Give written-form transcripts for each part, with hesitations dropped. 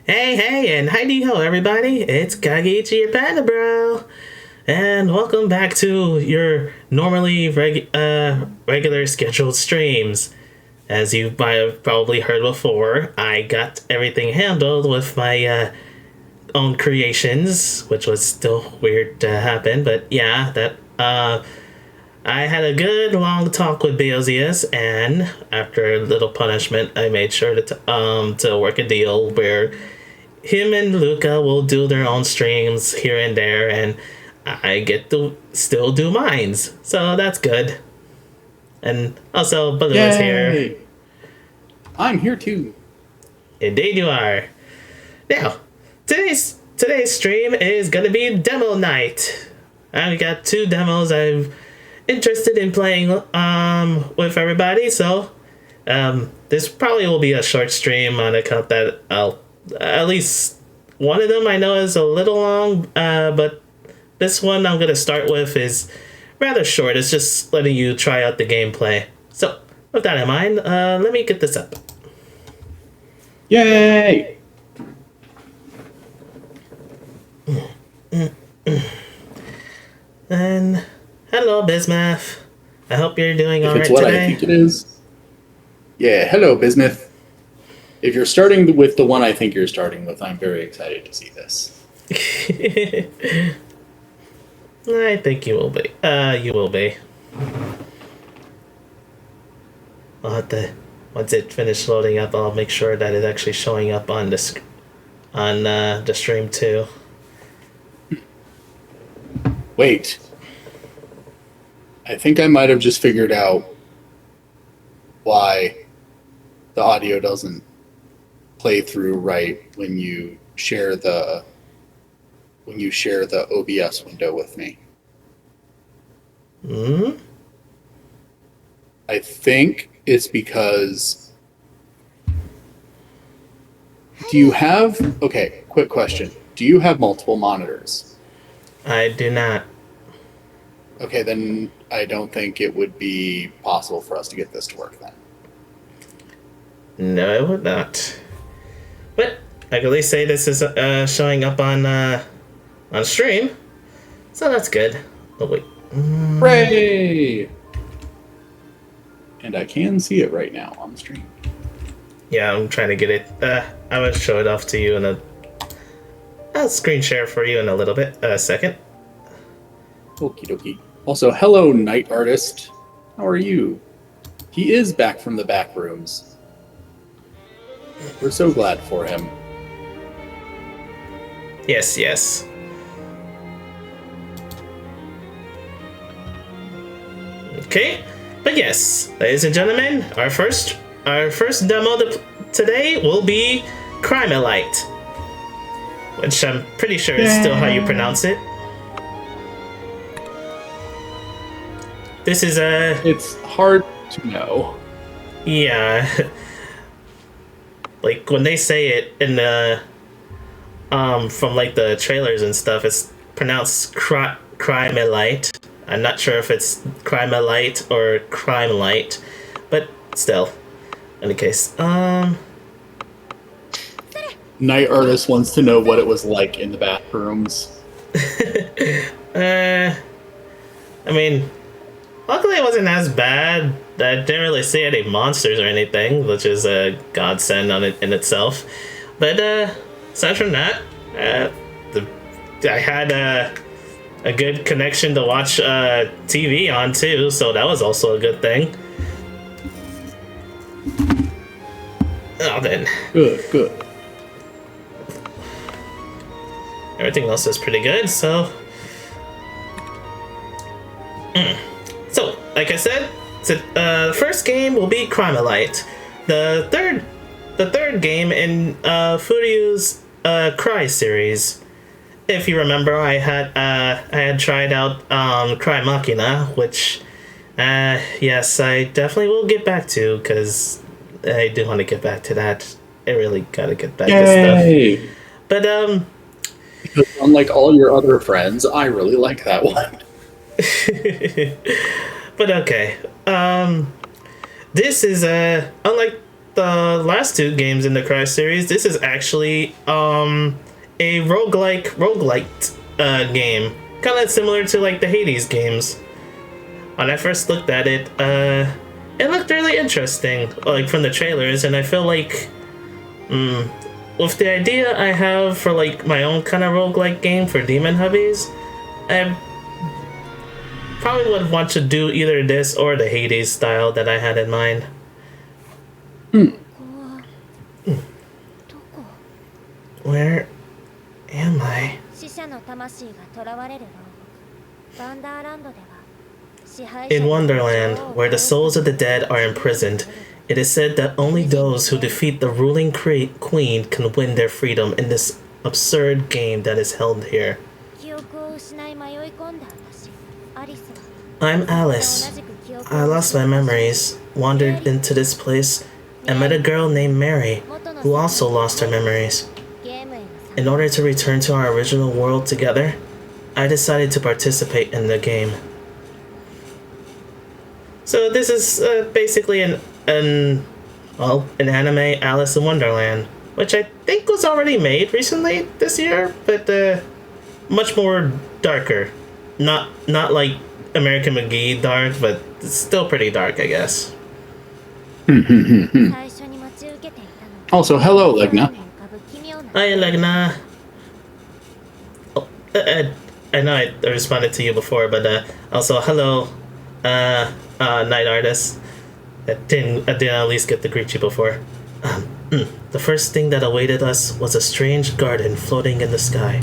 Hey, and heidi ho, everybody! It's Kagiichi, your panda bro, and welcome back to your normally regular scheduled streams. As you might have probably heard before, I got everything handled with my own creations, which was still weird to happen, but yeah, that I had a good long talk with Beozius, and after a little punishment, I made sure to work a deal where him and Luca will do their own streams here and there, and I get to still do mines, so that's good. And also, Baloo is here. Yay! I'm here too. Indeed, you are. Now, today's stream is gonna be demo night. I've got two demos I'm interested in playing with everybody, so this probably will be a short stream on account that I'll at least one of them I know is a little long, but this one I'm gonna start with is rather short. It's just letting you try out the gameplay. So with that in mind, let me get this up. Yay! And hello, Bismuth. I hope you're doing If alright it's what today. I think it is. Yeah, hello, Bismuth. If you're starting with the one I think you're starting with, I'm very excited to see this. I think you will be. You will be. I'll have to, once it finishes loading up, I'll make sure that it's actually showing up on the stream too. Wait. I think I might have just figured out why the audio doesn't play through right when you share the OBS window with me. Hmm? I think it's because okay, quick question. Do you have multiple monitors? I do not. Okay, then I don't think it would be possible for us to get this to work then. No, it would not. But I can at least say this is showing up on stream, so that's good. Oh wait. Hooray! And I can see it right now on the stream. Yeah, I'm trying to get it. I will show it off to you I'll screen share for you in a little bit. A second. Okie dokie. Also, hello, Night Artist. How are you? He is back from the back rooms. We're so glad for him. Yes. Okay, but yes, ladies and gentlemen, our first demo today will be Crymelight, which I'm pretty sure is still how you pronounce it. This is It's hard to know. Yeah. Like when they say it in the from like the trailers and stuff, it's pronounced Crymelight. I'm not sure if it's Crymelight or Crymelight, but still. In any case, Night Artist wants to know what it was like in the bathrooms. I mean, luckily it wasn't as bad. I didn't really see any monsters or anything, which is a godsend on it in itself. But aside from that, I had a good connection to watch TV on too, so that was also a good thing. Oh, then. Good. Everything else is pretty good, so... So, like I said, the first game will be Crymelight. The third game in Furyu's Cry series. If you remember, I had tried out Cry Machina, which yes, I definitely will get back to, because I do want to get back to that. I really gotta get back to stuff. But because unlike all your other friends, I really like that one. But okay. This is unlike the last two games in the Cry series, this is actually a roguelite game. Kind of similar to like the Hades games. When I first looked at it, it looked really interesting, like from the trailers, and I feel like, with the idea I have for like my own kind of roguelike game for Demon Hubbies, I probably would want to do either this or the Hades style that I had in mind. Where am I? In Wonderland, where the souls of the dead are imprisoned, it is said that only those who defeat the ruling queen can win their freedom in this absurd game that is held here. I'm Alice. I lost my memories, wandered into this place, and met a girl named Mary, who also lost her memories. In order to return to our original world together, I decided to participate in the game. So this is basically an anime Alice in Wonderland, which I think was already made recently this year, but much more darker. Not like American McGee dark, but it's still pretty dark, I guess. Also, hello, Legna. Hi, Legna. Oh, I know I responded to you before, but also hello, Night Artist. I didn't at least get to greet you before. The first thing that awaited us was a strange garden floating in the sky.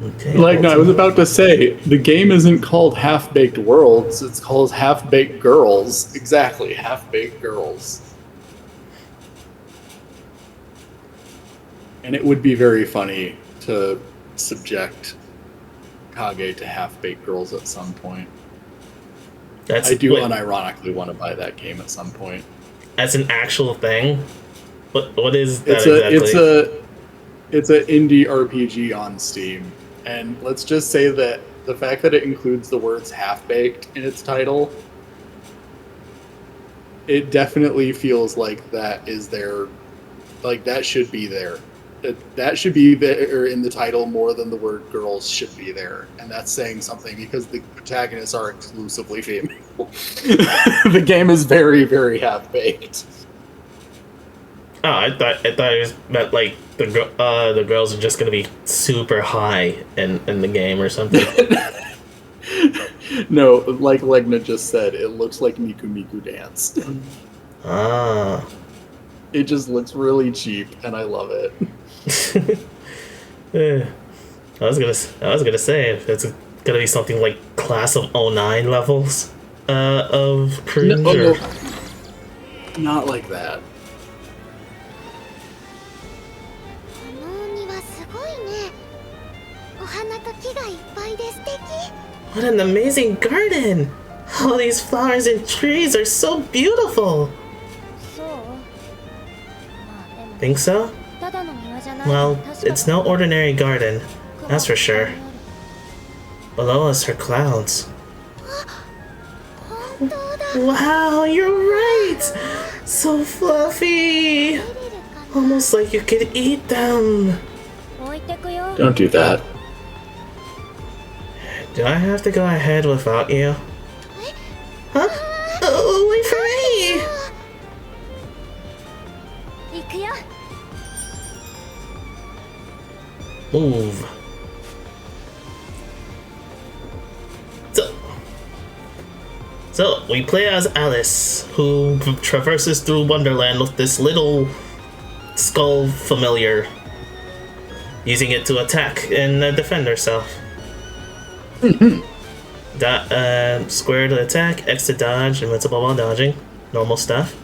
Okay, Like, no, I was about to say, the game isn't called Half-Baked Worlds, it's called Half-Baked Girls. Exactly, Half-Baked Girls. And it would be very funny to subject Kage to Half-Baked Girls at some point. I do unironically want to buy that game at some point. As an actual thing? What is that exactly? It's an indie RPG on Steam. And let's just say that the fact that it includes the words half-baked in its title, it definitely feels like that is there, like that should be there. That should be there in the title more than the word girls should be there. And that's saying something because the protagonists are exclusively female. The game is very, very half-baked. Oh, I thought it was meant like the girls are just gonna be super high in the game or something. No, like Legna just said, it looks like Miku Miku Dance. Ah. It just looks really cheap, and I love it. I was gonna say if it's gonna be something like Class of 09 levels of cringe. No, not like that. What an amazing garden! All these flowers and trees are so beautiful! Think so? Well, it's no ordinary garden, that's for sure. Below us are clouds. Wow, you're right! So fluffy! Almost like you could eat them! Don't do that. Do I have to go ahead without you? Huh? Oh, wait for me! Move. So, we play as Alice, who traverses through Wonderland with this little skull familiar, using it to attack and defend herself. Square to attack, X to dodge, invincible while dodging. Normal stuff.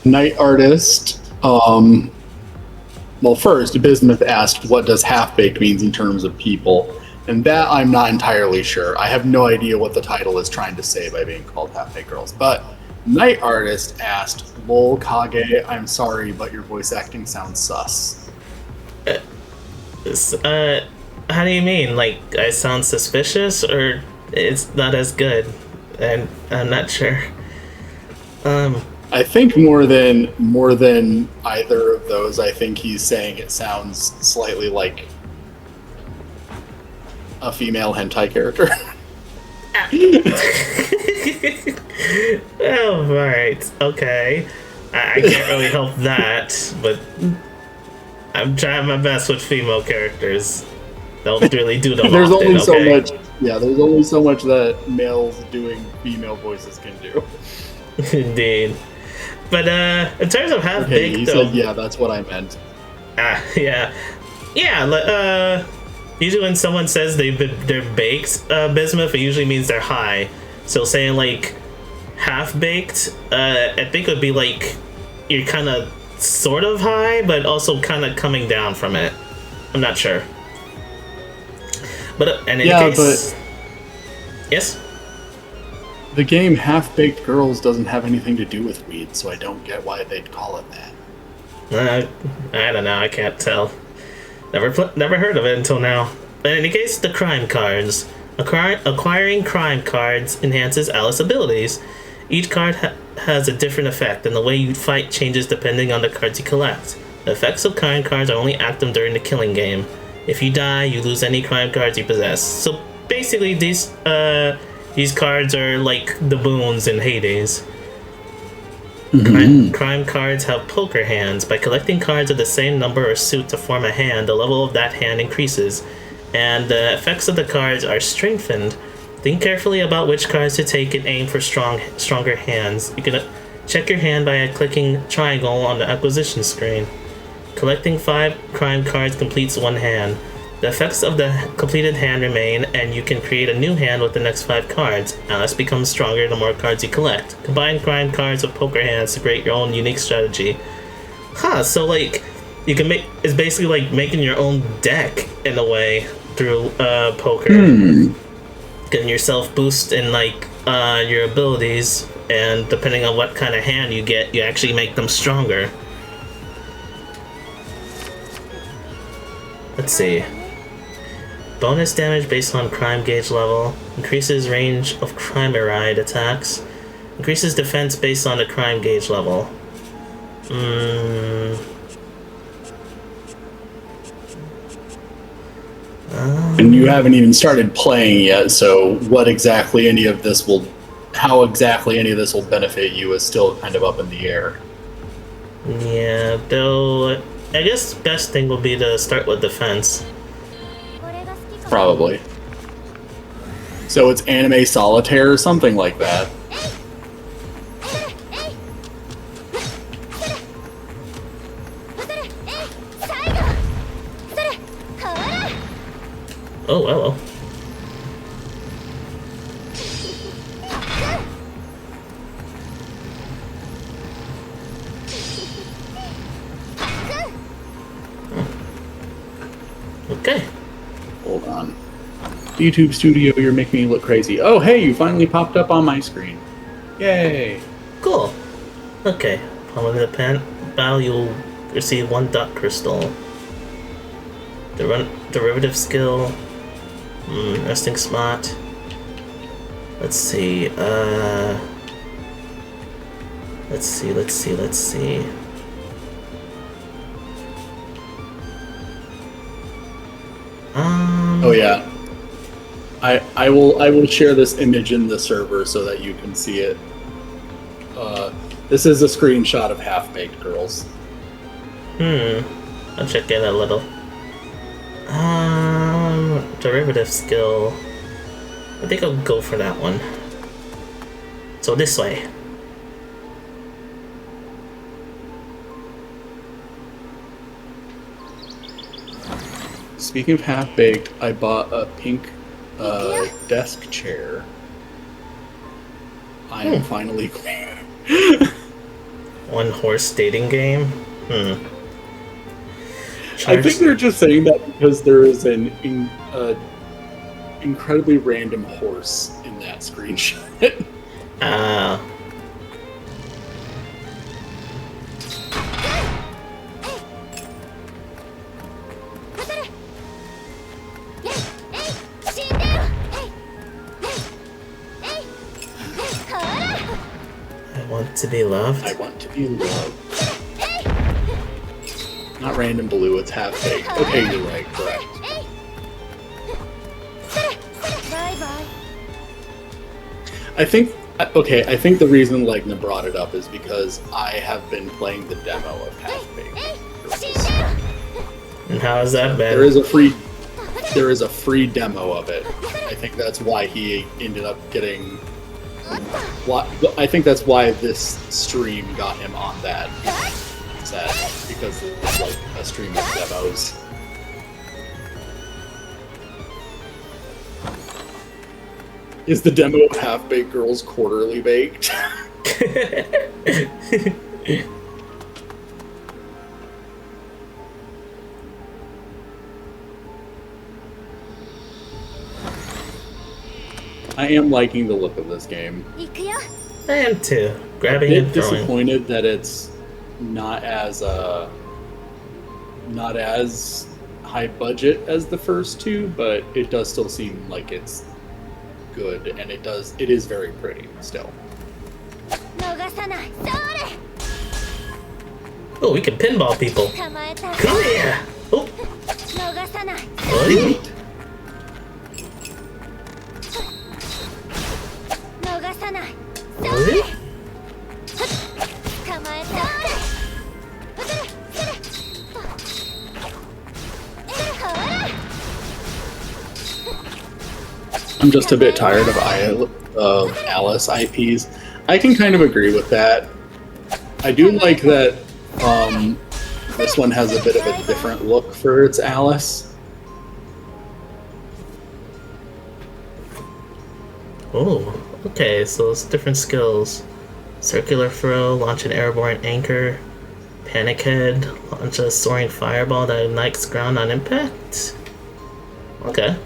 Night Artist. Well, first, Bismuth asked, what does half-baked means in terms of people? And that I'm not entirely sure. I have no idea what the title is trying to say by being called Half-Baked Girls. But Night Artist asked, "Lol, Kage, I'm sorry, but your voice acting sounds sus." How do you mean? Like, I sound suspicious, or it's not as good? And I'm not sure. I think more than either of those, I think he's saying it sounds slightly like a female hentai character. Oh, right. Okay. I can't really help that, but I'm trying my best with female characters. Don't really do them There's often, only so okay? much. Yeah, there's only so much that males doing female voices can do. Indeed. But in terms of half-baked, He though... said, "Yeah, that's what I meant." Yeah. Yeah, usually when someone says they're baked, bismuth, it usually means they're high. So saying, like, half-baked, I think it would be like you're kind of sort of high, but also kind of coming down from it. I'm not sure. But in any case... Yes? The game Half-Baked Girls doesn't have anything to do with weed, so I don't get why they'd call it that. I don't know, I can't tell. Never heard of it until now. But in any case, the crime cards. Acquiring crime cards enhances Alice's abilities. Each card has a different effect, and the way you fight changes depending on the cards you collect. The effects of crime cards are only active during the killing game. If you die, you lose any crime cards you possess. So basically, these cards are like the boons in Hades. Crime cards have poker hands. By collecting cards of the same number or suit to form a hand, the level of that hand increases, and the effects of the cards are strengthened. Think carefully about which cards to take and aim for stronger hands. You can check your hand by clicking triangle on the acquisition screen. Collecting 5 crime cards completes 1 hand. The effects of the completed hand remain, and you can create a new hand with the next 5 cards. Alice becomes stronger the more cards you collect. Combine crime cards with poker hands to create your own unique strategy. So like, you can make... It's basically like making your own deck, in a way, through poker. Getting yourself boost in, like, your abilities, and depending on what kind of hand you get, you actually make them stronger. Let's see. Bonus damage based on crime gauge level. Increases range of Crymelight attacks. Increases defense based on the crime gauge level. And you haven't even started playing yet, so how exactly any of this will benefit you is still kind of up in the air. Yeah, though I guess best thing will be to start with defense. Probably. So it's anime solitaire or something like that. Oh, hello. Okay. Hold on. YouTube Studio, you're making me look crazy. Oh, hey, you finally popped up on my screen. Yay. Cool. Okay. Following the battle, you'll receive 1 dot crystal. Derivative skill. Resting spot. Let's see. Let's see. Oh yeah. I will share this image in the server so that you can see it. This is a screenshot of Half-Baked Girls. I'll check in a little. Derivative skill. I think I'll go for that one. So this way. Speaking of Half-Baked, I bought a pink desk chair. I am finally clear. One horse dating game? I think they're just saying that because there is a incredibly random horse in that screenshot. Uh, I want to be loved. I want to be loved. Not random blue, it's half baked. Okay, you're right, correct. I think the reason Legna brought it up is because I have been playing the demo of Half Baked. And how has that been? There is a free demo of it. I think that's why he ended up getting. I think that's why this stream got him on that set, because it's like a stream of demos. Is the demo of Half Baked Girls quarterly baked? I am liking the look of this game. I am too. Grabbing and throwing. Disappointed that it's not as high budget as the first two, but it does still seem like it's good, and it is very pretty still. Oh, we can pinball people. Come here! Oh! Oi. Oi. I'm just a bit tired of Alice IPs. I can kind of agree with that. I do like that this one has a bit of a different look for its Alice. Oh, okay, so it's different skills. Circular throw, launch an airborne anchor. Panic head, launch a soaring fireball that ignites ground on impact. Okay.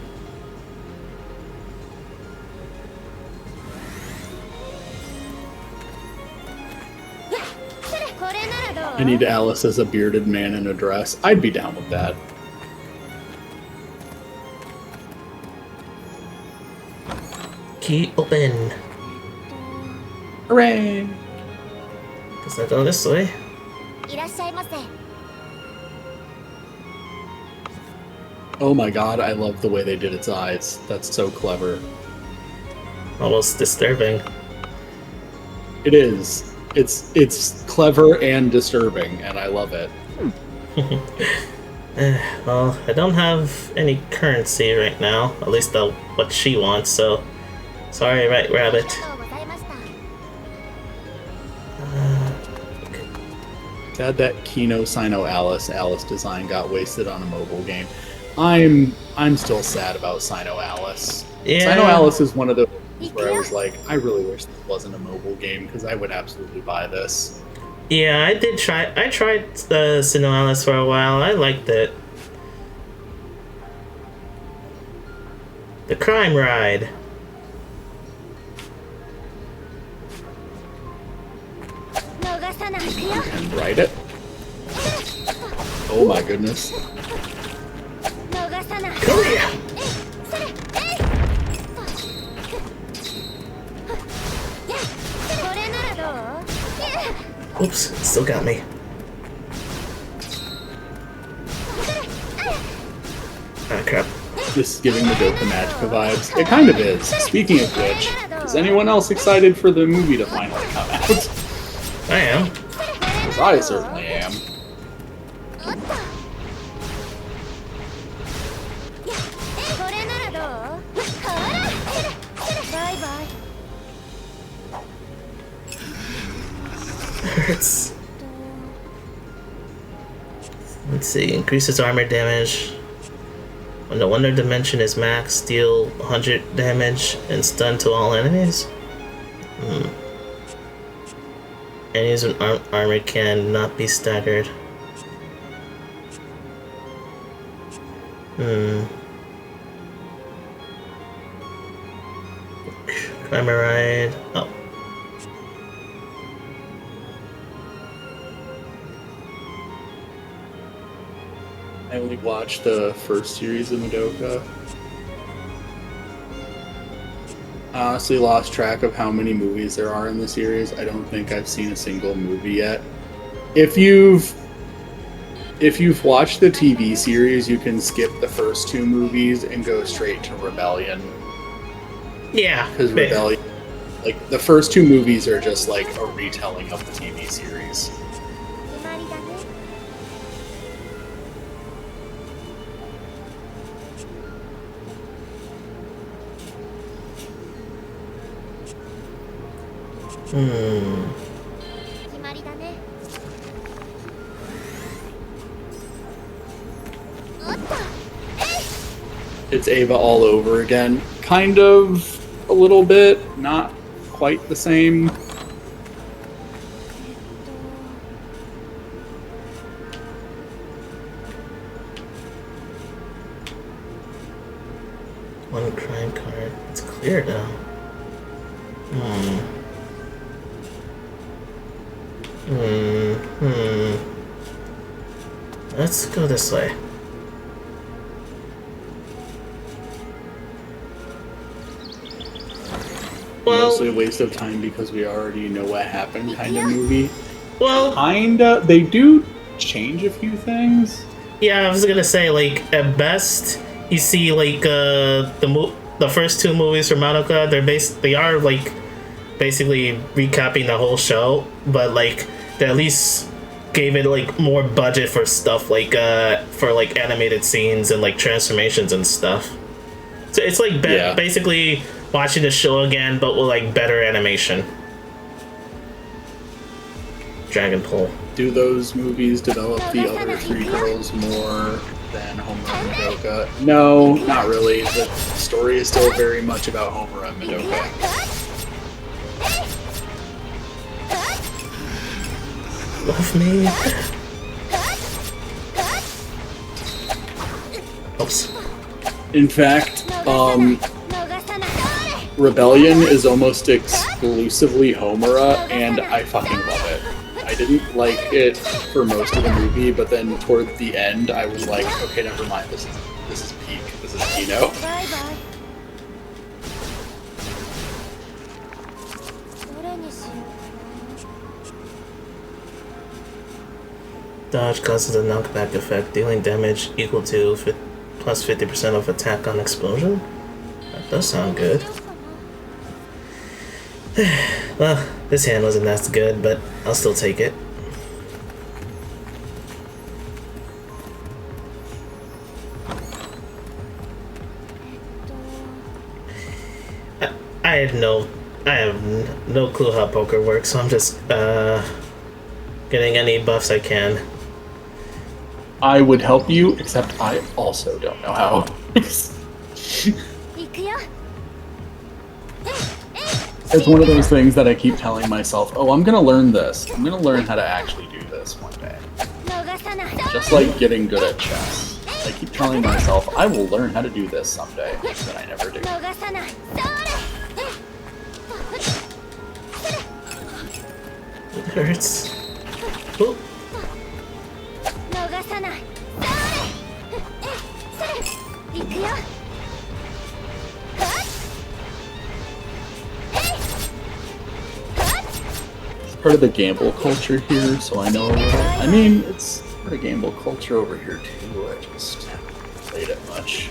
I need Alice as a bearded man in a dress. I'd be down with that. Key open. Hooray! Guess I go this way. Oh my god, I love the way they did its eyes. That's so clever. Almost disturbing. It is. It's clever and disturbing, and I love it. Well, I don't have any currency right now. At least what she wants, so... Sorry, right, Rabbit. Sad that Kino Sino Alice design got wasted on a mobile game. I'm still sad about Sino Alice. Yeah. Sino Alice is one of those where I was like, I really wish this wasn't a mobile game, because I would absolutely buy this. Yeah, I tried Sino Alice for a while. I liked it. The Crime Ride. And write it. Oh my goodness. Come here! Oops, still got me. Ah, crap. This is giving the Dota Magica vibes. It kind of is. Speaking of which, is anyone else excited for the movie to finally come out? I am. Because I certainly am. Hurts. Let's see. Increases armor damage. When the Wonder Dimension is maxed, deal 100 damage and stun to all enemies. Enemies with armor can not be staggered. Crymelight. Oh. I only watched the first series of Madoka. I honestly lost track of how many movies there are in the series. I don't think I've seen a single movie yet. If you've watched the TV series, you can skip the first two movies and go straight to Rebellion. Yeah. Because Rebellion, like, the first two movies are just like a retelling of the TV series. It's Ava all over again. Kind of, a little bit, not quite the same. One crime card. It's clear now. Let's go this way. Well, mostly a waste of time because we already know what happened kind of movie. Well, Kinda. They do change a few things. Yeah, I was gonna say, like, at best, you see, like, the first two movies from Madoka, they are, like, basically recapping the whole show, but, like, they at least gave it, like, more budget for stuff, like, for, like, animated scenes and, like, transformations and stuff. So it's, like, basically watching the show again, but with, like, better animation. Dragon Pole. Do those movies develop the other three girls more than Homura and Madoka? No, not really. The story is still very much about Homura and Madoka. Love me. Oops. In fact, Rebellion is almost exclusively Homura, and I fucking love it. I didn't like it for most of the movie, but then toward the end, I was like, okay, never mind. This is peak. This is Kino. Dodge causes a knockback effect, dealing damage equal to plus 50% of attack on explosion. That does sound good. Well, this hand wasn't that good, but I'll still take it. I have no clue how poker works, so I'm just getting any buffs I can. I would help you, except I also don't know how. It's one of those things that I keep telling myself, oh, I'm gonna learn this. I'm gonna learn how to actually do this one day. Just like getting good at chess. I keep telling myself, I will learn how to do this someday, but I never do. It hurts. Ooh. Part of the gamble culture here, so I know a little. I mean, it's part of gamble culture over here too. I just haven't played it much.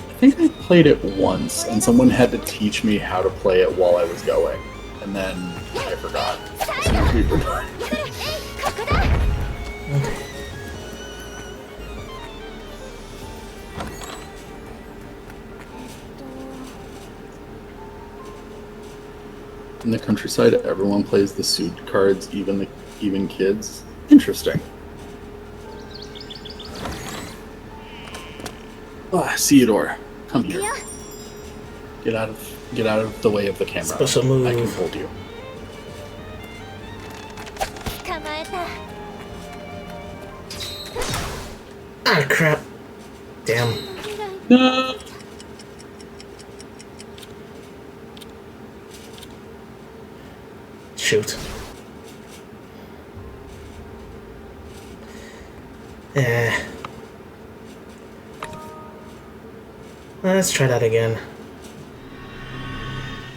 I think I played it once, and someone had to teach me how to play it while I was going, and then I forgot. As soon as we were done. In the countryside, everyone plays the suit cards, even kids. Interesting. Ah, Theodore, come here. Get out of the way of the camera. Special move. I can hold you. Ah, crap. Damn. No. shoot. Let's try that again.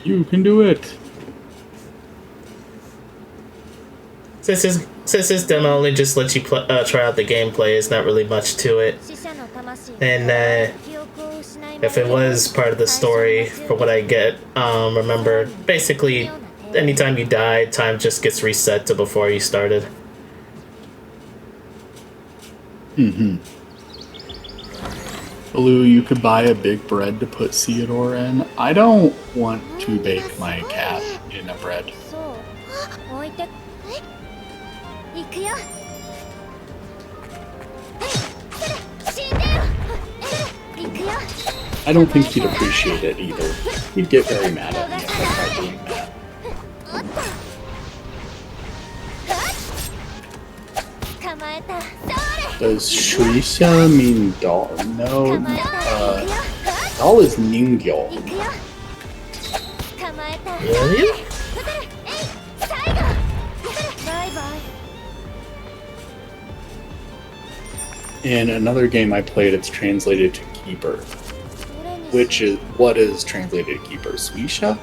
You can do it. Since this demo only just lets you try out the gameplay, there's not really much to it. And if it was part of the story, for what I remember, basically, anytime you die, time just gets reset to before you started. Mm-hmm. Lou, you could buy a big bread to put Theodore in. I don't want to bake my cat in a bread. I don't think he'd appreciate it either. He'd get very mad at me if I tried doing that. Does Shuisha mean doll? No. Doll is Ningyo. Really? In another game I played, it's translated to Keeper. What is translated to Keeper? Suisha?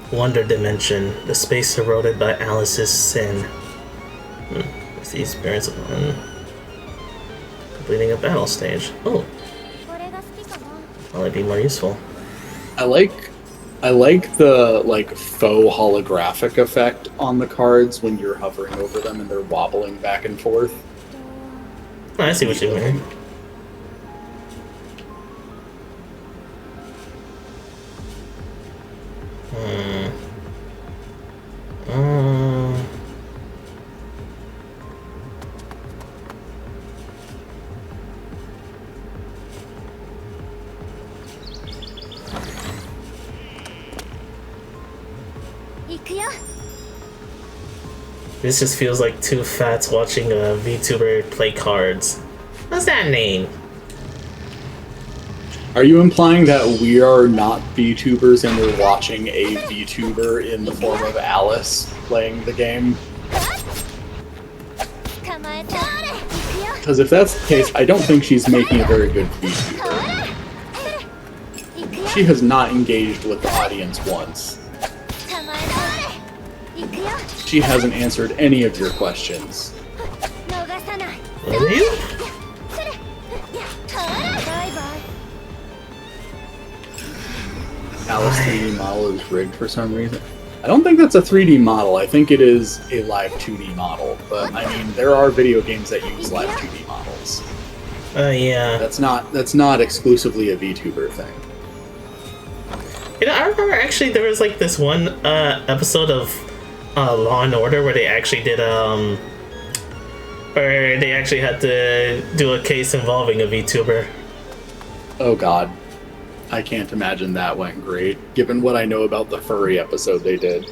Wonder Dimension, the space eroded by Alice's sin. It's the experience of completing a battle stage. Oh. That'd be more useful. I like the faux holographic effect on the cards when you're hovering over them and they're wobbling back and forth. Oh, I see what you mean. This just feels like two fats watching a VTuber play cards. What's that name? Are you implying that we are not VTubers and we're watching a VTuber in the form of Alice playing the game? Because if that's the case, I don't think she's making a very good VTuber. She has not engaged with the audience once. She hasn't answered any of your questions. Really? Alice 3D model is rigged for some reason. I don't think that's a 3D model. I think it is a live 2D model. But I mean, there are video games that use live 2D models. Yeah. That's not exclusively a VTuber thing. You know, I remember actually there was like this one episode of Law and Order where they actually did where they actually had to do a case involving a VTuber. Oh god. I can't imagine that went great, given what I know about the furry episode they did.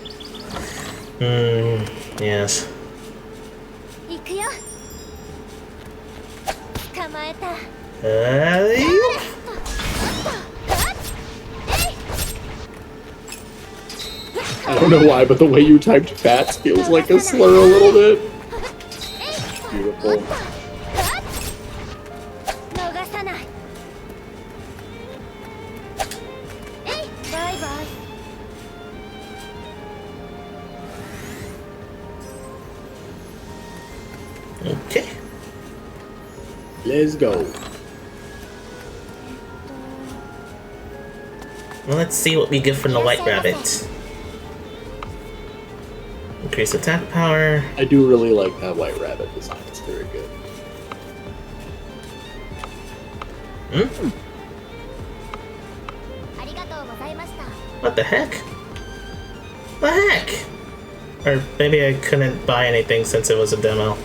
Yes. I don't know why, but the way you typed fats feels like a slur a little bit. Beautiful. Okay. Let's go. Well, let's see what we get from the White Rabbit. Increase attack power. I do really like that White Rabbit design. It's very good. What the heck? What the heck? Or maybe I couldn't buy anything since it was a demo.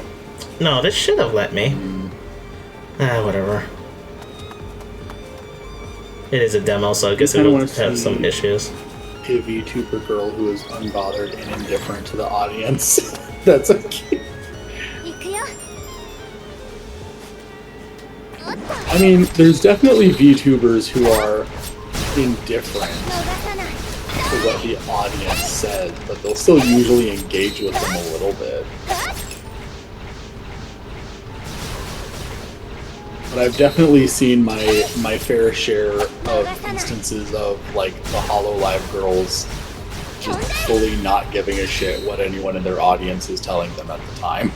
No, this should have let me. Whatever. It is a demo, so I guess it will have some issues. A VTuber girl who is unbothered and indifferent to the audience. That's okay. mean, there's definitely VTubers who are indifferent to what the audience says, but they'll still usually engage with them a little bit. But I've definitely seen my fair share of instances of, like, the HoloLive girls just fully not giving a shit what anyone in their audience is telling them at the time.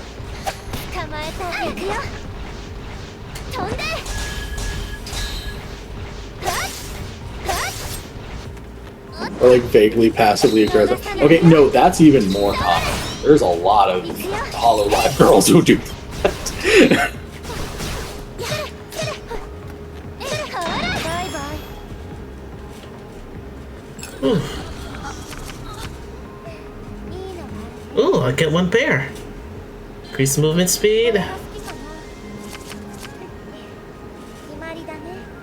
Or, like, vaguely passively aggressive. Okay, no, that's even more common. There's a lot of HoloLive girls who do that. Ooh, I get one pair. Increase movement speed.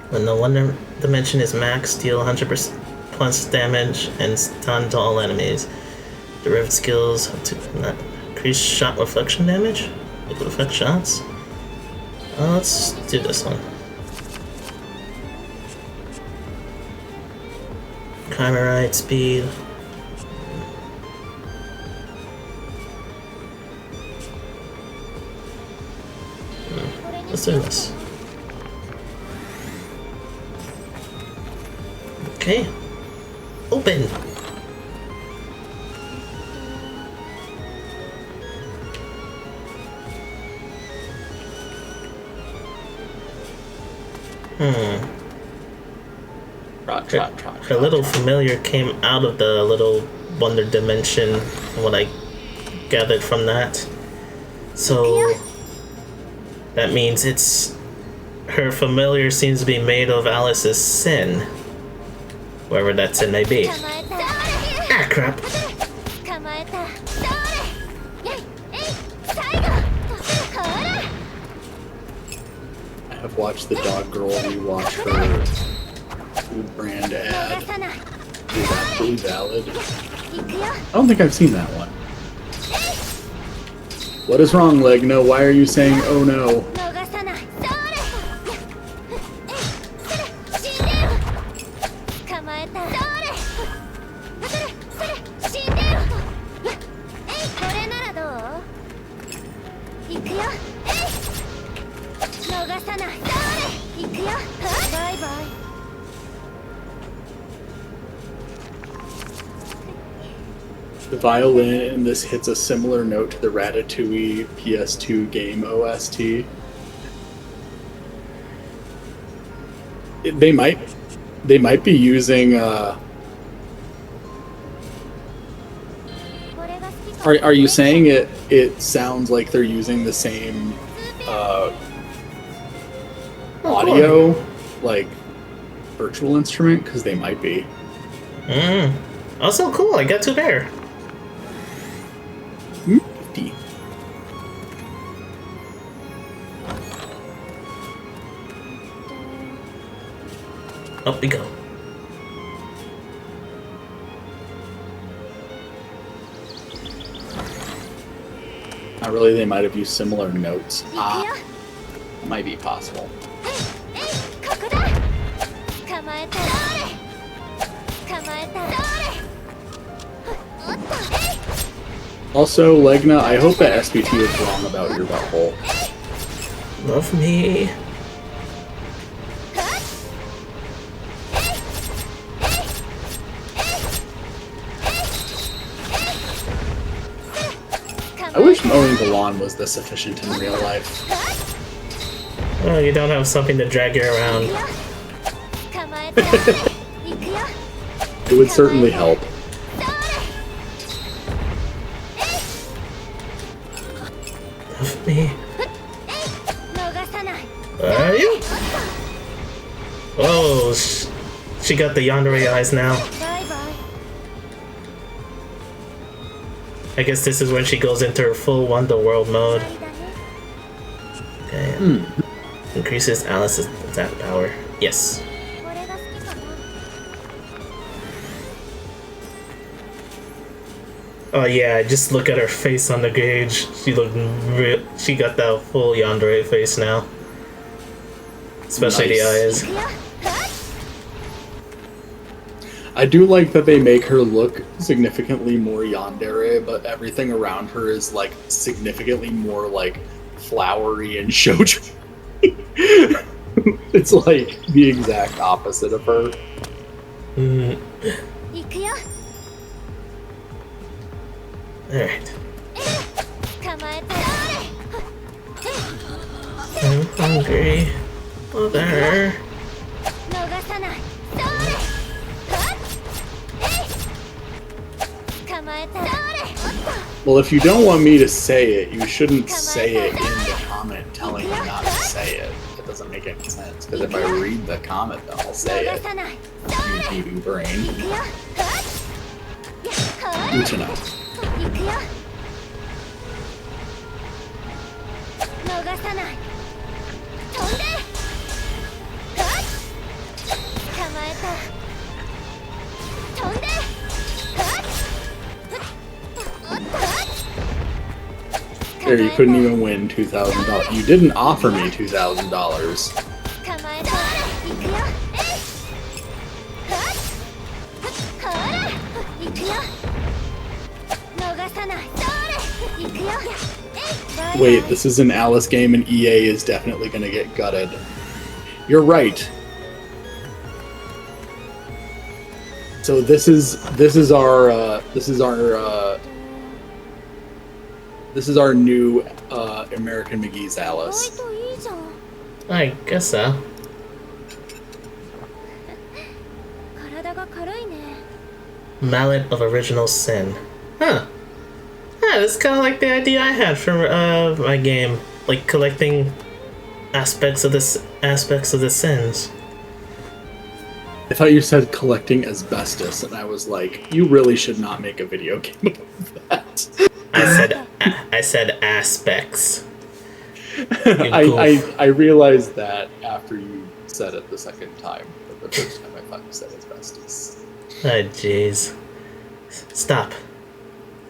When the one dimension is max, deal 100% plus damage and stun to all enemies. Derivative skills to increase shot reflection damage. It could affect shots. Let's do this one. Crymelight speed. Let's do this. Okay. Open. Her little familiar came out of the little wonder dimension, from what I gathered from that. So that means it's her familiar seems to be made of Alice's sin, wherever that sin may be. Ah, crap. I have watched the dog girl rewatch her food brand ad. Is absolutely valid. I don't think I've seen that one. What is wrong, Legna? Why are you saying, oh no? The violin in this hits a similar note to the Ratatouille PS2 game OST. They might be using. Are you saying it sounds like they're using the same audio, like virtual instrument? Because they might be. Also cool. I got two pair. Up we go. Not really, they might have used similar notes. Might be possible. Also, Legna, I hope that SBT is wrong about your butthole. Love me. I wish mowing the lawn was this efficient in real life. Oh, you don't have something to drag you around. It would certainly help. Love me. Where are you? Oh, she got the yandere eyes now. I guess this is when she goes into her full Wonder World mode. Okay. Increases Alice's attack power. Yes. Oh yeah, just look at her face on the gauge. She got that full yandere face now. Especially the eyes. I do like that they make her look significantly more yandere, but everything around her is like significantly more like flowery and shoujo. It's like the exact opposite of her. Alright. I'm hungry. Mother. Well, if you don't want me to say it, you shouldn't say it in the comment telling me not to say it. It doesn't make any sense, because if I read the comment, then I'll say it. You thieving brain. Uchina. There, you couldn't even win $2,000. You didn't offer me $2,000. Wait, this is an Alice game and EA is definitely gonna get gutted. You're right. So this is our new American McGee's Alice. I guess so. Mallet of Original Sin. Huh. Yeah, that's kind of like the idea I had for my game, like collecting aspects of the sins. I thought you said collecting asbestos, and I was like, you really should not make a video game about that. I said aspects. I realized that after you said it the second time, but the first time I thought you said asbestos. Oh jeez. Stop.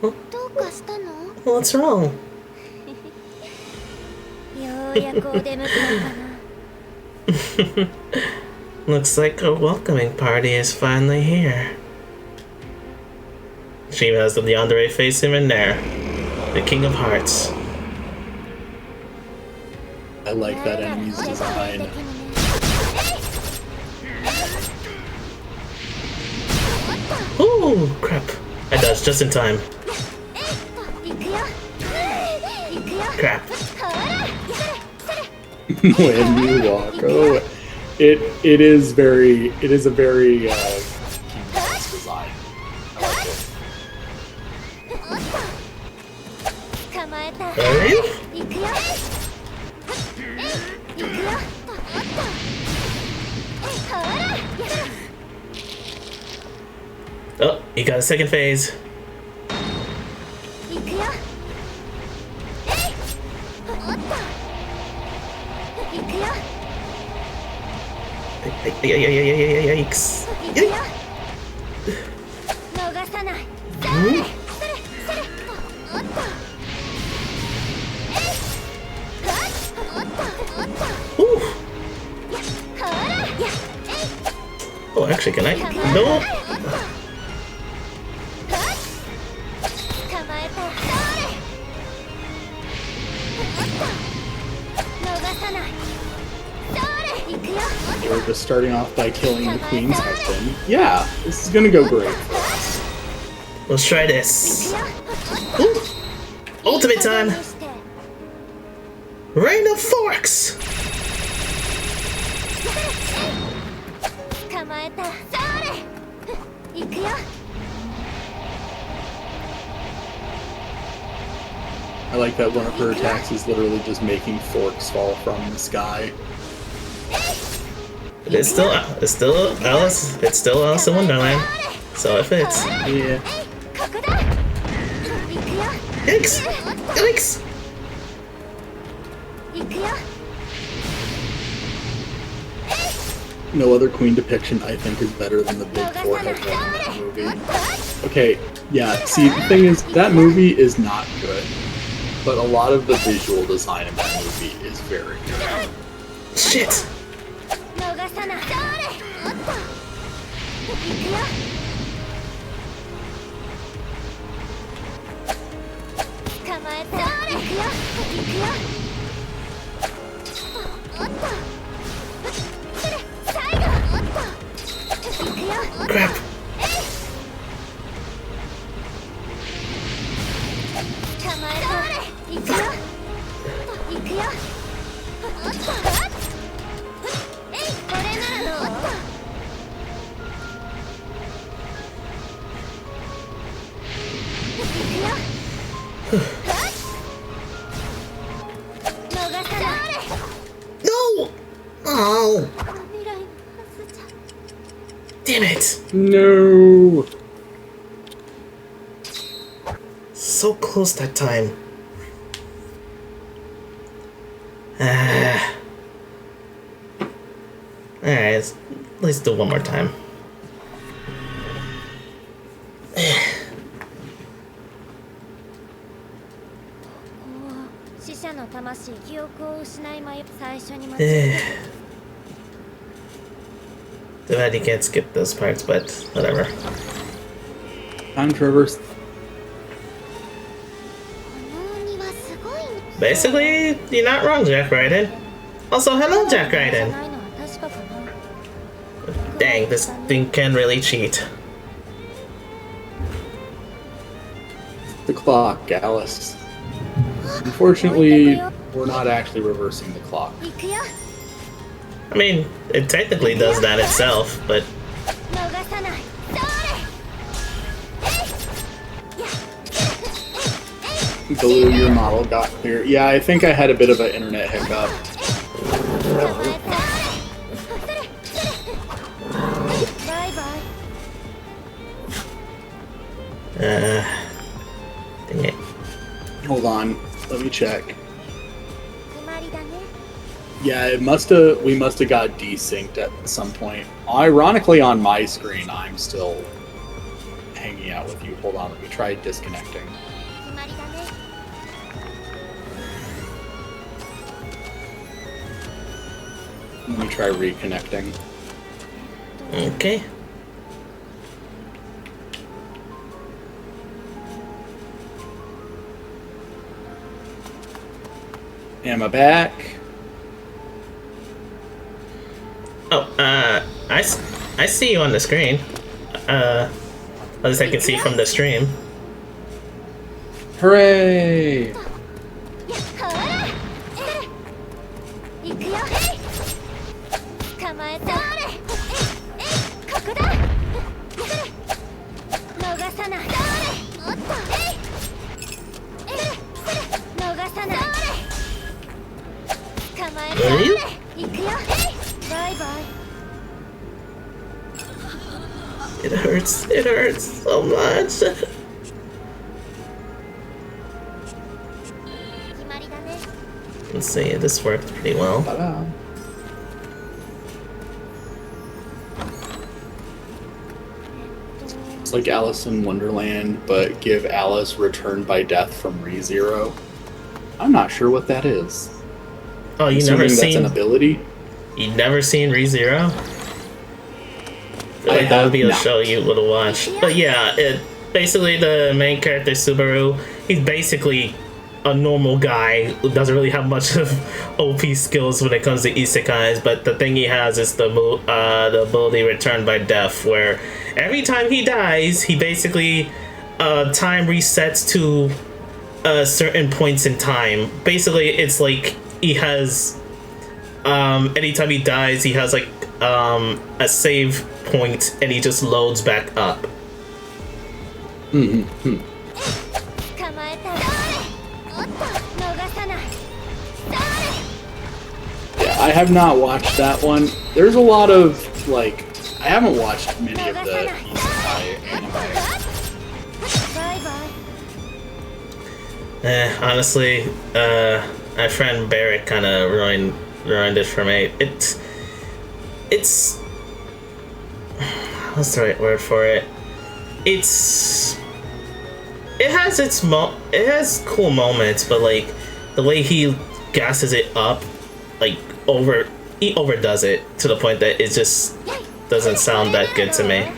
Huh? What's wrong? Looks like a welcoming party is finally here. She even has the yandere face him in there. The King of Hearts. I like that enemy's design. Ooh, crap. I dodged just in time. Crap. When you walk away. It is a very Kingdom Hearts design. I like it. Alright. Oh, you got a second phase. Yikes. Oh, actually, can I? No. We're just starting off by killing the queen's husband. Yeah, this is gonna go great for us. Let's try this. Ooh. Ultimate time. Rain of Forks. I like that one of her attacks is literally just making forks fall from the sky. It's still Alice. It's still Alice in Wonderland, so it fits. Yeah. Yikes! Yikes! No other queen depiction, I think, is better than the big forehead one in that movie. Okay, yeah, see, the thing is, that movie is not good, but a lot of the visual design in that movie is very good. Shit! Crap. No! Oh! Damn it! No. So close that time. Alright, let's do one more time. 死者の魂記憶を失い迷う最初に Too bad you can't skip those parts, but whatever. Time traverse. Basically, you're not wrong, Jack Ryden. Also, hello, Jack Ryden. Dang, this thing can really cheat. The clock, Alice. Unfortunately, we're not actually reversing the clock. I mean, it technically does that itself, but... Blue, your model got clear. Yeah, I think I had a bit of an internet hiccup. Dang it. Hold on, let me check. Yeah, we must have got desynced at some point. Ironically, on my screen, I'm still hanging out with you. Hold on, let me try disconnecting. Let me try reconnecting. Okay. Am I back? Oh, I see you on the screen. At least I can see from the stream. Hooray! Really? It hurts so much. Let's see, this worked pretty well. Ta-da. It's like Alice in Wonderland, but give Alice Return by Death from ReZero. I'm not sure what that is. Oh, you Assuming never that's seen? an ability? You never seen ReZero? I feel like that would be a show you would watch. But yeah, basically the main character Subaru, he's basically a normal guy who doesn't really have much of OP skills when it comes to isekais, but the thing he has is the ability Return by Death, where every time he dies, he basically time resets to certain points in time. Basically, it's like he has anytime he dies, he has like a save point, and he just loads back up. Yeah, I have not watched that one. There's a lot of, like, I haven't watched many of the isekai anime. Honestly, my friend Barrett kind of ruined it for me. It's what's the right word for it? It has cool moments, but like the way he gasses it up, like over he overdoes it to the point that it just doesn't sound that good to me.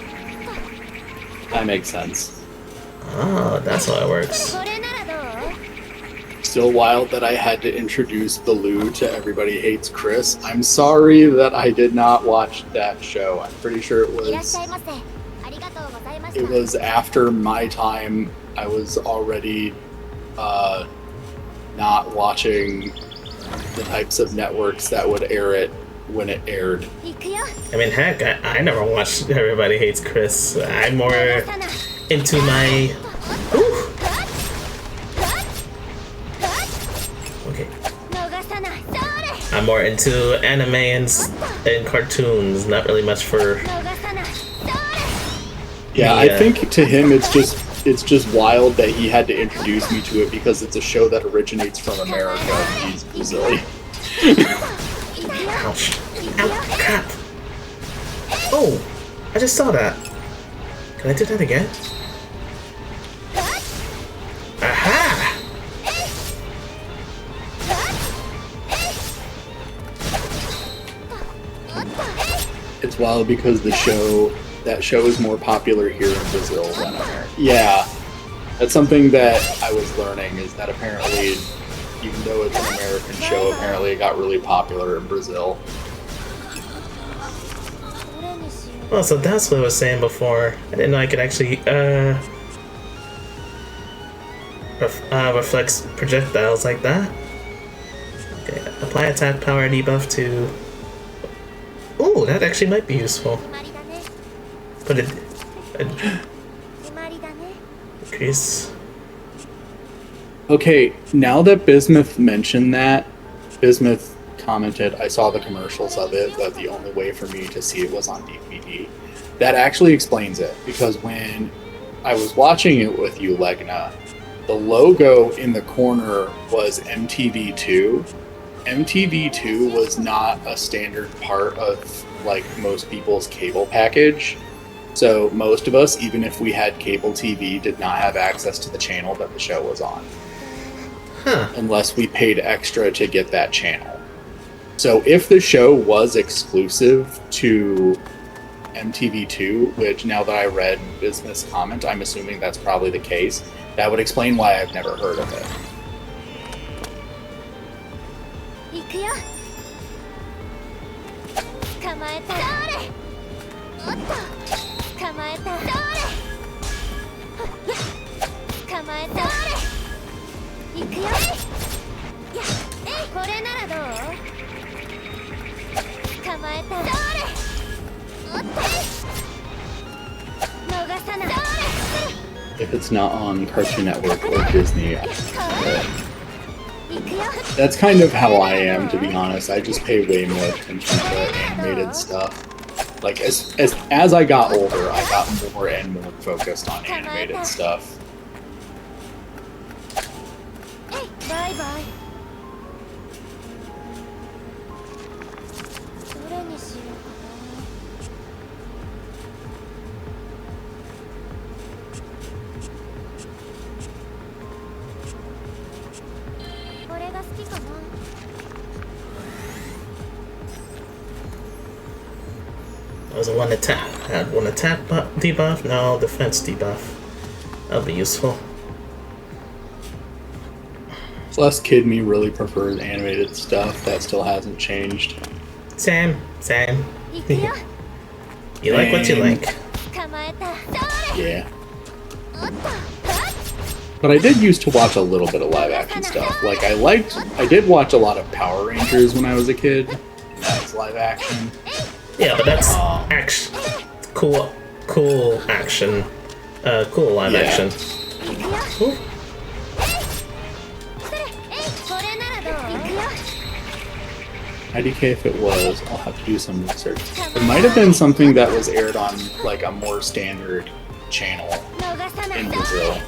That makes sense. Oh, that's how it works. Still wild that I had to introduce Baloo to Everybody Hates Chris. I'm sorry that I did not watch that show. I'm pretty sure it was after my time. I was already not watching the types of networks that would air it when it aired. I mean, heck, I never watched Everybody Hates Chris. I'm more into my... Ooh. Okay. I'm more into anime and cartoons, not really much for... Yeah, I think to him it's just wild that he had to introduce me to it because it's a show that originates from America and he's Brazilian. Ouch. Ow, crap. Oh, I just saw that. Can I do that again? Aha! It's wild because that show is more popular here in Brazil than America. Yeah, that's something that I was learning, is that apparently, even though it's an American show, apparently it got really popular in Brazil. Well, so that's what I was saying before. I didn't know I could actually reflex projectiles like that. Okay, apply attack power debuff to... Ooh, that actually might be useful. Put it... increase... Okay, now that Bismuth mentioned that, Bismuth commented, I saw the commercials of it, but the only way for me to see it was on DVD. That actually explains it, because when I was watching it with you, Legna, the logo in the corner was MTV2. MTV2 was not a standard part of like most people's cable package. So most of us, even if we had cable TV, did not have access to the channel that the show was on. Huh. Unless we paid extra to get that channel. So if the show was exclusive to MTV2, which now that I read Business comment, I'm assuming that's probably the case, that would explain why I've never heard of it. If it's not on Cartoon Network or Disney, that's kind of how I am, to be honest. I just pay way more attention to animated stuff. Like, as I got older, I got more and more focused on animated stuff. Bye-bye. That was a one attack. I had one attack debuff, no defense debuff. That'll be useful. Plus, Kid Me really prefers animated stuff. That still hasn't changed. Same. You like what you like. Yeah. But I did used to watch a little bit of live action stuff. Like, I did watch a lot of Power Rangers when I was a kid. That was live action. Yeah, but that's action. Cool action. Cool live action. Ooh. IDK if it was, I'll have to do some research. It might have been something that was aired on like a more standard channel in Brazil.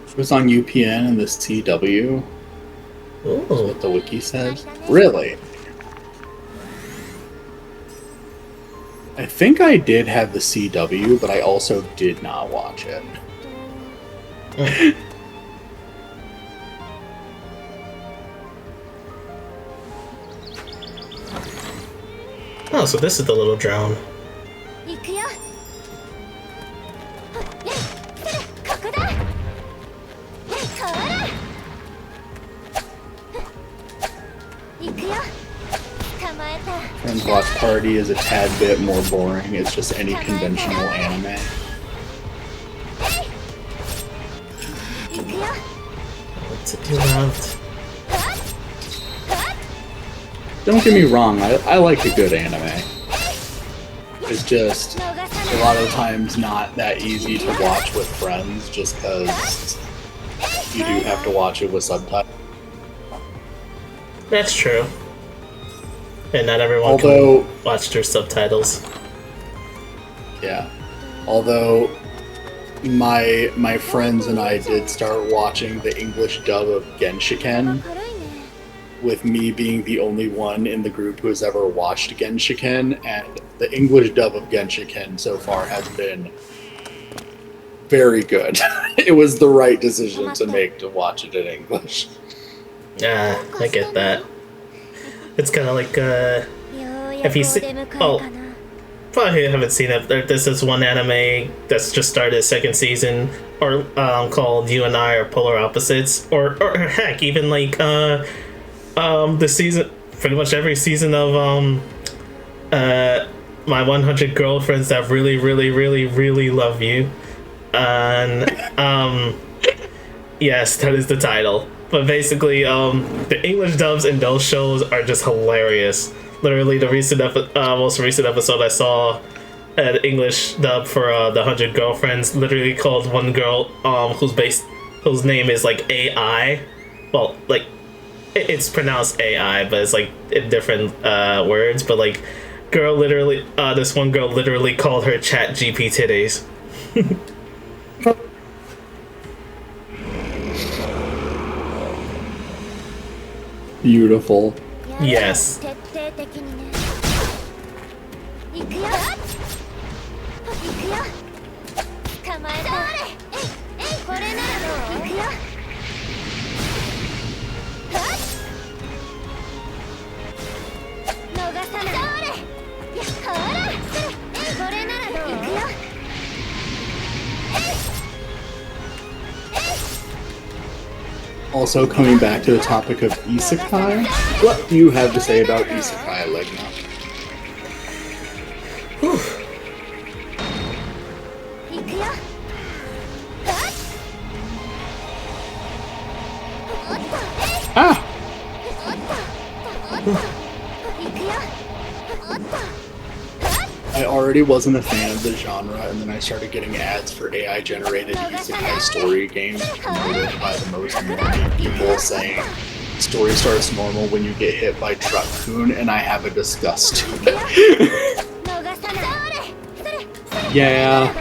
It was on UPN and the CW. That's Ooh. what the wiki says. Really? I think I did have the CW, but I also did not watch it. Oh, so this is the little drone. 行くよ。ここだ。ほら。行くよ。構えた。 Friends Watch Party is a tad bit more boring. It's just any conventional anime. 行くよ。 What's it do left? Don't get me wrong, I like a good anime. It's just a lot of times not that easy to watch with friends just because you do have to watch it with subtitles. That's true. And not everyone Although, can watch their subtitles. yeah. Although my friends and I did start watching the English dub of Genshiken, 軽いね。 with me being the only one in the group who has ever watched Genshiken, and the English dub of Genshiken so far has been very good. It was the right decision to make to watch it in English. Yeah, I get that. It's kind of like, ようや If く you お see- 出迎え oh. かな。 probably haven't seen it. There's this one anime that's just started a second season, or called You and I Are Polar Opposites, or heck, even like the season, pretty much every season of My 100 Girlfriends That Really, Really, Really, Really Love You, and yes, that is the title. But basically, the English dubs in those shows are just hilarious. Literally, the most recent episode I saw, an English dub for the 100 Girlfriends, literally called one girl whose name is like AI. Well, like it's pronounced AI, but it's like in different words. But like, this one girl literally called her Chat GP titties. Beautiful. Yes. 徹底的にね。行くよ。行くよ。構えた。これならどう？行くよ。逃さない。ほら。これならどう？行くよ。 Also, coming back to the topic of isekai, what do you have to say about isekai, Legna? Whew. 行くよ。おっと。 Ah! 行くよ。おっと。 I already wasn't a fan of the genre, and then I started getting ads for AI-generated isekai story games promoted by the most normal people saying, story starts normal when you get hit by Truck-kun, and I have a disgust to it. 逃さない。 Yeah,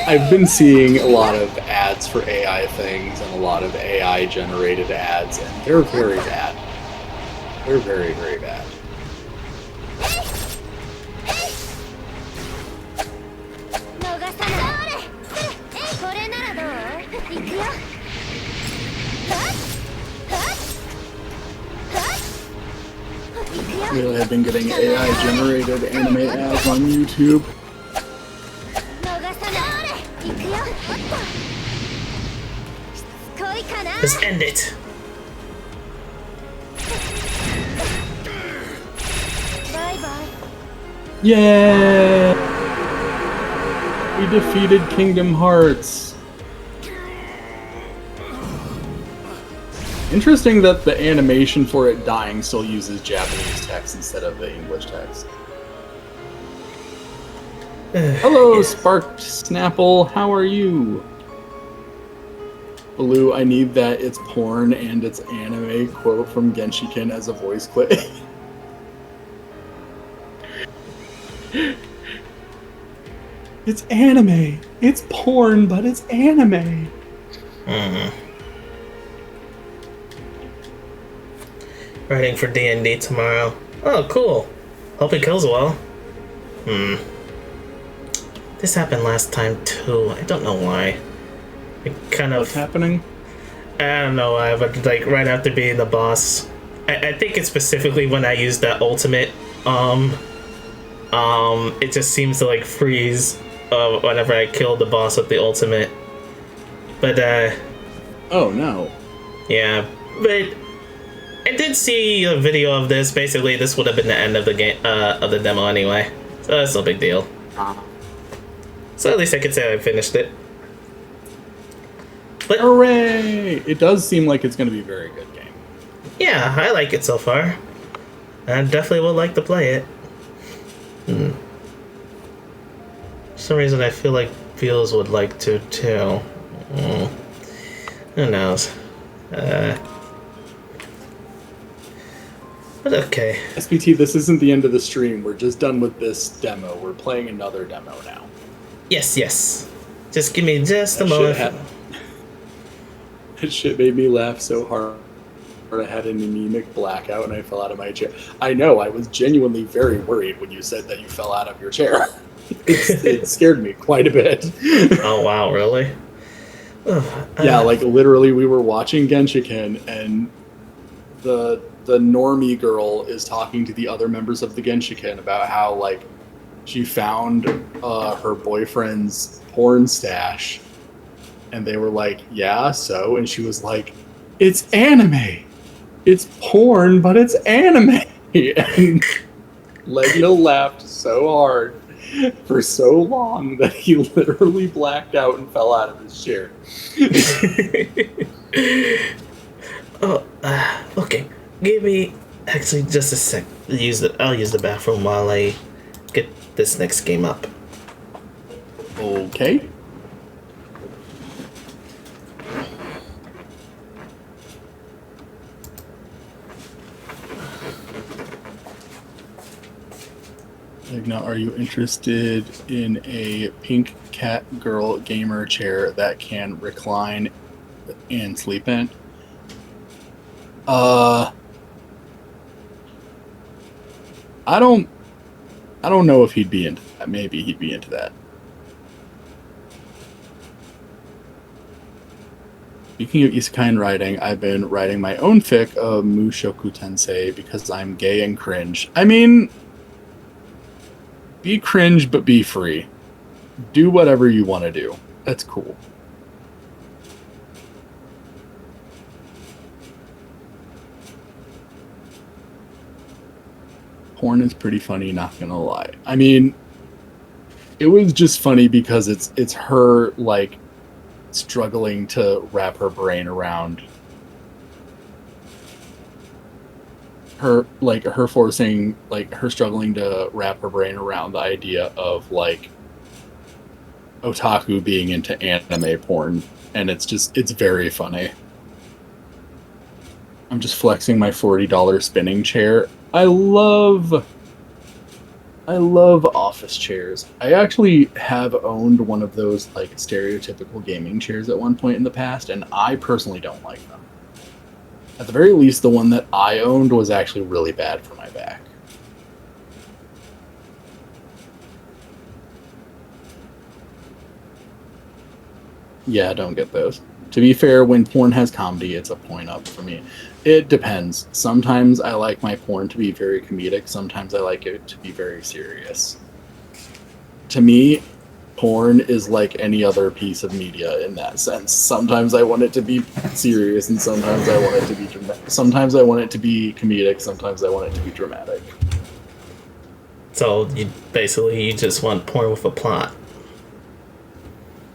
I've been seeing a lot of ads for AI things and a lot of AI-generated ads, and they're very bad. They're very, very bad. 逃さない。これならどう？行くよ。 Really, I've been getting AI-generated anime ads on YouTube. 逃さない。行くよ。おっと。しつこいかな。 Just end it. バイバイ。 Yay! We defeated Kingdom Hearts. Interesting that the animation for it dying still uses Japanese text instead of the English text. Hello, Sparked Snapple. How are you? Blue, I need that it's porn and it's anime quote from Genshiken as a voice clip. It's anime. It's porn, but it's anime. Writing for D&D tomorrow. Oh, cool. Hope it goes well. This happened last time too. I don't know why. It kind of... What's happening? I don't know why, but like right after being the boss, I think it's specifically when I use that ultimate. It just seems to like freeze whenever I kill the boss with the ultimate. But oh no. Yeah, but I did see a video of this. Basically, this would have been the end of the game of the demo anyway, so that's no big deal. So at least I could say I finished it. But hooray! It does seem like it's going to be a very good game. Yeah, I like it so far. I definitely would like to play it. For some reason, I feel like Feels would like to too. Who knows? But okay. SPT, this isn't the end of the stream. We're just done with this demo. We're playing another demo now. Yes. Just give me just a moment. That shit made me laugh so hard. I had an anemic blackout and I fell out of my chair. I know, I was genuinely very worried when you said that you fell out of your chair. It scared me quite a bit. Oh, wow, really? Yeah, like literally we were watching Genshiken and the normie girl is talking to the other members of the Genshiken about how like she found her boyfriend's porn stash. And they were like, yeah, so? And she was like, it's anime. It's porn, but it's anime. And Legio laughed so hard for so long that he literally blacked out and fell out of his chair. Okay. Give me actually just a sec. I'll use the bathroom while I get this next game up. Okay. Now, are you interested in a pink cat girl gamer chair that can recline and sleep in? I don't know if he'd be into that. Maybe he'd be into that. Speaking of isekai and writing, I've been writing my own fic of Mushoku Tensei because I'm gay and cringe. I mean, be cringe, but be free. Do whatever you want to do. That's cool. Porn is pretty funny, not gonna lie. I mean, it was just funny because it's her, like, struggling to wrap her brain around her struggling to wrap her brain around the idea of like otaku being into anime porn, and it's very funny. I'm just flexing my $40 spinning chair. I love office chairs. I actually have owned one of those like stereotypical gaming chairs at one point in the past, and I personally don't like them. At the very least, the one that I owned was actually really bad for my back. Yeah, don't get those. To be fair, when porn has comedy, it's a point up for me. It depends. Sometimes I like my porn to be very comedic. Sometimes I like it to be very serious. To me, porn is like any other piece of media in that sense. Sometimes I want it to be serious, and sometimes I want it to be dramatic. Sometimes I want it to be comedic. Sometimes I want it to be dramatic. So you just want porn with a plot.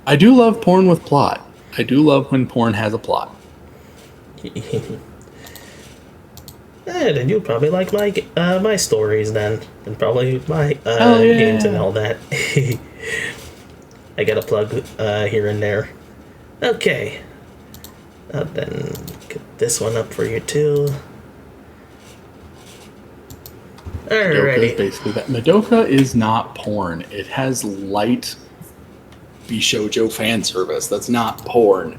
I do love porn with plot. I do love when porn has a plot. Then you'll probably like my stories then, and probably my games and all that. I got a plug here and there. Okay. Then get this one up for you too. Alrighty. Basically that. Madoka is not porn. It has light be shoujo fan service. That's not porn.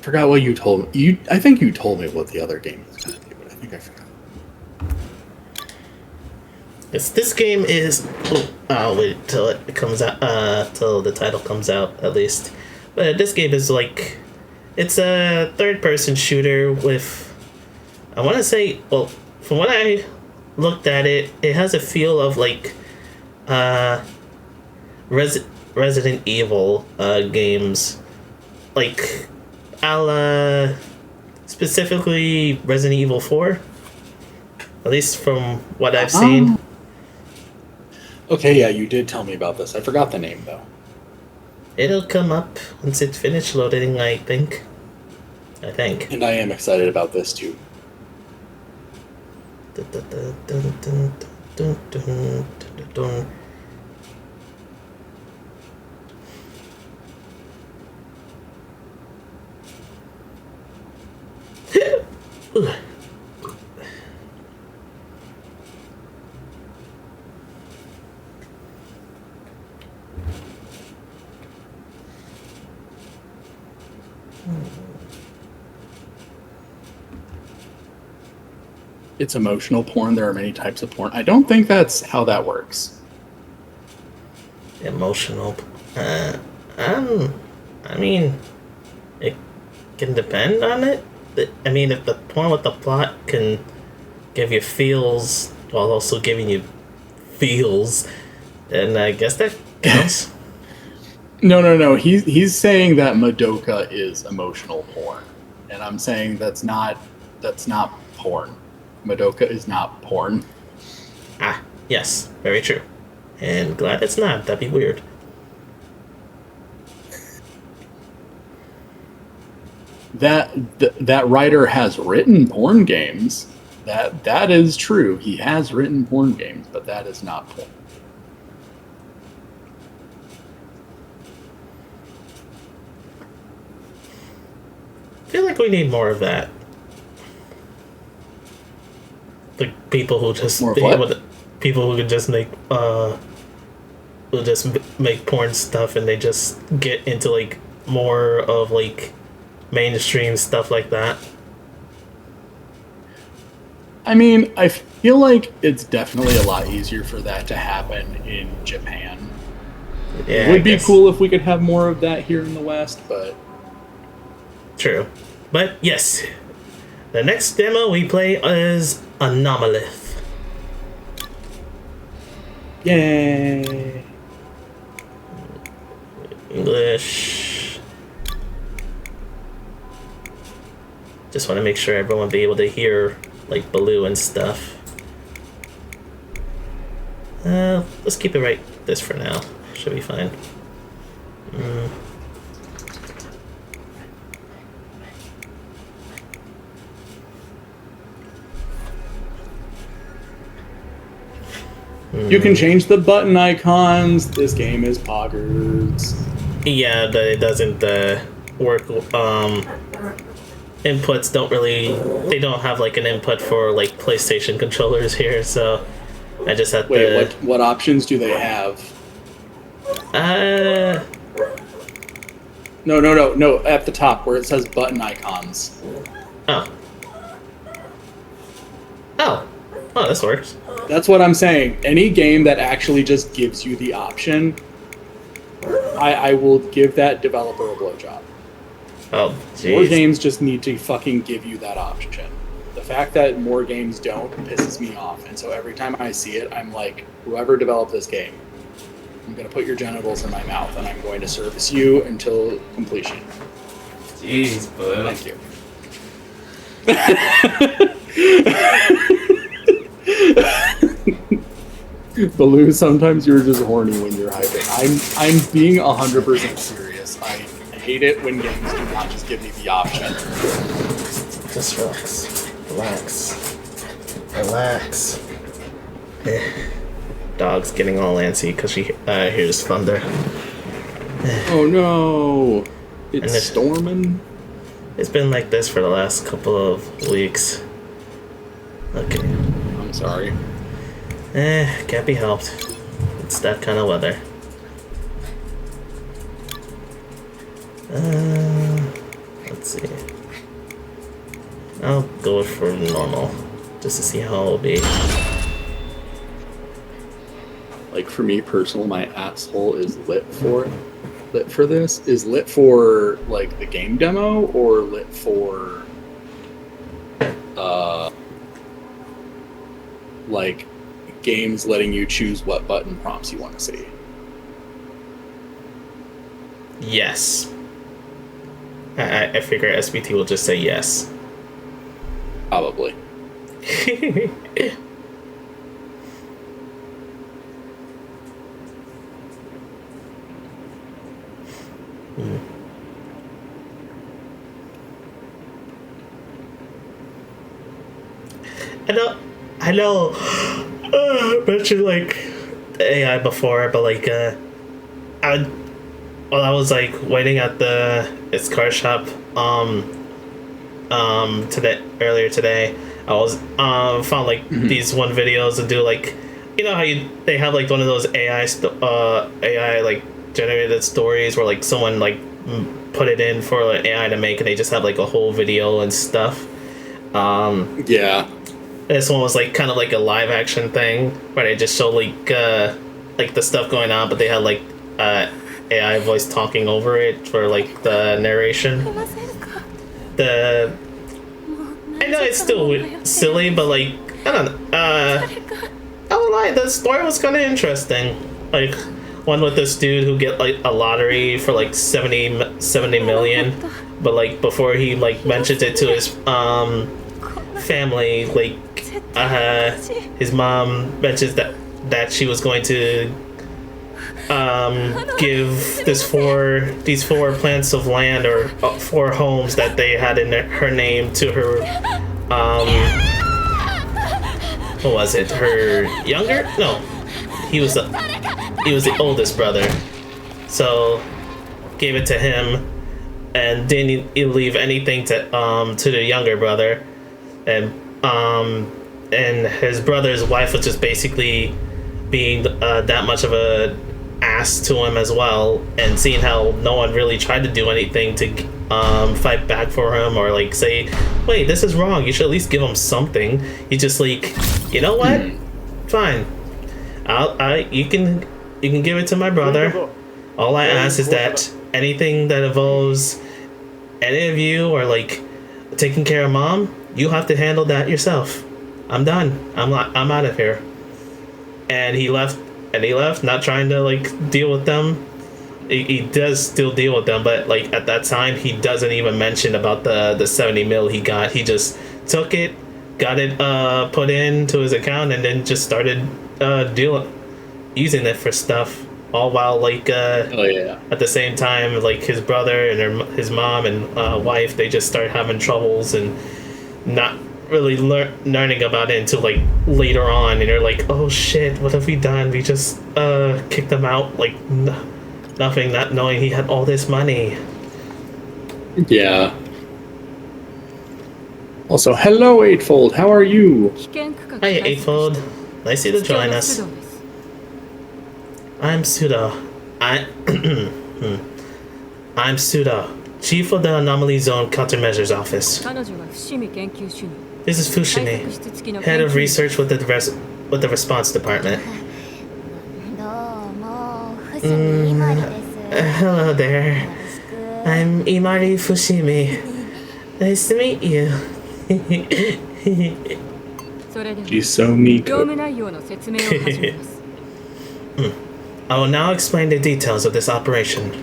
Forgot what you told me. I think you told me what the other game was going to be, but I think I forgot. Yes, this game is. I'll wait till it comes out. Till the title comes out, at least. But this game is like, it's a third-person shooter with. I want to say, well, from what I looked at it, it has a feel of like, Resident Evil games, like, a la specifically Resident Evil 4. At least from what I've seen. Okay, yeah, you did tell me about this. I forgot the name, though. It'll come up once it's finished loading, I think. And I am excited about this, too. It's emotional porn. There are many types of porn. I don't think that's how that works. Emotional. I mean, it can depend on it. I mean, if the porn with the plot can give you feels while also giving you feels, then I guess that counts. No. He's saying that Madoka is emotional porn, and I'm saying that's not porn. Madoka is not porn. Ah, yes, very true. And glad it's not. That'd be weird. That writer has written porn games. That is true. He has written porn games, but that is not porn. I feel like we need more of that. Like people who just people who could just make make porn stuff, and they just get into like more of like mainstream stuff like that. I mean, I feel like it's definitely a lot easier for that to happen in Japan. Yeah, it would be cool if we could have more of that here in the West, but true. But yes, the next demo we play is Anomalith. Yay! English. Just want to make sure everyone be able to hear like Baloo and stuff. Let's keep it right this for now. Should be fine. You can change the button icons. This game is poggers. Yeah, but it doesn't work. Inputs don't really. They don't have like an input for like PlayStation controllers here, so I just have to. Wait, what options do they have? No. At the top where it says button icons. Oh, this works. That's what I'm saying. Any game that actually just gives you the option, I will give that developer a blowjob. Oh, jeez. More games just need to fucking give you that option. The fact that more games don't pisses me off, and so every time I see it, I'm like, whoever developed this game, I'm going to put your genitals in my mouth, and I'm going to service you until completion. Jeez, bud. Thank you. Baloo, sometimes you're just horny when you're hyping. I'm being 100% serious. I hate it when games do not just give me the option. Just relax. Dog's getting all antsy because she hears thunder. Oh no! It's storming. It's been like this for the last couple of weeks. Okay. I'm sorry. Can't be helped. It's that kind of weather. Let's see. I'll go for normal, just to see how it'll be. Like for me personal, my asshole is lit for this. Is lit for like the game demo or lit for like games letting you choose what button prompts you want to see? Yes. I figure SBT will just say yes. Probably. I know. Mentioned like AI before, but like while I was like waiting at its car shop earlier today, I was found like these one videos and do like, you know how they have like one of those AI like generated stories where like someone like put it in for like, AI to make, and they just have like a whole video and stuff. Yeah. This one was like kind of like a live action thing where they just show like the stuff going on, but they had like AI voice talking over it for like the narration. I know it's still silly, but like I don't know. I won't lie, the story was kind of interesting. Like one with this dude who get like a lottery for like 70 million, but like before he like mentions it to his family, like his mom mentions that she was going to give these four plants of land or 4 homes that they had in her name to her what was it, her younger, no, he was the oldest brother, so gave it to him and didn't leave anything to the younger brother, and his brother's wife was just basically being that much of a ass to him as well, and seeing how no one really tried to do anything to fight back for him or like say, wait, this is wrong, you should at least give him something. He just like, you know what, fine, you can give it to my brother. All I ask is that anything that involves any of you or like taking care of mom, you have to handle that yourself. I'm done. I'm out of here. And he left, not trying to like deal with them. He does still deal with them, but like at that time he doesn't even mention about the 70 mil he got. He just took it, got it put into his account, and then just started using it for stuff, all while like at the same time like his brother and his mom and wife, they just start having troubles and not really learning about it until like later on, and they're like, oh shit, what have we done? We just kicked him out, like nothing, not knowing he had all this money. Yeah. Also, hello Eightfold, how are you? Hi Eightfold, nice of you to join us. I'm Suda. I'm Suda, Chief of the Anomaly Zone Countermeasures Office. This is Fushimi, Head of Research with the Response Department. Hello there. I'm Imari Fushimi. Nice to meet you. She's so meek. I will now explain the details of this operation.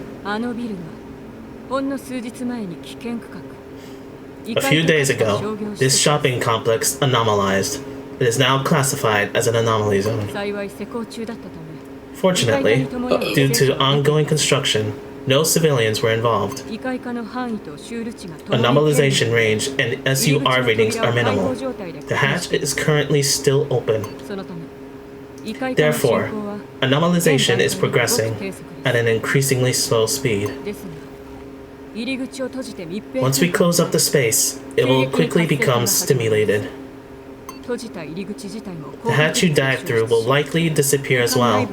A few days ago, this shopping complex anomalized. It is now classified as an anomaly zone. Fortunately, due to ongoing construction, no civilians were involved. Anomalization range and SUR readings are minimal. The hatch is currently still open. Therefore, anomalization is progressing at an increasingly slow speed. Once we close up the space, it will quickly become stimulated. The hatch you dive through will likely disappear as well,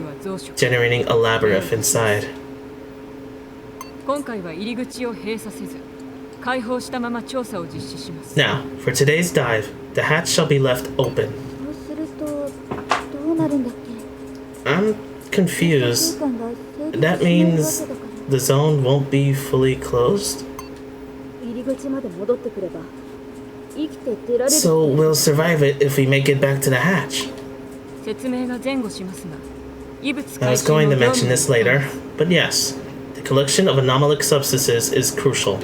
generating a labyrinth inside. Now, for today's dive, the hatch shall be left open. I'm confused. That means the zone won't be fully closed? So we'll survive it if we make it back to the hatch. I was going to mention this later, but yes, the collection of Anomalith substances is crucial.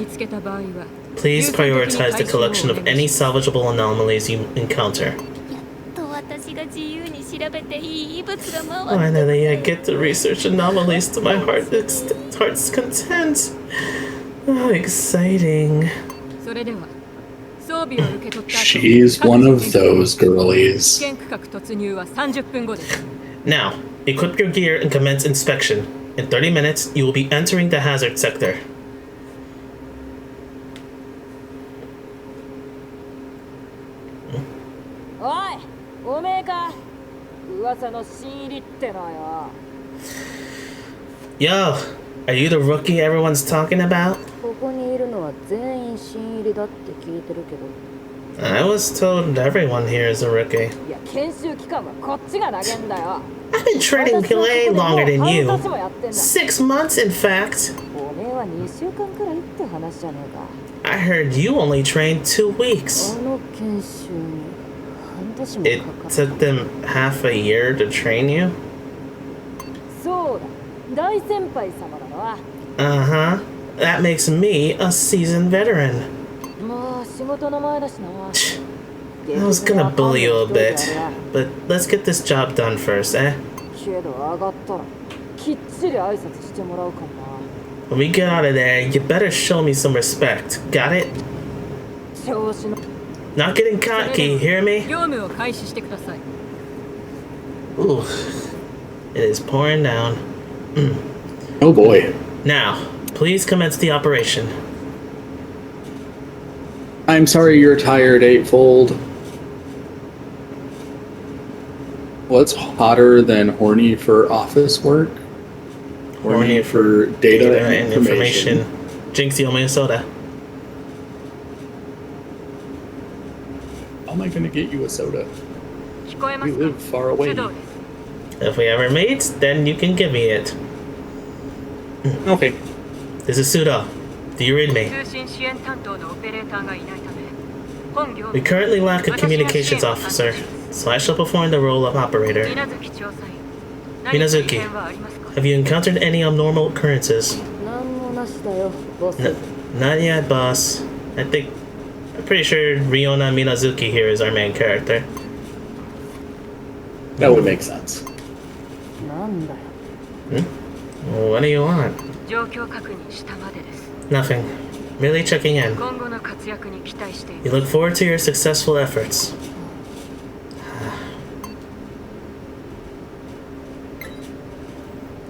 Please prioritize the collection of any salvageable anomalies you encounter. Finally, I get to research anomalies to my heart's content. Oh, exciting. She's one of those girlies. Now, equip your gear and commence inspection. In 30 minutes, you will be entering the hazard sector. Yo, are you the rookie everyone's talking about? I was told everyone here is a rookie. I've been training way longer than you. 6 months, in fact. I heard you only trained 2 weeks. It took them half a year to train you? Uh-huh. That makes me a seasoned veteran. I was gonna bully you a bit, but let's get this job done first, eh? When we get out of there, you better show me some respect. Got it? Not getting cocky, hear me? Ooh. It is pouring down. Oh boy. Now, please commence the operation. I'm sorry you're tired, Eightfold. What's hotter than horny for office work? Horny for data and information. Jinx, you owe me a soda. How am I going to get you a soda? We live far away. If we ever meet, then you can give me it. Okay. This is Suda. Do you read me? We currently lack a communications officer, so I shall perform the role of operator. Minazuki, have you encountered any abnormal occurrences? Not yet, boss. I'm pretty sure Riona Minazuki here is our main character. That would make sense. What do you want? Nothing. Merely checking in. You look forward to your successful efforts.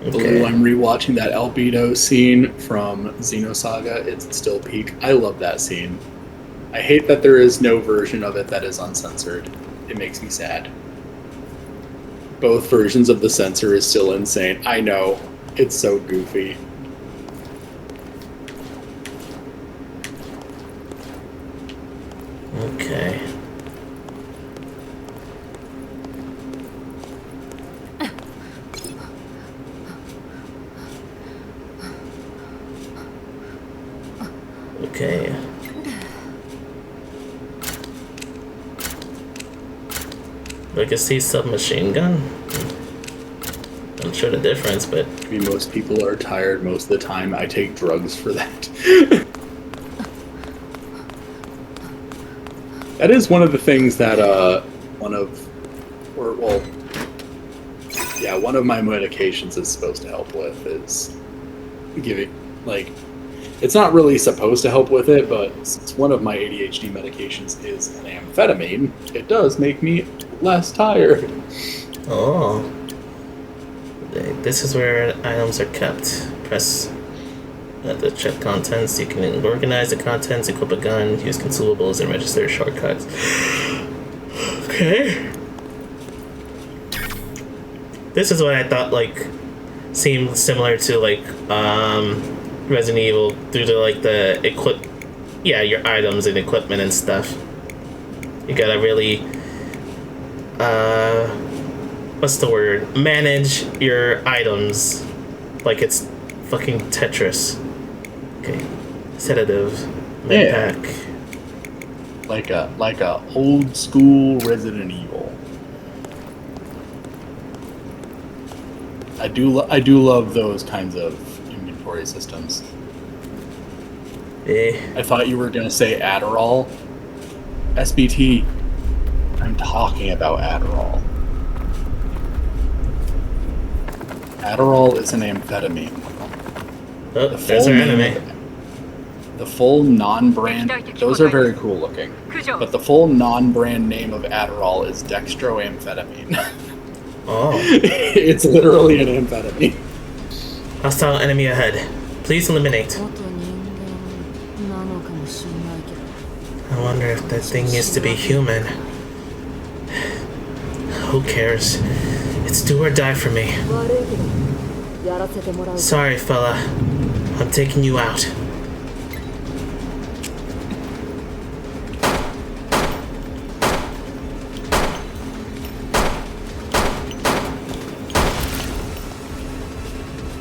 Okay. I'm rewatching that Albedo scene from Xenosaga. It's still peak. I love that scene. I hate that there is no version of it that is uncensored. It makes me sad. Both versions of the censor is still insane. I know. It's so goofy. Okay. Okay. Legacy submachine gun? Not sure the difference, but... I mean, most people are tired most of the time. I take drugs for that. That is one of the things that, one of my medications is supposed to help with, is giving, like, it's not really supposed to help with it, but since one of my ADHD medications is an amphetamine, it does make me less tired. Oh. This is where items are kept. Press to check contents. You can organize the contents, equip a gun, use consumables, and register shortcuts. Okay. This is what I thought, like, seemed similar to, like, Resident Evil due to, like, the your items and equipment and stuff. You gotta really, what's the word? Manage your items like it's fucking Tetris. Okay. Sedative. Med pack. Like a old school Resident Evil. I do love those kinds of inventory systems. I thought you were gonna say Adderall. SBT. I'm talking about Adderall. Adderall is an amphetamine. Oh, there's our enemy. The full non-brand, those are very cool looking, but the full non-brand name of Adderall is dextroamphetamine. Oh. It's literally an amphetamine. Hostile enemy ahead. Please eliminate. I wonder if that thing used to be human. Who cares? It's do or die for me. Sorry, fella. I'm taking you out.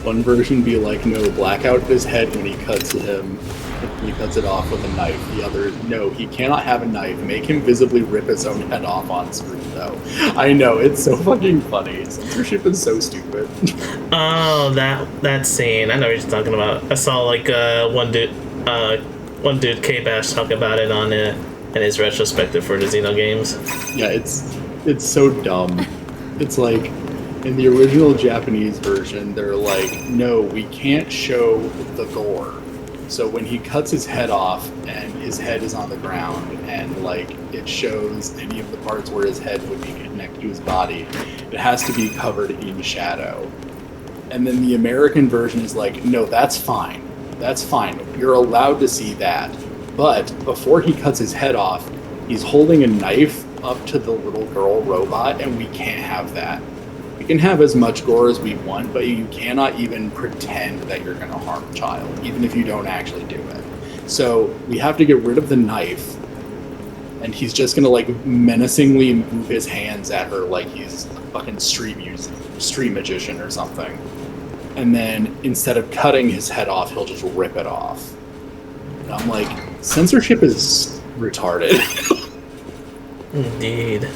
One version be like, no, black out his head when he cuts it off with a knife. The other, no, he cannot have a knife. Make him visibly rip his own head off on screen, though. I know, it's so fucking funny. Censorship is so stupid. Oh, that scene. I know what you're talking about. I saw like one dude K-Bash talk about it on in his retrospective for the Xeno games. Yeah, it's so dumb. It's like, in the original Japanese version, they're like, no, we can't show the gore. So when he cuts his head off and his head is on the ground and like it shows any of the parts where his head would be connected to his body, it has to be covered in shadow. And then the American version is like, no, that's fine. That's fine. You're allowed to see that. But before he cuts his head off, he's holding a knife up to the little girl robot, and we can't have that. We can have as much gore as we want, but you cannot even pretend that you're going to harm a child, even if you don't actually do it. So we have to get rid of the knife, and he's just going to like menacingly move his hands at her like he's a fucking street magician or something. And then instead of cutting his head off, he'll just rip it off. And I'm like, censorship is retarded. Indeed.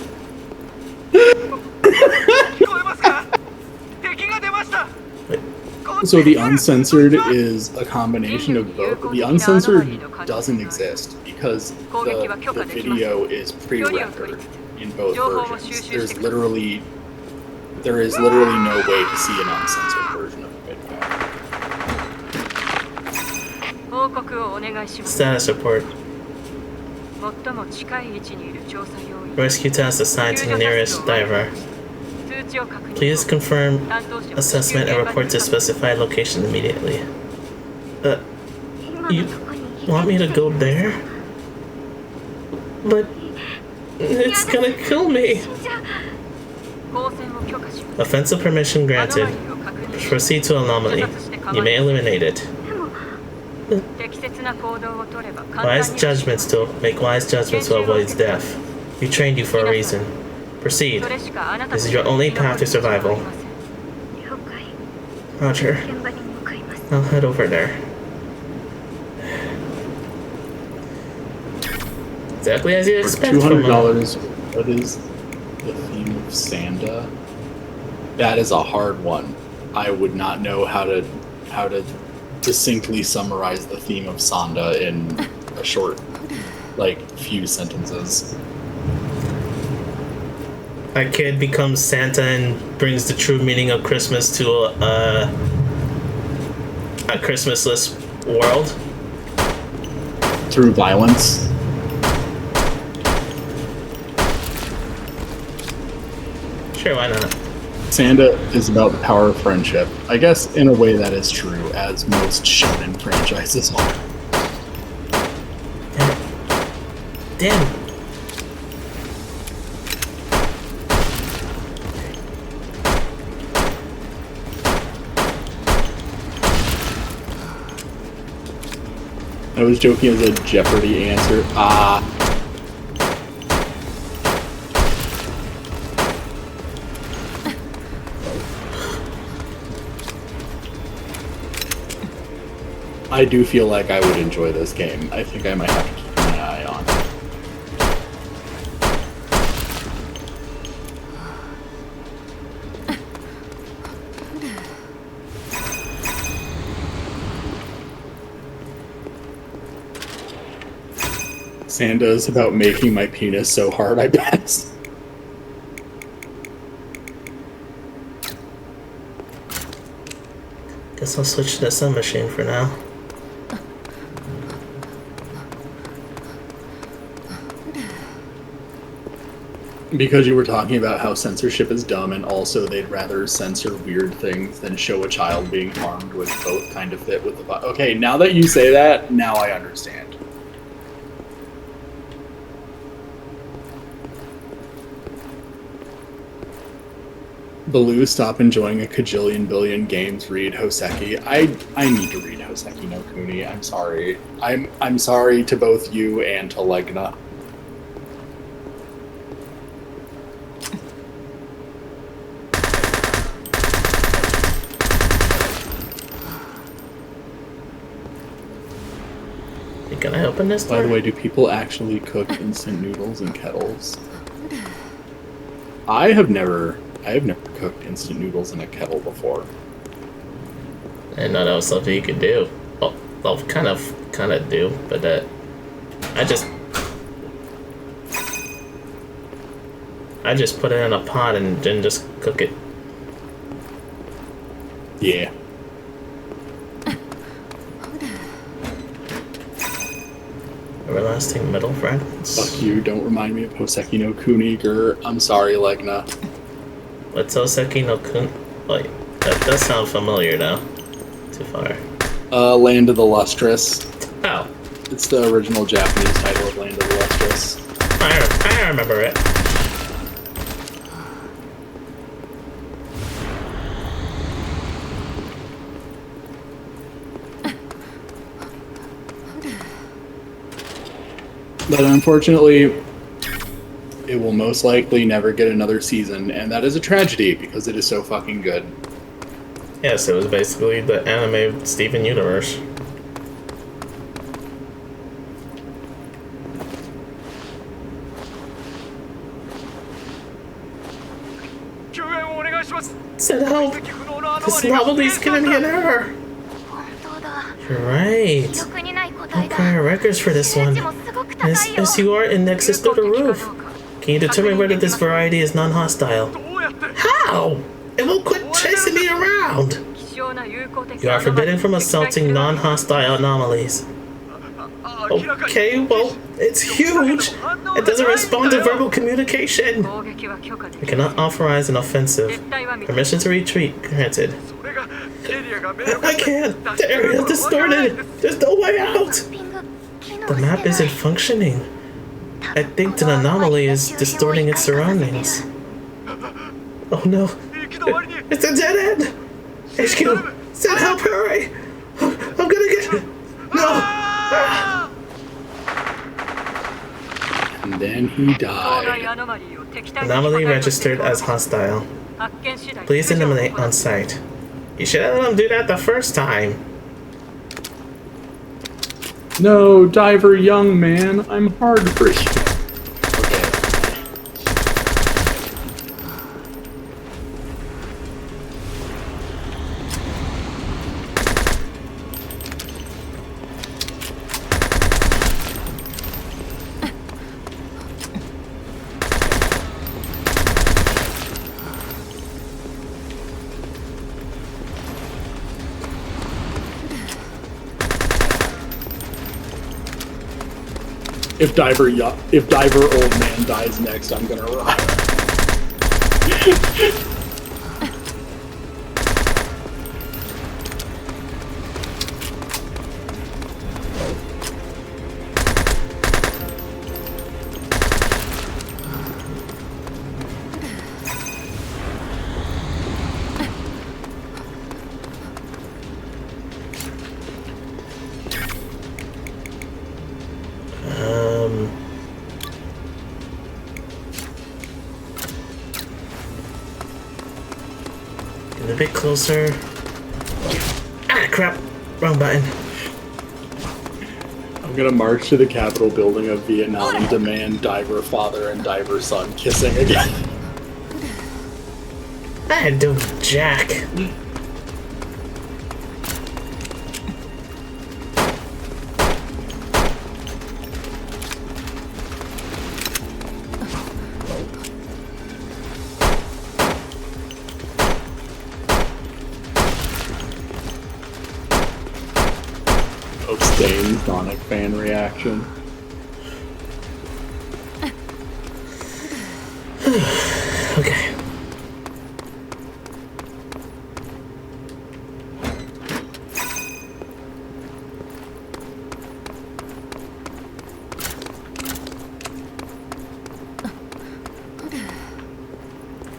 So the uncensored is a combination of both. The uncensored doesn't exist because the video is pre-rendered in both versions. There is literally no way to see an uncensored version of the video. Status report. Rescue task assigned to the nearest diver. Please confirm assessment and report to specified location immediately. You want me to go there? But it's gonna kill me. Offensive permission granted. Proceed to Anomaly. You may eliminate it. Wise judgments to make wise judgments to avoid death. We trained you for a reason. Proceed. This is your only path to survival. Roger. I'll head over there. Exactly as you expect. For $200, what is the theme of Sanda? That is a hard one. I would not know how to distinctly summarize the theme of Sanda in a short, few sentences. A kid becomes Santa and brings the true meaning of Christmas to a Christmasless world. Through violence. Sure, why not? Sanda is about the power of friendship. I guess in a way that is true, as most shonen franchises are. Damn. I was joking as a Jeopardy answer. Ah. I do feel like I would enjoy this game. I think I might have to keep my eye on it. Sanda's about making my penis so hard, I bet. Guess I'll switch to the sun machine for now. Because you were talking about how censorship is dumb, and also they'd rather censor weird things than show a child being harmed, which both kind of fit with the... Okay, now that you say that, now I understand. Baloo, stop enjoying a kajillion billion games. Read Hoseki. I need to read Hoseki no Kuni. I'm sorry. I'm sorry to both you and to Legna. Can I open this door? By the way, do people actually cook instant noodles in kettles? I have never cooked instant noodles in a kettle before. I didn't know that was something you could do. Well, kind of do, but I just put it in a pot and then just cook it. Yeah. Everlasting metal fragments. Fuck you, don't remind me of Hoseki no Kuni, grr. I'm sorry, Legna. What's Oseki no Kun? Like, that does sound familiar now. Too far. Land of the Lustrous. Oh. It's the original Japanese title of Land of the Lustrous. I remember it. But unfortunately, it will most likely never get another season, and that is a tragedy because it is so fucking good. Yes, it was basically the anime Steven Universe. Send help! This Anomalith's giving me an error! You're right. No prior records for this one. As you are indexes through the roof. Can you determine whether this variety is non-hostile? How? It won't quit chasing me around! You are forbidden from assaulting non-hostile anomalies. Okay, well, it's huge! It doesn't respond to verbal communication! We cannot authorize an offensive. Permission to retreat granted. I can't! The area is distorted! There's no way out! The map isn't functioning. I think the anomaly is distorting its surroundings. Oh no. It's a dead end! HQ! Send help, hurry! I'm gonna get... No! And then he died. Anomaly registered as hostile. Please eliminate on site. You should have let him do that the first time. No, Diver young man, I'm hard for you. If Diver old man dies next, I'm gonna run. a bit closer. Ah, crap. Wrong button. I'm gonna march to the Capitol building of Vietnam and demand diver father and diver son kissing again. I had to do Jack. Abstain, Sonic fan reaction. Okay.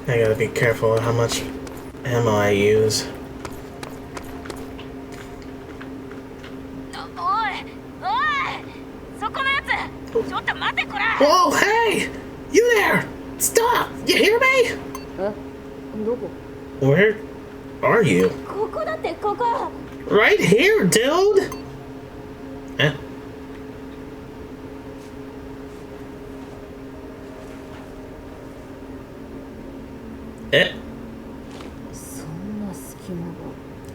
I gotta be careful with how much ammo I use. おいそこのやつちょっと待てこら Whoa, hey! You there! Stop! You hear me? どこ Where are you? ここだってここ Right here, dude! Eh? Eh? そんな隙間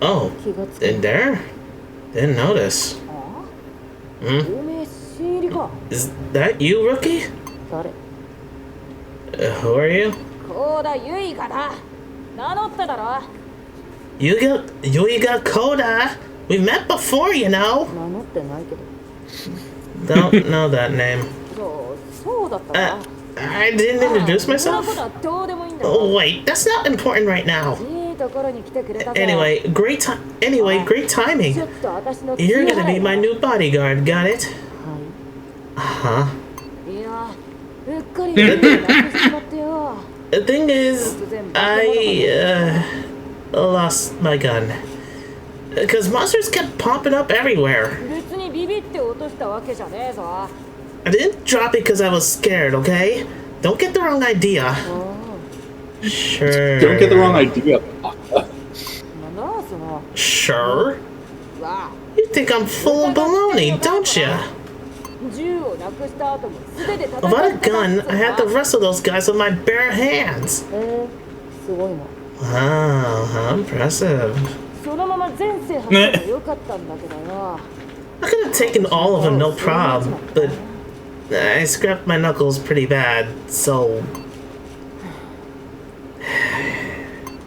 Oh, が気がつか in there? Didn't notice. あ Hmm? おめえ新入りか Is that you, rookie? 誰 Who are you? こうだゆいかな名乗っただろ You got Koda. We've met before, you know. 名乗ってないけど Don't know that name. そうだったな I didn't introduce そんな myself. ことはどうでもいいんだ Oh wait, that's not important right now. いいところに来てくれたぜ Anyway, great time. Anyway, great ち timing. ょっと私の You're gonna be my は new bodyguard. Got it? は Huh? いいやうっかりなくしちまってよ The thing is, I lost my gun. Because monsters kept popping up everywhere. 別にビビって落としたわけじゃねえぞ I didn't drop it because I was scared, okay? Don't get the wrong idea. あ Sure. Don't get the wrong idea. あなんだその Sure? わ You think I'm full of baloney, don't you? 銃をなくした後も素手で戦 Without a gun, I had to wrestle those guys with my bare hands. すごいな Wow, how impressive. そのまま前世走ってもよかったんだけどよ I could have taken all of them, no problem, but I scraped my knuckles pretty bad, so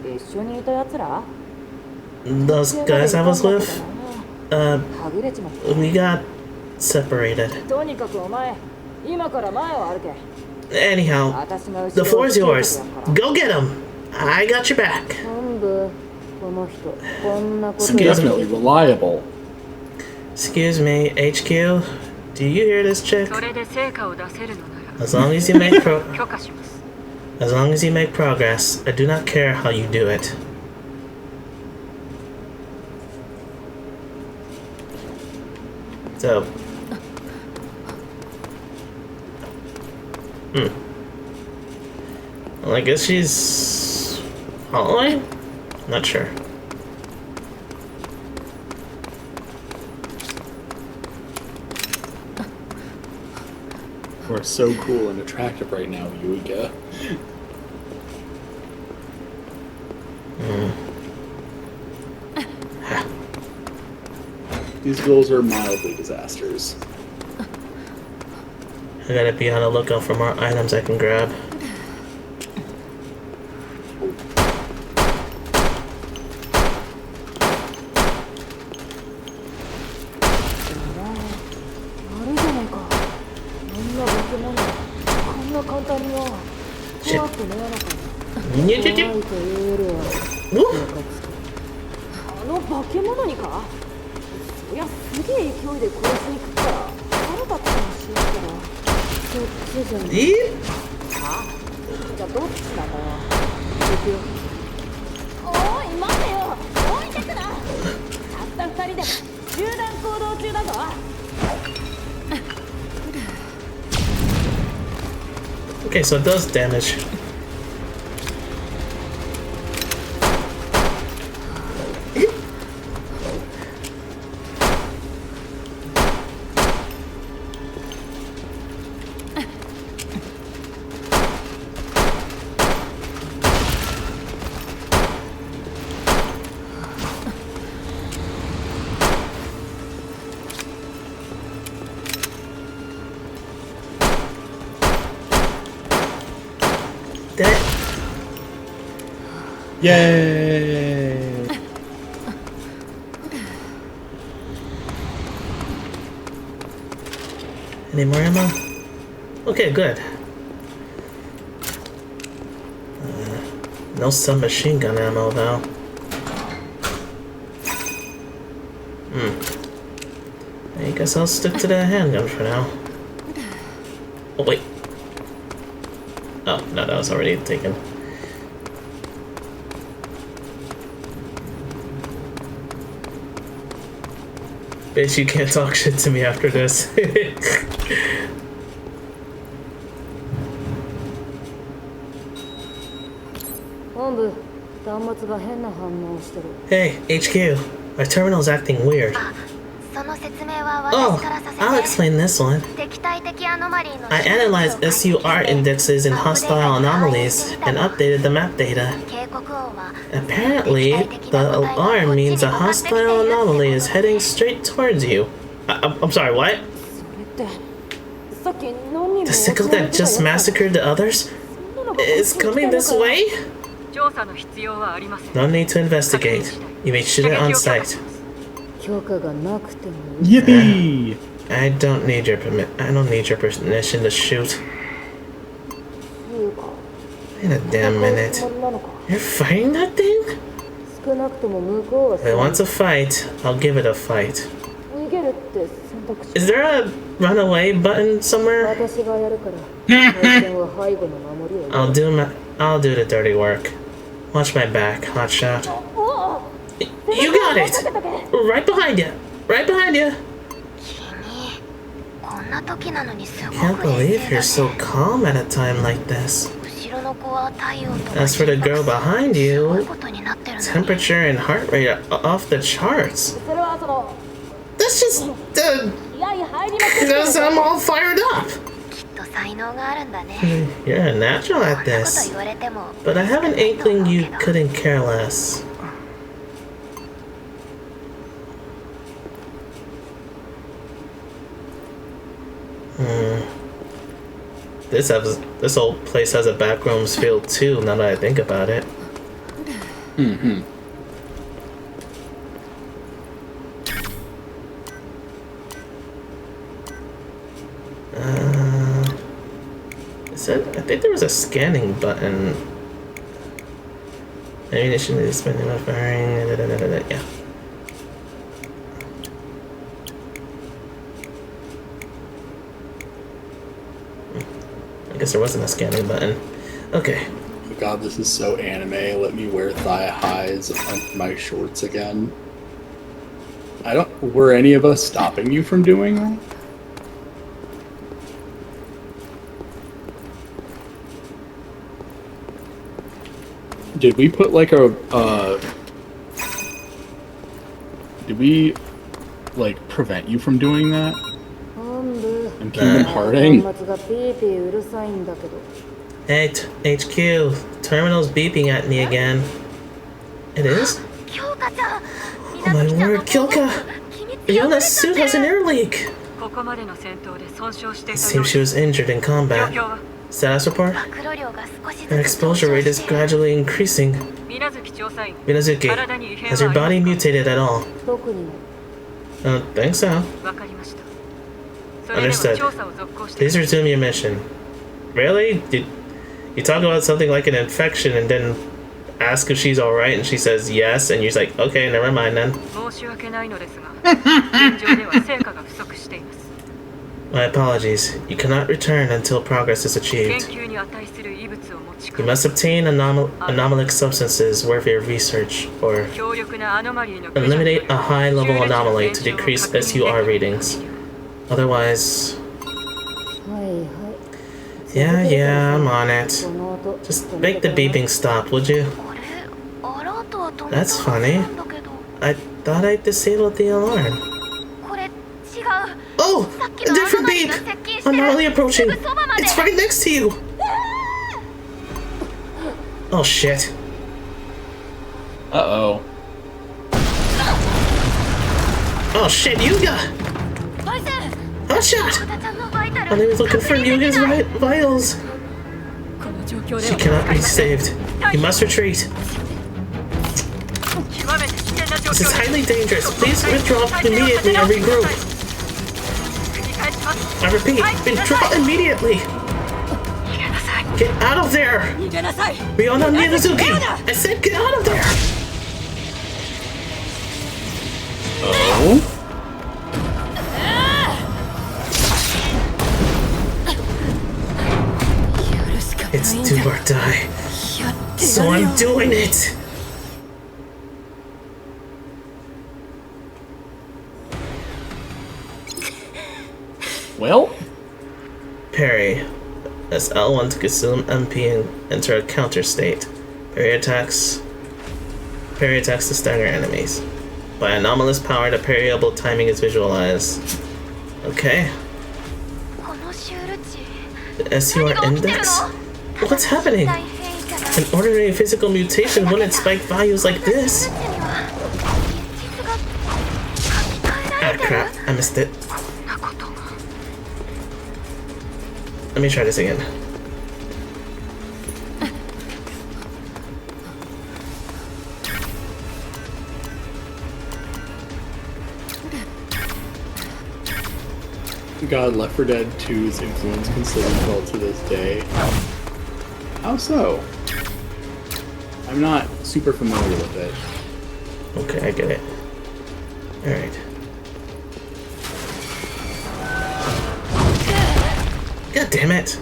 一緒にいた奴ら those guys I was with, はぐれちまった we got separated. とにかくお前今から前を歩け Anyhow, 私が後ろ the を floor is つけて yours. やるから Go get him. I got your back. 本部この人こんなこと Definitely reliable. Excuse me, HQ. Do you hear this chick? それで成果を出せるのなら As long as you make 許可します as long as you make progress, I do not care how you do it. So, well, I guess she's following? Not sure. We're so cool and attractive right now, Yuiga. These girls are mildly disasters. I gotta be on the lookout for more items I can grab. Shit. Whoop. あの化け物にかそりゃすげえ勢いで殺しに来るから腹立ったかもしれんけどそっちじゃね Eep. じゃあどっちなんだよ行くよおい待てよ置いてくなたった二人で集団行動中だぞ Okay, so it does damage. Yay! Any more ammo? Okay, good. No submachine gun ammo though. I guess I'll stick to the handgun for now. Oh wait. Oh no, that was already taken. Bitch, you can't talk shit to me after this. Hey, HQ. My terminal's acting weird. Oh, I'll explain this one. I analyzed SUR indexes and hostile anomalies and updated the map data. Apparently, the alarm means a hostile anomaly is heading straight towards you. I'm sorry, what? The sickle that just massacred the others is coming this way? No need to investigate. You may shoot it on sight. Yippee! I don't need your permission to shoot. Wait a damn minute. You're fighting that thing? If it wants a fight, I'll give it a fight. Is there a runaway button somewhere? I'll do the dirty work. Watch my back, hotshot. You got it! Right behind you! Right behind you! Can't believe you're so calm at a time like this. As for the girl behind you, temperature and heart rate are off the charts. That's just because I'm all fired up. You're a natural at this, but I have an inkling you couldn't care less. This whole place has a backrooms feel too, now that I think about it. Mm-hmm. I think there was a scanning button. Ammunition is spending on firing. Yeah. I guess there wasn't a scanning button. Okay. Oh God, this is so anime. Let me wear thigh highs on my shorts again. Were any of us stopping you from doing that? Did we put like did we like prevent you from doing that? And keep imparting? Hey, HQ, terminal's beeping at me again. It is? Oh my word, Kyoka! Yona's suit has an air leak! It seems she was injured in combat. Status report? Her exposure rate is gradually increasing. Minazuki, has your body mutated at all? I don't think so. Understood. Please resume your mission. Really? You talk about something like an infection and then ask if she's alright and she says yes and you're like, okay, never mind then. My apologies. You cannot return until progress is achieved. You must obtain anomalic substances worthy of research or eliminate a high-level anomaly to decrease SUR readings. Otherwise... Yeah, I'm on it. Just make the beeping stop, would you? That's funny. I thought I disabled the alarm. Oh! A different beep! Anomaly approaching! It's right next to you! Oh shit. Uh-oh. Oh shit, Yuga! Hotshot! I'm able to confirm Yuga's vitals! She cannot be saved. You must retreat. This is highly dangerous. Please withdraw immediately and regroup. I repeat, withdraw immediately. Get out of there. Ryona Minazuki. I said get out of there. Oh? It's do or die. So I'm doing it. Well? Parry. Press L1 to consume MP and enter a counter state. Parry attacks to stagger enemies. By Anomalith power, the parryable timing is visualized. Okay. The SUR index? What's happening? An ordinary physical mutation wouldn't spike values like this. Ah crap, I missed it. Let me try this again. God, Left 4 Dead 2's influence can still be felt to this day. How so? I'm not super familiar with it. Okay, I get it. Alright. God damn it!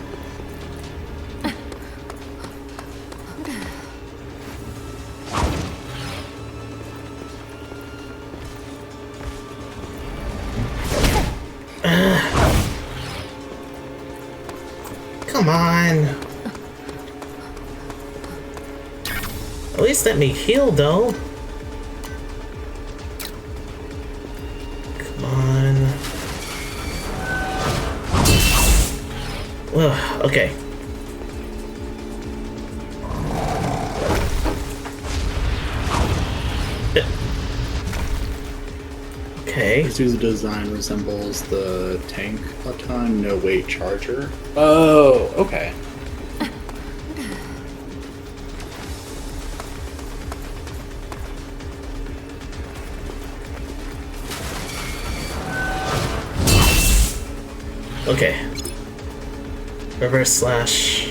Come on! At least let me heal, though. Come on. Ugh, okay. Okay. This user design resembles the tank a ton, no weight charger. Oh, okay. Okay. Reverse slash.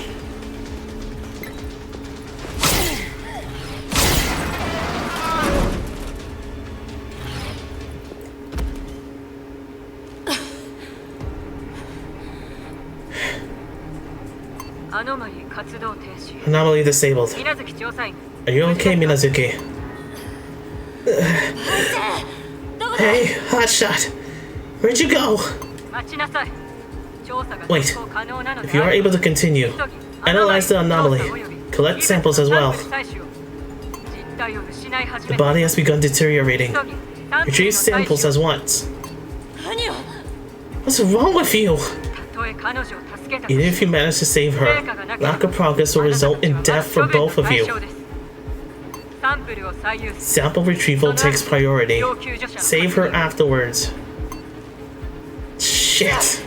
Anomaly disabled. Are you okay, Minazuki? Hey, hotshot! Where'd you go? Wait, if you are able to continue, analyze the anomaly. Collect samples as well. The body has begun deteriorating. Retrieve samples as once. What's wrong with you? Even if you manage to save her, lack of progress will result in death for both of you. Sample retrieval takes priority. Save her afterwards. Shit.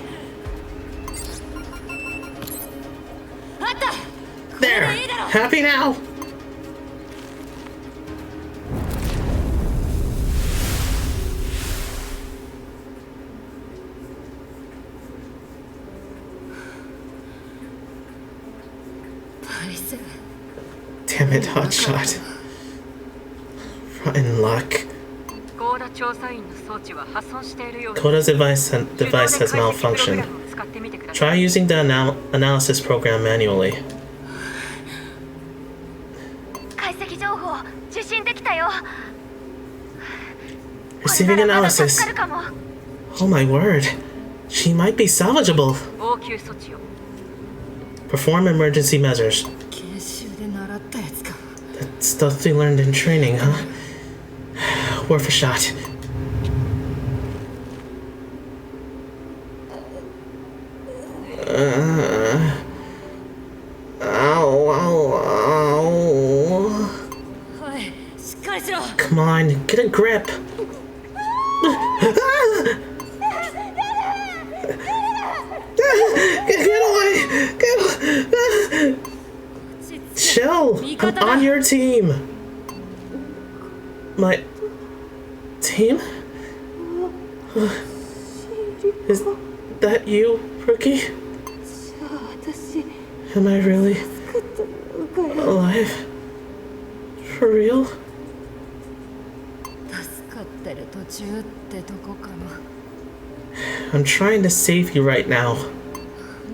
There! Happy now? Damn it, hotshot. Rotten luck. Koda's device has malfunctioned. Try using the analysis program manually. Receiving analysis. Oh my word. She might be salvageable. Perform emergency measures. That stuff we learned in training, huh? Worth a shot. Come on, get a grip. Get away! Chill. I'm on your team. team? Is that you, Rookie? じゃあ私 Am I really 作ったのかよ alive? For real? 助かってる途中ってとこかな I'm trying to save you right now.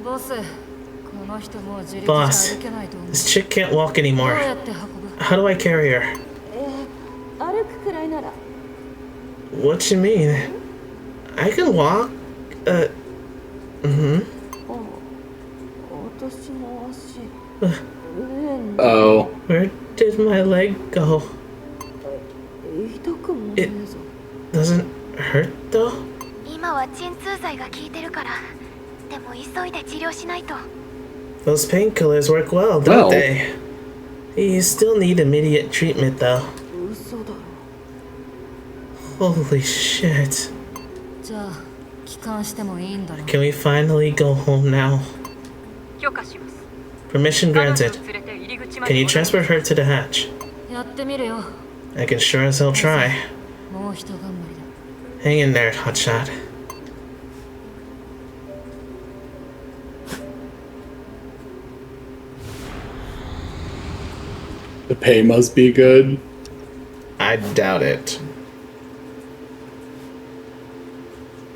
ボスこの人もう自力じゃ Boss, 歩けないと思う this chick can't walk どう anymore. やって運ぶ How do I carry her? 歩くくらいなら What you mean? I can walk. Mm-hmm. 私の足 Oh. Where did my leg go? 痛くもねえぞ Doesn't hurt though? 今は鎮痛剤が効いてるから。でも急いで治療しないと。 Those painkillers work well, don't they? You still need immediate treatment though. 嘘だろ Holy shit. じゃあ帰還してもいいんだろ Can we finally go home now? 許可します。 Permission 彼女 granted. を連れて入り口ま Can で you お願いします transport her to the hatch? やってみるよ I can sure as hell try. もう一頑張りだ Hang in there, hotshot. The pay must be good. I doubt it.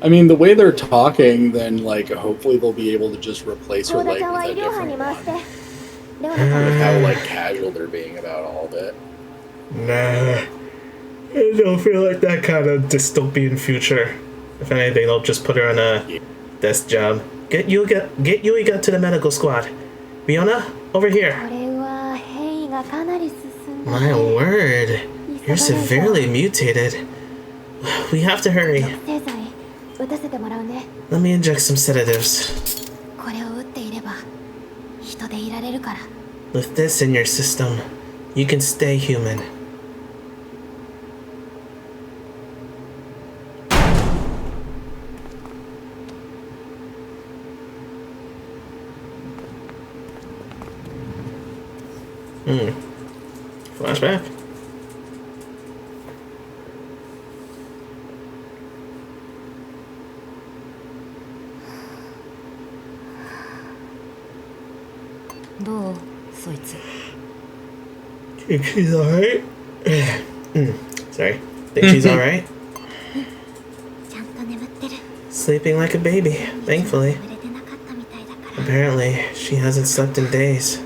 I mean, the way they're talking, then, like, hopefully they'll be able to just replace her 相田 leg ちゃんは with 医 a 療班に different 回して one. レオナちゃん With how, like, casual they're being about all of it. Nah. I don't feel like that kind of dystopian future. If anything, they'll just put her on a desk job. Get Yuiga to the medical squad. Fiona, over こ here. れは変異がかなり進んだ My word. You're severely mutated. We have to hurry. 製剤打たせてもらうね Let me inject some sedatives. これを打っていれば人でいられるから With this in your system, you can stay human. Flashback. Think she's alright? Sorry. Think she's alright? ちゃんと眠ってる Sleeping like a baby, thankfully. 眠れてなかったみたいだから Apparently, she hasn't slept in days.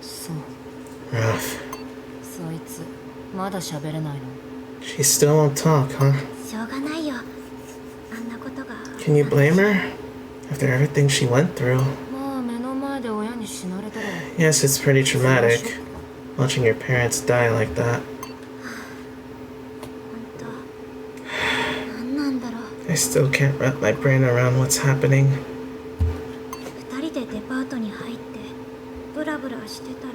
そう Rough. そいつまだ喋れないの She still won't talk, huh? しょうがないよあんなことが Can you blame her? After everything she went through. まあ目の前で親に死なれたら Yes, it's pretty traumatic. Watching your parents die like that. 本当何なんだろう I still can't wrap my brain around what's happening. 二人でデパートに入ってブラブラしてたら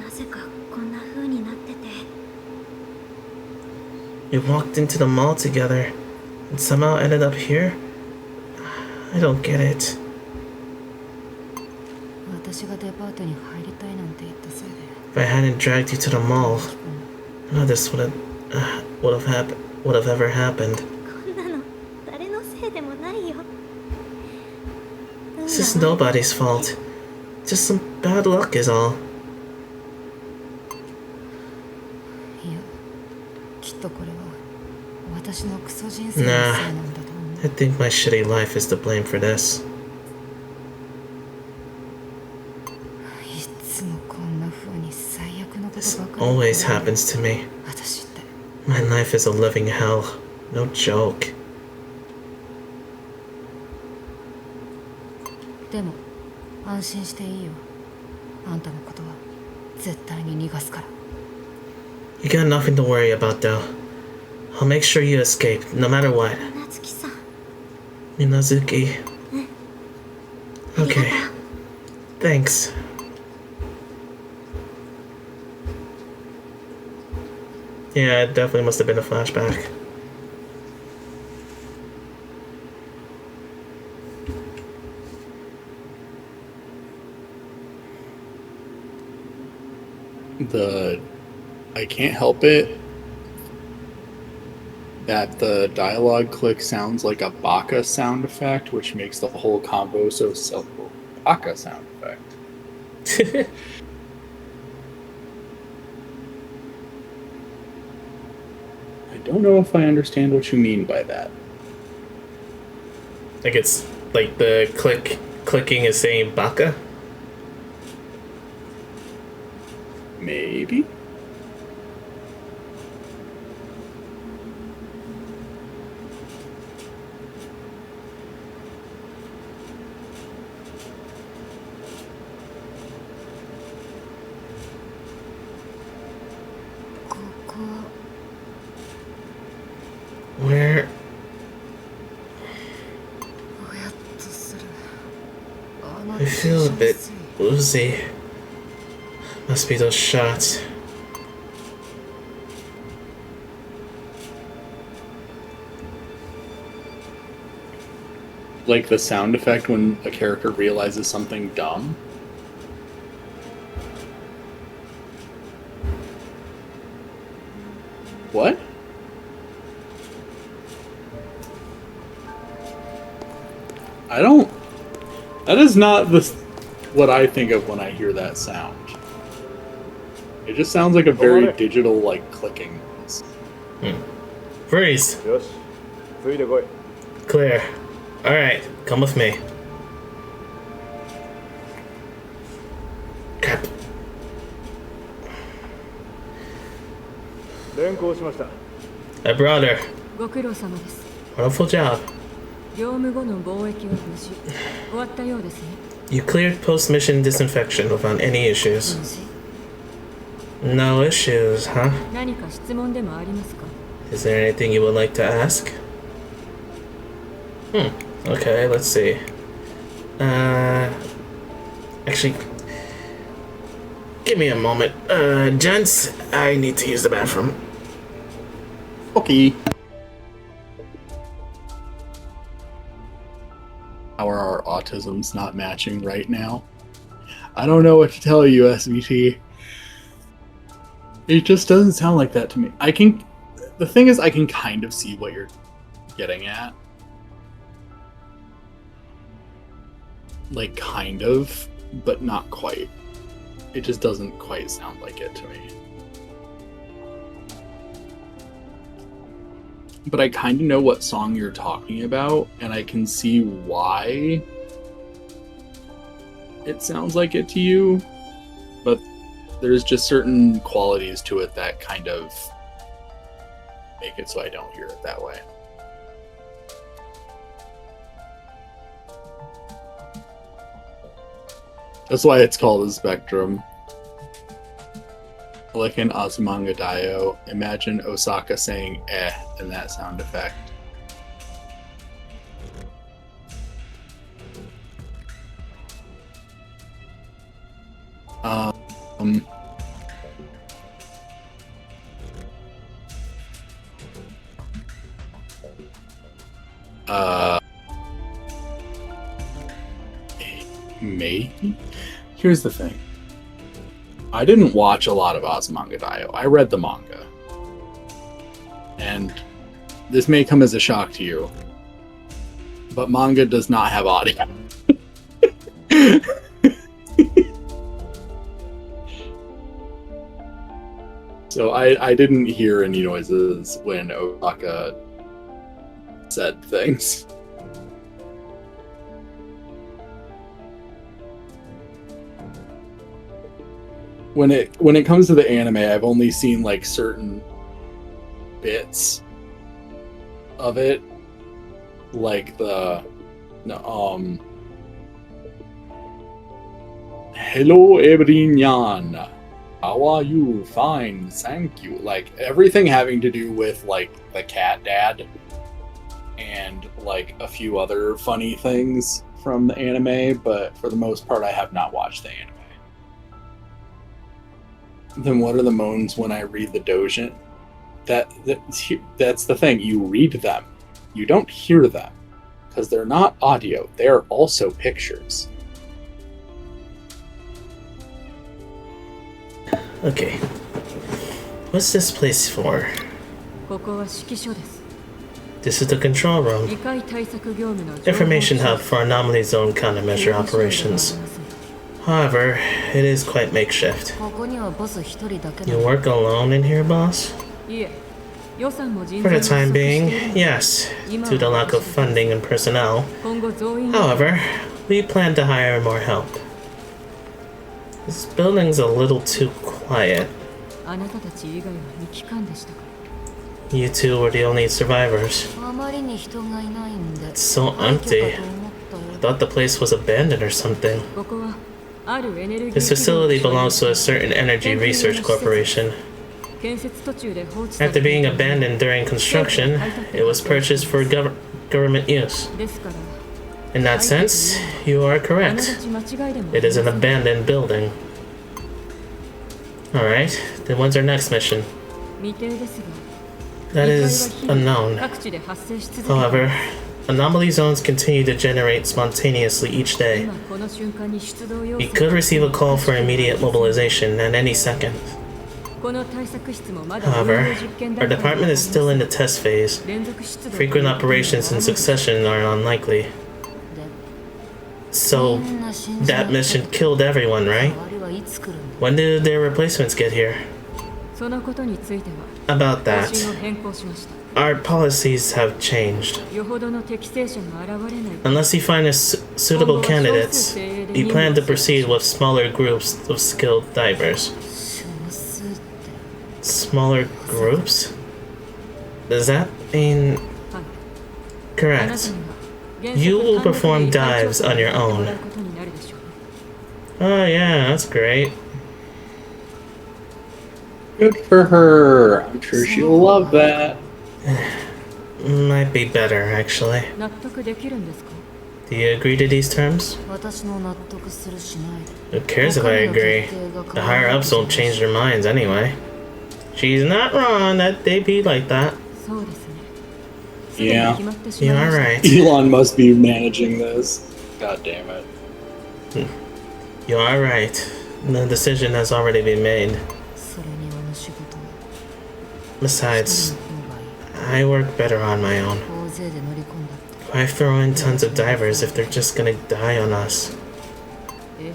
なぜかこんな風になってて We walked into the mall together and somehow ended up here? I don't get it. 私がデパートに入りたいなんて言ったせいで If I hadn't dragged you to the mall, none of this would have ever happened. こんなの誰のせいでもないよ This is nobody's fault. Just some bad luck is all. いやきっとこれは私のクソ人生のせいなんだと思う I think my shitty life is to blame for this. いつもこんな風に最悪のこと This ばかり always happens to me. 私って My life is a living hell. No joke. でも安心していいよあんたのことは絶対に逃がすから You got nothing to worry about though. I'll make sure you escape, no matter what. 夏希さん Minazuki. Okay. Thanks. Yeah, it definitely must have been a flashback. I can't help it. that the dialogue click sounds like a baka sound effect, which makes the whole combo so simple. Baka sound effect. I don't know if I understand what you mean by that. Like it's like the clicking is saying baka. Maybe? Where? I feel a bit woozy. Must be those shots. Like the sound effect when a character realizes something dumb? What? I don't... That is not what I think of when I hear that sound. It just sounds like a very digital, like, clicking noise. Freeze. Clear. Alright, come with me. Cap. I brought her. ご苦労様です。 Wonderful job. 業務後の貿易は無事終わったようですね。 You cleared post-mission disinfection without any issues. No issues, huh? 何か質問でもありますか？ Is there anything you would like to ask? Okay, let's see. Actually, give me a moment. Gents, I need to use the bathroom. Okay. How are our autisms not matching right now? I don't know what to tell you, SVT. It just doesn't sound like that to me. The thing is, I can kind of see what you're getting at. Like, kind of, but not quite. It just doesn't quite sound like it to me. But I kind of know what song you're talking about, and I can see why it sounds like it to you, but there's just certain qualities to it that kind of make it so I don't hear it that way. That's why it's called a spectrum. Like in Azumanga Daioh, imagine Osaka saying "eh" in that sound effect. Maybe? Here's the thing. I didn't watch a lot of Azumanga Daioh. I read the manga. And this may come as a shock to you, but manga does not have audio. So I didn't hear any noises when Osaka said things. When it comes to the anime, I've only seen like certain bits of it, like the hello everyone, how are you? Fine, thank you. Like everything having to do with like the cat dad and like a few other funny things from the anime, but for the most part I have not watched the anime. Then what are the moans when I read the doujin? That's the thing. You read them. You don't hear them. Because they're not audio. They're also pictures. Okay. What's this place for? ここは指揮所です。This is the control room. 異界対策業務の Information hub for anomaly zone countermeasure operations. However, it is quite makeshift. ここにはボス一人だけ You work alone in here, boss? いえ予算も人 For 材 the も time 不足して being, いる yes, due to the lack of funding and personnel. 今後増員 However, we plan to hire more help. This building's a little too quiet. あなたたち以外は未帰還でしたか You two were the only survivors. あまりに人がいないんで It's so 廃墟 empty. かと思ったよ I thought the place was abandoned or something. ここはあるエネルギー This facility belongs to a certain energy research corporation. 建設途中で放置 After being abandoned during construction, it was purchased for government use. ですから In that sense, you are あなた correct. ち間違いでも It is an abandoned building. Alright, then when's our next mission? 未定ですが That is unknown. 各地で発生し続けて However, anomaly zones continue to generate spontaneously each day. 今この瞬間に出動要 We 請 could receive a call for immediate mobilization at any second. この対策室もまだ However, 運用実験 our 段階 department is still in the test phase. 連続出動 Frequent operations in succession are unlikely. So, that mission killed everyone, right? 終わりはいつ来るんだ When did their replacements get here? そのことについては About 方 that, 針を変更しました our policies have changed. よほどの適正者が現れない Unless you find suitable candidates, you plan to proceed with smaller groups of skilled divers. 少数って Smaller groups? Does that mean... はいあなた Correct. には原 You 則 will 単独で perform 異界 dives 調査 on your を行 own. うことになるでしょう Oh yeah, that's great. Good for her. I'm sure she'll love that. Might be better, actually. 納得できるんですか Do you agree to these terms? 私も納得するしない Who cares if I agree? The higher ups won't change their minds anyway. She's not wrong that they be like that. そうですね Yeah. すぐに決まってし You まい are ました right. Elon must be managing this. God damn it. You are right. The decision has already been made. それにあの仕事 Besides, の方がいい I work better on my own. 大勢で乗り込んだって Why throw in tons of divers if they're just gonna die on us? え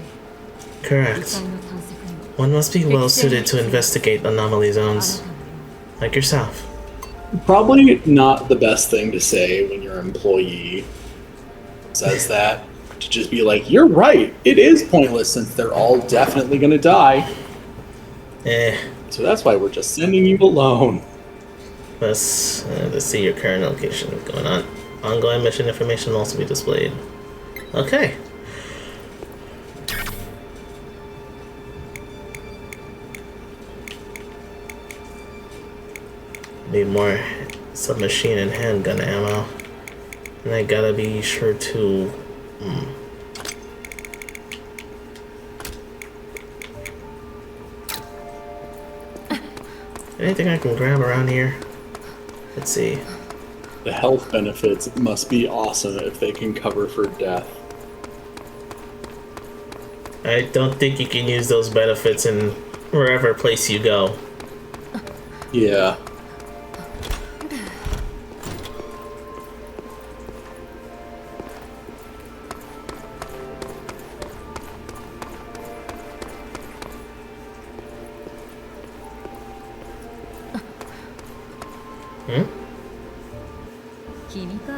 え Correct. 異界の探索には One must be well suited to investigate anomaly あな zones, たのよ like yourself. Probably not the best thing to say when your employee says that. To just be like, you're right. It is pointless since they're all definitely going to die. So that's why we're just sending you alone. Let's see your current location going on. Ongoing mission information will also be displayed. Okay. Need more submachine and handgun ammo. And I gotta be sure to... Anything I can grab around here? Let's see. The health benefits must be awesome if they can cover for death. I don't think you can use those benefits in wherever place you go. Yeah. Hmm? 君か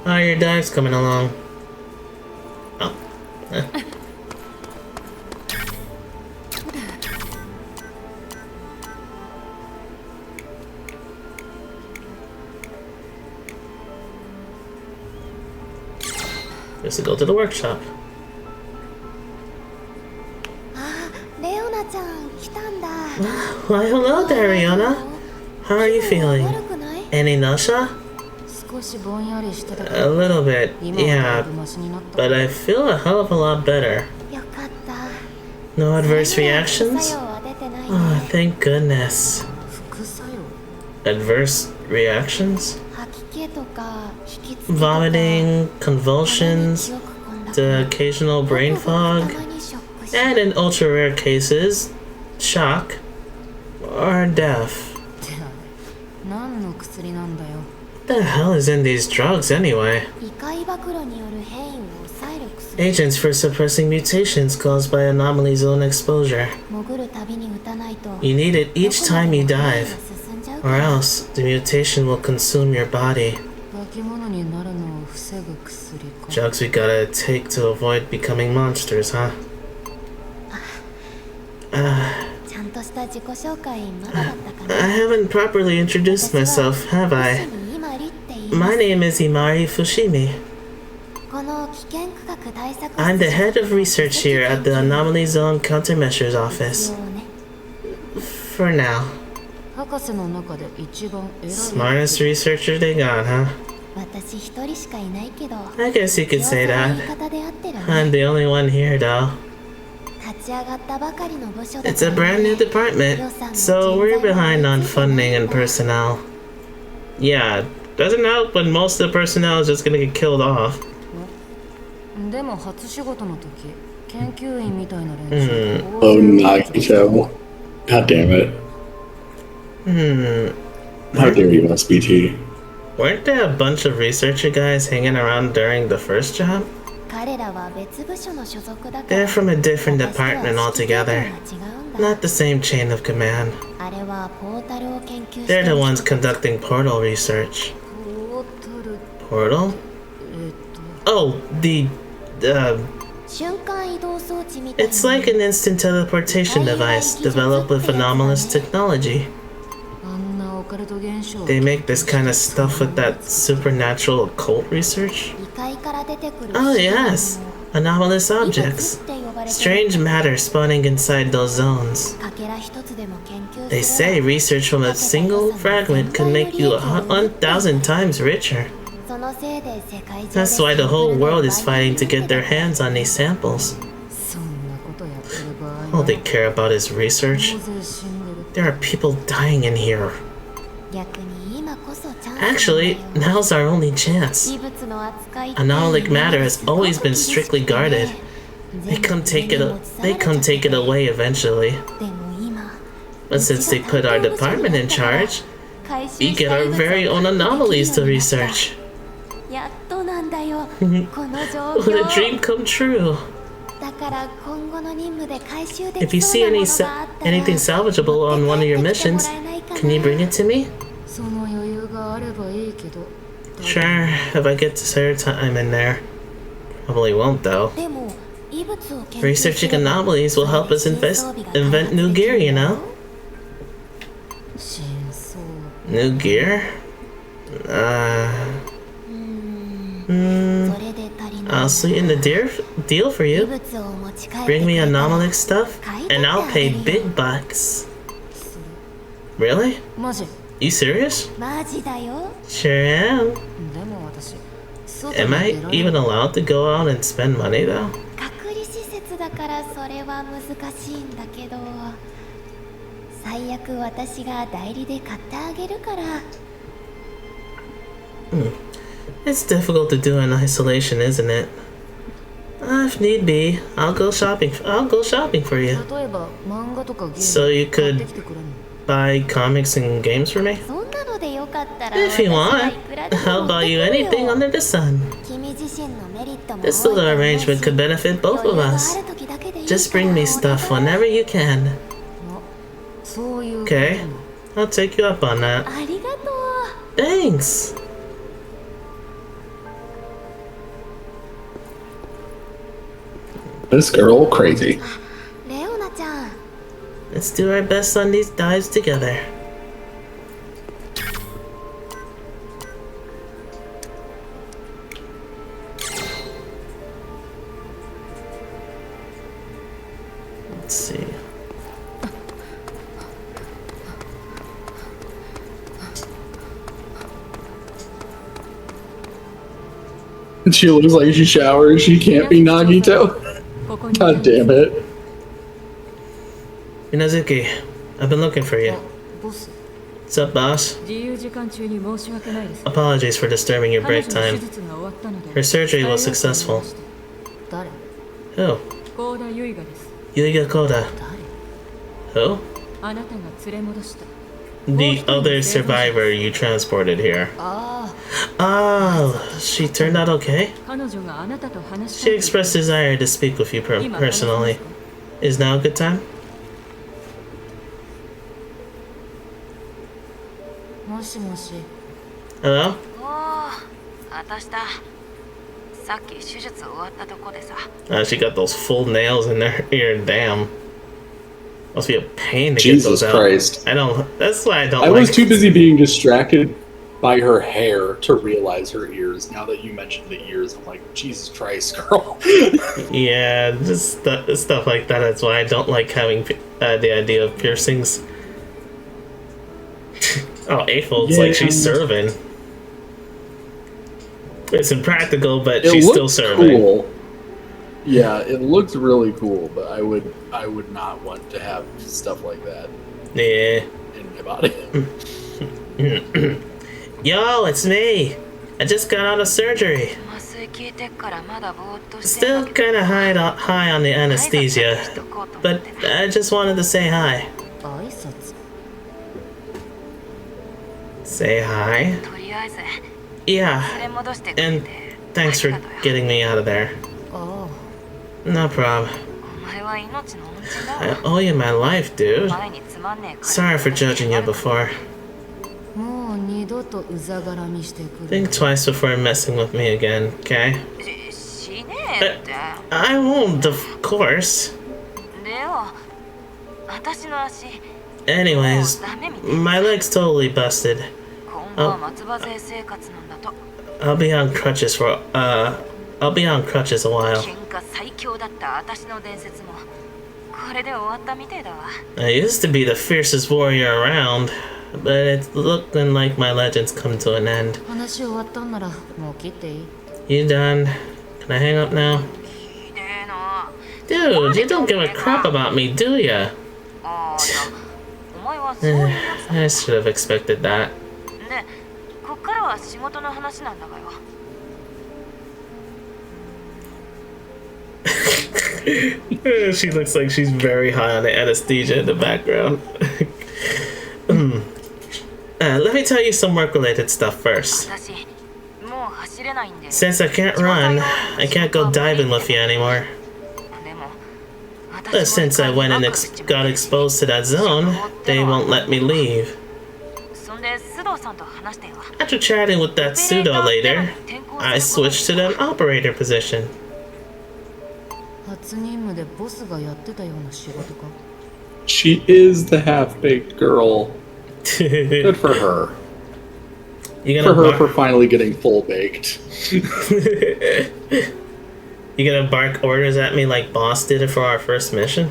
Oh, your dive's coming along. Oh. Just to go to the workshop. レオナちゃん来たんだ Why, hello there, Rihanna. How are you feeling? 悪くない Any nausea? 少しぼんやりしてたけ A ど little bit, 今はだい yeah, ぶマシになった but I feel a hell of a lot better. よかった No adverse 副 reactions? 作用は出てないね Oh, thank goodness. 副作用 Adverse reactions? 吐き気とか引きつきとか Vomiting, 鼻に convulsions, 記憶混濁 the occasional brain 僕が fog, たまにショックし and in ultra rare cases, shock or death. って何の薬なんだよ。 What the hell is in these drugs anyway? 異界暴露による変異を抑える薬。 Agents for suppressing mutations caused by anomaly zone exposure. 潜るたびに打たないと。 You need it each time you どこまでも変異 dive, が進んじゃう or から else the mutation will consume your body. 化け物になるのを防ぐ薬か。 Drugs we gotta take to avoid becoming monsters, huh? ちゃんとした自己紹介まだだったか I な。 haven't properly introduced myself, have I? イマリって言いま My す。 name is Imari Fushimi. この危険区画対策室 I'm the head of research here at the Anomaly Zone Countermeasures Office. をね For now. 博士の中で一番偉い。 Smartest researcher they got, huh? 私一人しかいないけど I guess you could 要素 say の言い that. 方で合ってるね。 I'm the only one here, though. 立ち上がったばかりの部署だ It's a brand new department, so we're behind on funding and personnel. Yeah, doesn't help when most of the personnel is just gonna get killed off. でも初仕事の時、研究員みたいな連中。 Oh, Nagito. God damn it. How dare you, SBT. Weren't there a bunch of researcher guys hanging around during the first job? 彼らは別部署の所属だから They're from a different 私とは department 指揮系 altogether. 統が違うんだ Not the same chain of command. あれはポータルを研究して They're る the ones conducting portal research. ポータル、 Portal? Oh, the, 瞬間移動装置みたいな it's like an instant teleportation device developed with anomalous technology. あんなオカルト現象。 They make this kind of stuff with that supernatural occult research? 異界から出てくる Oh yes, anomalous objects. Strange matter spawning inside those zones. かけら一つでも研究 They すれ say ば research from a single fragment can make you 1,000 times richer. そのせいで世界中で That's why the whole world is fighting to get their hands on these samples. そんなことやってる場合 All they care about is research. 大勢死んでる。 There are people dying in here. 逆に今こそチャンス Actually, なんだよ now's our only chance. 異物の扱いって Anomalic matter has always been strictly guarded. They come take it away eventually. でも今 But since they put our department in charge, we get our very own anomalies to research. やっとなんだよこの状 What a 況 dream come true. だから今後の任務で回収で If き you そう see なも any のがあったら anything salvageable on one of your missions, can you bring it to me? その余裕があればいいけど。 Sure, if I get to spare time in there. Probably won't though. でも異物を研究す Researching れば anomalies will help us invent new gear, you know? 真相。 New gear? それで足りない I'll sweeten the deal for 異 you. 物を持ち帰って Bring く me れたら anomalic stuff, and I'll pay big bucks. Really? マジ。 You serious? マジだよ Sure am. でも私、外 Am に I 出られ even allowed to go out and spend money though? 隔離施設だからそれは難しいんだけど最悪私が代理で買ってあげるから It's difficult to do in isolation, isn't it? If need be, I'll go shopping for you. 例えば漫画とかゲーム So you 買っ could てきてくれんの。 buy comics and games for me? そんなのでよかったら If you 私が want, いくらでも I'll 持 buy って you くる anything よ under the sun. 君自身のメリットも This little arrangement could benefit both of us. Just bring me stuff whenever you can. そういう。 Okay, I'll take you up on that. ありがとう Thanks. This girl crazy. レオナちゃん Let's do our best on these dives together. Let's see. She looks like she showers. She can't be Nagito. God damn it. Inazuki, I've been looking for you. ボス。 What's up, boss? 自由時間中に申し訳ないです。 Apologies for disturbing your 彼 break 女の手 time. 術が終わったので。 Her surgery was successful. 誰？ Who? 高田結衣がです。 Yuiga Koda. 誰？ Who? あなたが連れ戻した。the other survivor you transported here. あ Oh, she turned out okay? 彼女があなたと話し She たい expressed desire to speak with you 今話せます personally. か Is now a good time? もしもし Hello? おお私ださっき手術終わったとこでさ She got those full nails in her ear. Damn. Must be a pain to Jesus get those out. Christ. I don't. That's why I don't I like. was too busy being distracted by her hair to realize her ears. Now that you mentioned the ears, I'm like, Jesus Christ, girl. Yeah, just stuff like that. That's why I don't like having the idea of piercings. Oh, Aphel's like she's serving. It's impractical, but It she's still looks serving. cool. Yeah, it looks really cool, but I would not want to have stuff like that Yeah. in my body. Yo, it's me. I just got out of surgery. 麻酔効いてっからまだぼーっとして Still んだけど kind of high on the anesthesia, but I just wanted to say hi. 挨拶 Say hi. とりあえず Yeah, 連れ戻してくれ and て thanks for ありがとうよ getting me out of there. あ No problem. お前は命の恩人だ I わ owe you my life, dude. 前につまんねえ Sorry for judging you before. もう二度とうざがらみしてくる Think twice before messing with me again, okay? しねえって I won't, of course. でよ私の足 Anyways, ダメみたい my leg's totally busted. 今後は松葉勢生活なんだと I'll be on crutches I'll be on crutches a while. 喧嘩最強だった私の伝説もこれで終わったみてえだわ I used to be the fiercest warrior around, but it's looking like my legend's come to an end. 話終わったんならもう切っていい You done? Can I hang up now? ひでえな Dude, you don't give a crap about me, do ya? ああいやお前はそういうやつ I should have expected that. でこっからは仕事の話なんだがよ She looks like she's very high on the anesthesia in the background. Let me tell you some work-related stuff first. 私もう走れないんで Since I can't run, I can't go diving with you anymore. でも But since I went and got exposed to that zone, they won't let me leave. そんで須藤さんと話してよ After chatting with that pseudo later, I switched to the operator position. 初任務でボスがやってたような仕事か She is the half-baked girl. Good for her. You For her gonna for finally getting full-baked. you gonna bark orders at me like Boss did it for our first mission?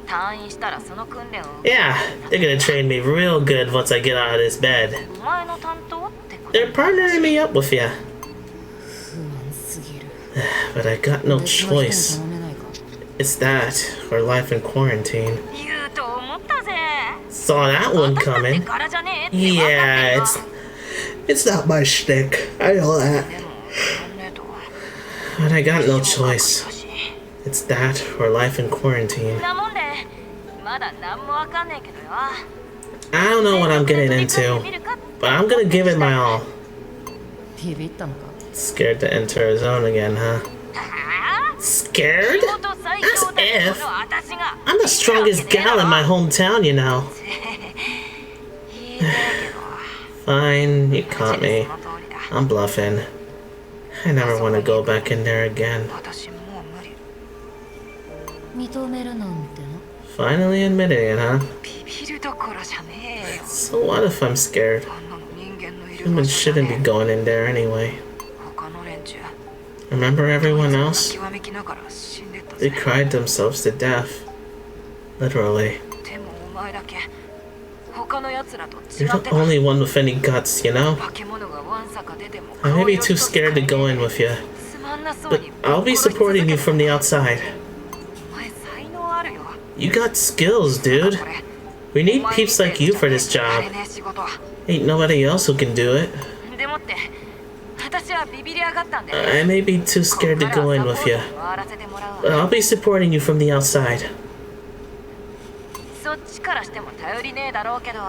退院したらその訓練を受け Yeah, they're gonna train me real good once I get out of this bed. お前の担当ってこと They're partnering me up with you, 不安すぎる but I got no 別の人に choice. 頼めないか It's that or life in quarantine. 言うと思ったぜ Saw that one 私だって coming. 柄じゃねえって分かって Yeah, んだ it's not my shtick. I know that. でもやんねえと But I got no 一生 choice. 隠したし It's that or life in quarantine. なもんでまだ何もわかんねえけどよ I don't know what I'm getting into, but I'm gonna give it my all. ビビったのか Scared to enter a zone again, huh? はあ Scared? 仕事最強 As だよ if この私が I'm the strongest gal in my hometown, you know. ひでえけど Fine, you マ caught ジで me. その通りだ I'm bluffing. I never want to go back in there again. 私もう無理認めるなんてな Finally admitting it, huh? ビビるどころじゃねえよ So what if I'm scared? あんなの人間のいる Humans 場所じゃ shouldn't be ね going in there anyway. え他の連中 Remember everyone else? 極めきながら死んでった They ぜ cried themselves to death. Literally. でもお前だけ他の奴らと違 You're って the た only one with any guts, you know? 化け物がわんさか出ても I may be too scared to go in with you, つまんなそう but に I'll be supporting you from the outside. お前才能あるよ You got skills, dude. これ We need peeps like you for this や job. れねえ仕事 Ain't nobody else who can do it. でもって私はビビり上がったんで I may be too scared to go in with you, 回らせてもらう but わ I'll be supporting you from the outside. そっちからしても頼りねえだろうけど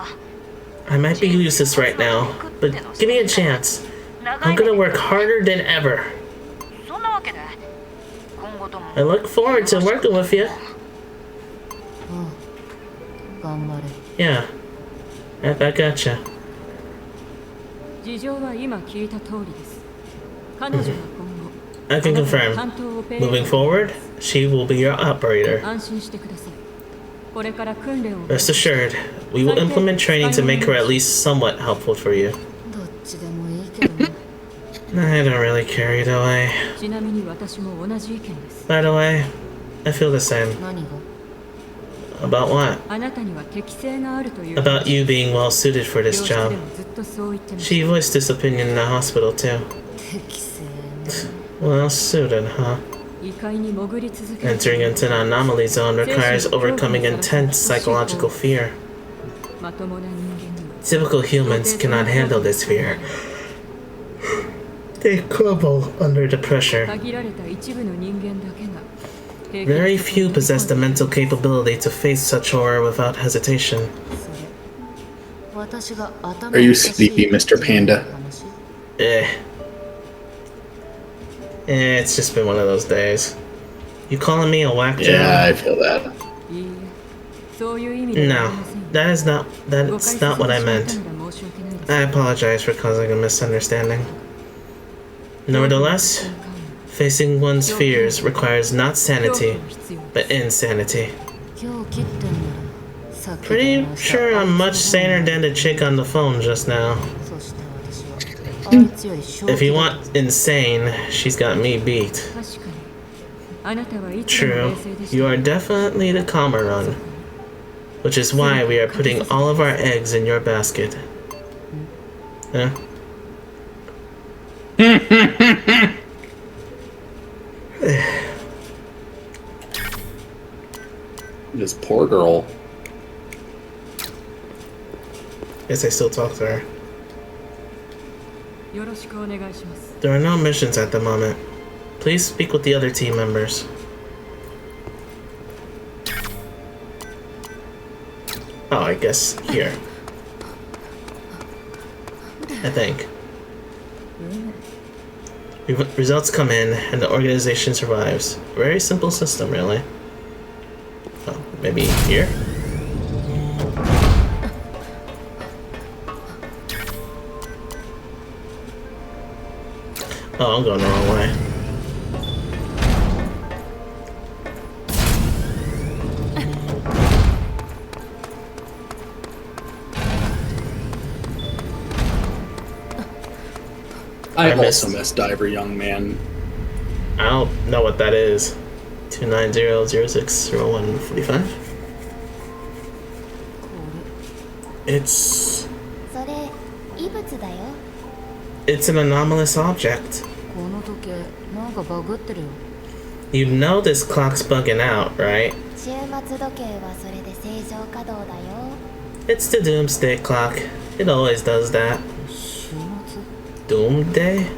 I might be useless right now, but give me a chance. I'm gonna work harder than ever. I look forward to working with you. Yeah, I gotcha. I can confirm. Moving forward, she will be your operator. Rest assured, we will implement training to make her at least somewhat helpful for you. I don't really care either way. By the way, I feel the same. About what? About you being well suited for this job. She voiced this opinion in the hospital too. Well suited, huh? Entering into an anomaly zone requires overcoming intense psychological fear. Typical humans cannot handle this fear. They crumble under the pressure. Very few possess the mental capability to face such horror without hesitation. Are you sleepy, Mr. Panda? It's just been one of those days. You calling me a whack job? Yeah, I feel that. No, that's not what I meant. I apologize for causing a misunderstanding. Nevertheless, facing one's fears requires not sanity, but insanity. Pretty sure I'm much saner than the chick on the phone just now. If you want insane, she's got me beat. True, you are definitely the calmer one, which is why we are putting all of our eggs in your basket. Huh? This poor girl. Guess I still talk to her. There are no missions at the moment. Please speak with the other team members. Oh, I guess here. I think. Results come in, and the organization survives. Very simple system, really. Oh, maybe here? Oh, I'm going the wrong way. I also miss Diver, young man. I don't know what that is. 290060145. It's an anomalous object. You know this clock's bugging out, right? It's the doomsday clock. It always does that. Doomsday?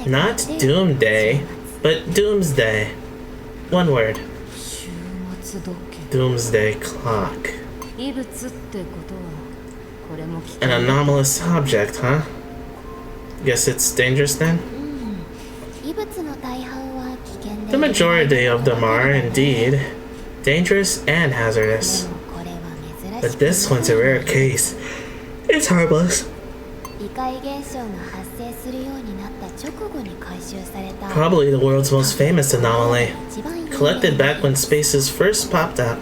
Not doomsday, but doomsday. One word. Doomsday clock. An anomalous object, huh? Guess it's dangerous then? The majority of them are, indeed, dangerous and hazardous. But this one's a rare case. It's harmless. Probably the world's most famous anomaly, collected back when spaces first popped up.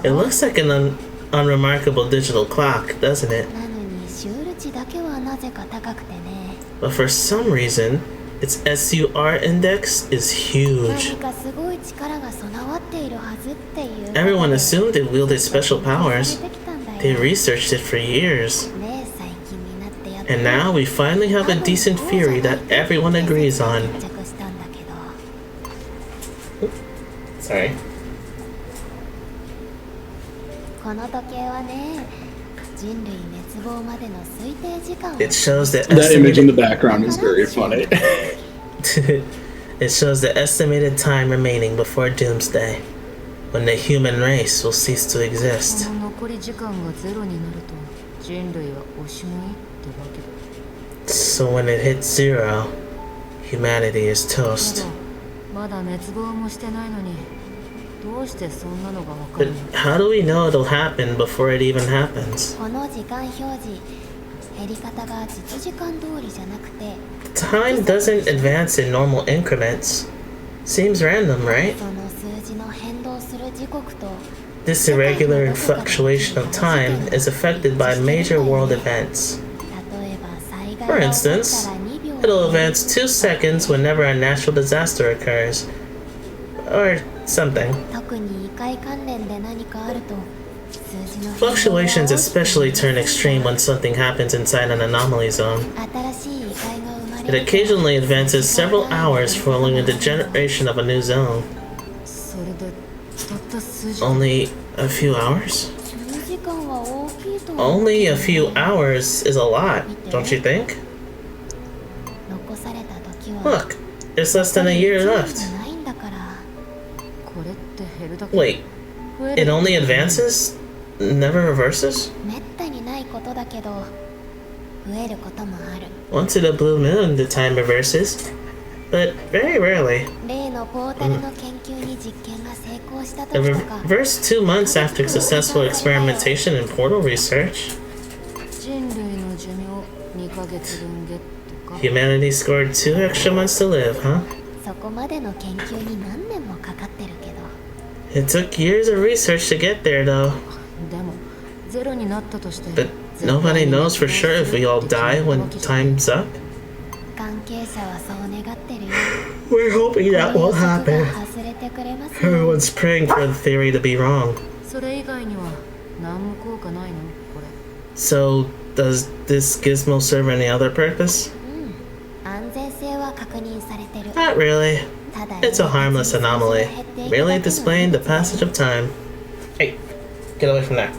It looks like an unremarkable digital clock, doesn't it? But for some reason, its SUR index is huge. Everyone assumed it wielded special powers. They researched it for years. And now we finally have a decent theory that everyone agrees on. Sorry. It shows the image in the background is very funny. It shows the estimated time remaining before doomsday. when the human race will cease to こ exist. の残り時間がゼロになると人類はおしまいってわけだ。 So when it hits 0, humanity is け toast. どまだ滅亡もしてないのにどうしてそんなのがわか But るの？ how do we know it'll happen before it even happens? この時間表示減り方が実時間通りじゃなくて Time doesn't advance in normal increments. Seems random, right? その数字の変動する時刻と This irregular fluctuation of time is affected by major world events. 例えば災害 For が起こった instance, ら2秒 it'll advance 2 seconds whenever a natural disaster occurs. Or something. 特に異界関連で何かあると数字の Fluctuations especially turn extreme when something happens inside an anomaly zone. 新しい異界が生ま It れる occasionally advances several hours following the generation of a new zone. それでたった数時間 Only a few hours? 数時間は大きいと Only a few hours is a lot, don't you think? 残された時は Look, it's less than a year じ left. ゃないんだからこれって減るだけ Wait, 増え it る only advances? Never reverses? めったにないことだけど増えることもある Once in a blue moon, the time reverses. But very rarely. 例のポータルの研究に実験が成功した It 時とか reversed 2 months after successful experimentation in portal research. 人類の寿命2ヶ月分ゲットか Humanity scored 2 extra months to live, huh? そこまでの研究に何年もかかってるけど It took years of research to get there, though. でもゼロになったとして But nobody knows for sure if we all die when time's up. 関係者はそう願ってるよ We're hoping that こ won't の予測 happen. が外れてくれますよ Everyone's praying for the theory to be wrong. それ以外には何も効果ないのこれ So, does this gizmo serve any other purpose? 安全性は確認されてる Not really. ただ It's a harmless anomaly, merely displaying the passage of time. Hey, get away from that.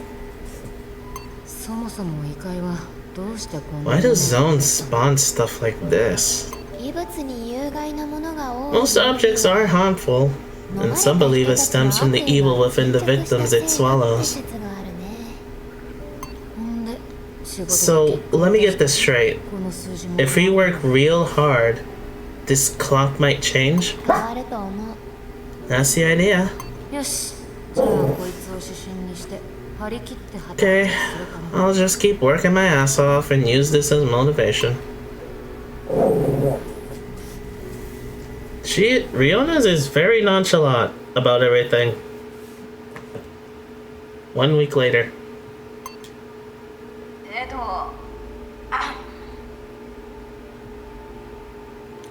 そもそも異界はどうしてこんな Why does zones spawn stuff like this? 異物に有害なものが多い Most objects are harmful, and some believe it stems from the evil within the victims it swallows. ほんで仕事が So, let me get this straight. この数字も If we work real hard, this clock might change? 変わると思う That's the idea. よしじゃあこいつを指針にして張り切って働 Okay, きするかな I'll just keep working my ass off and use this as motivation. Riona's is very nonchalant about everything. 1 week later.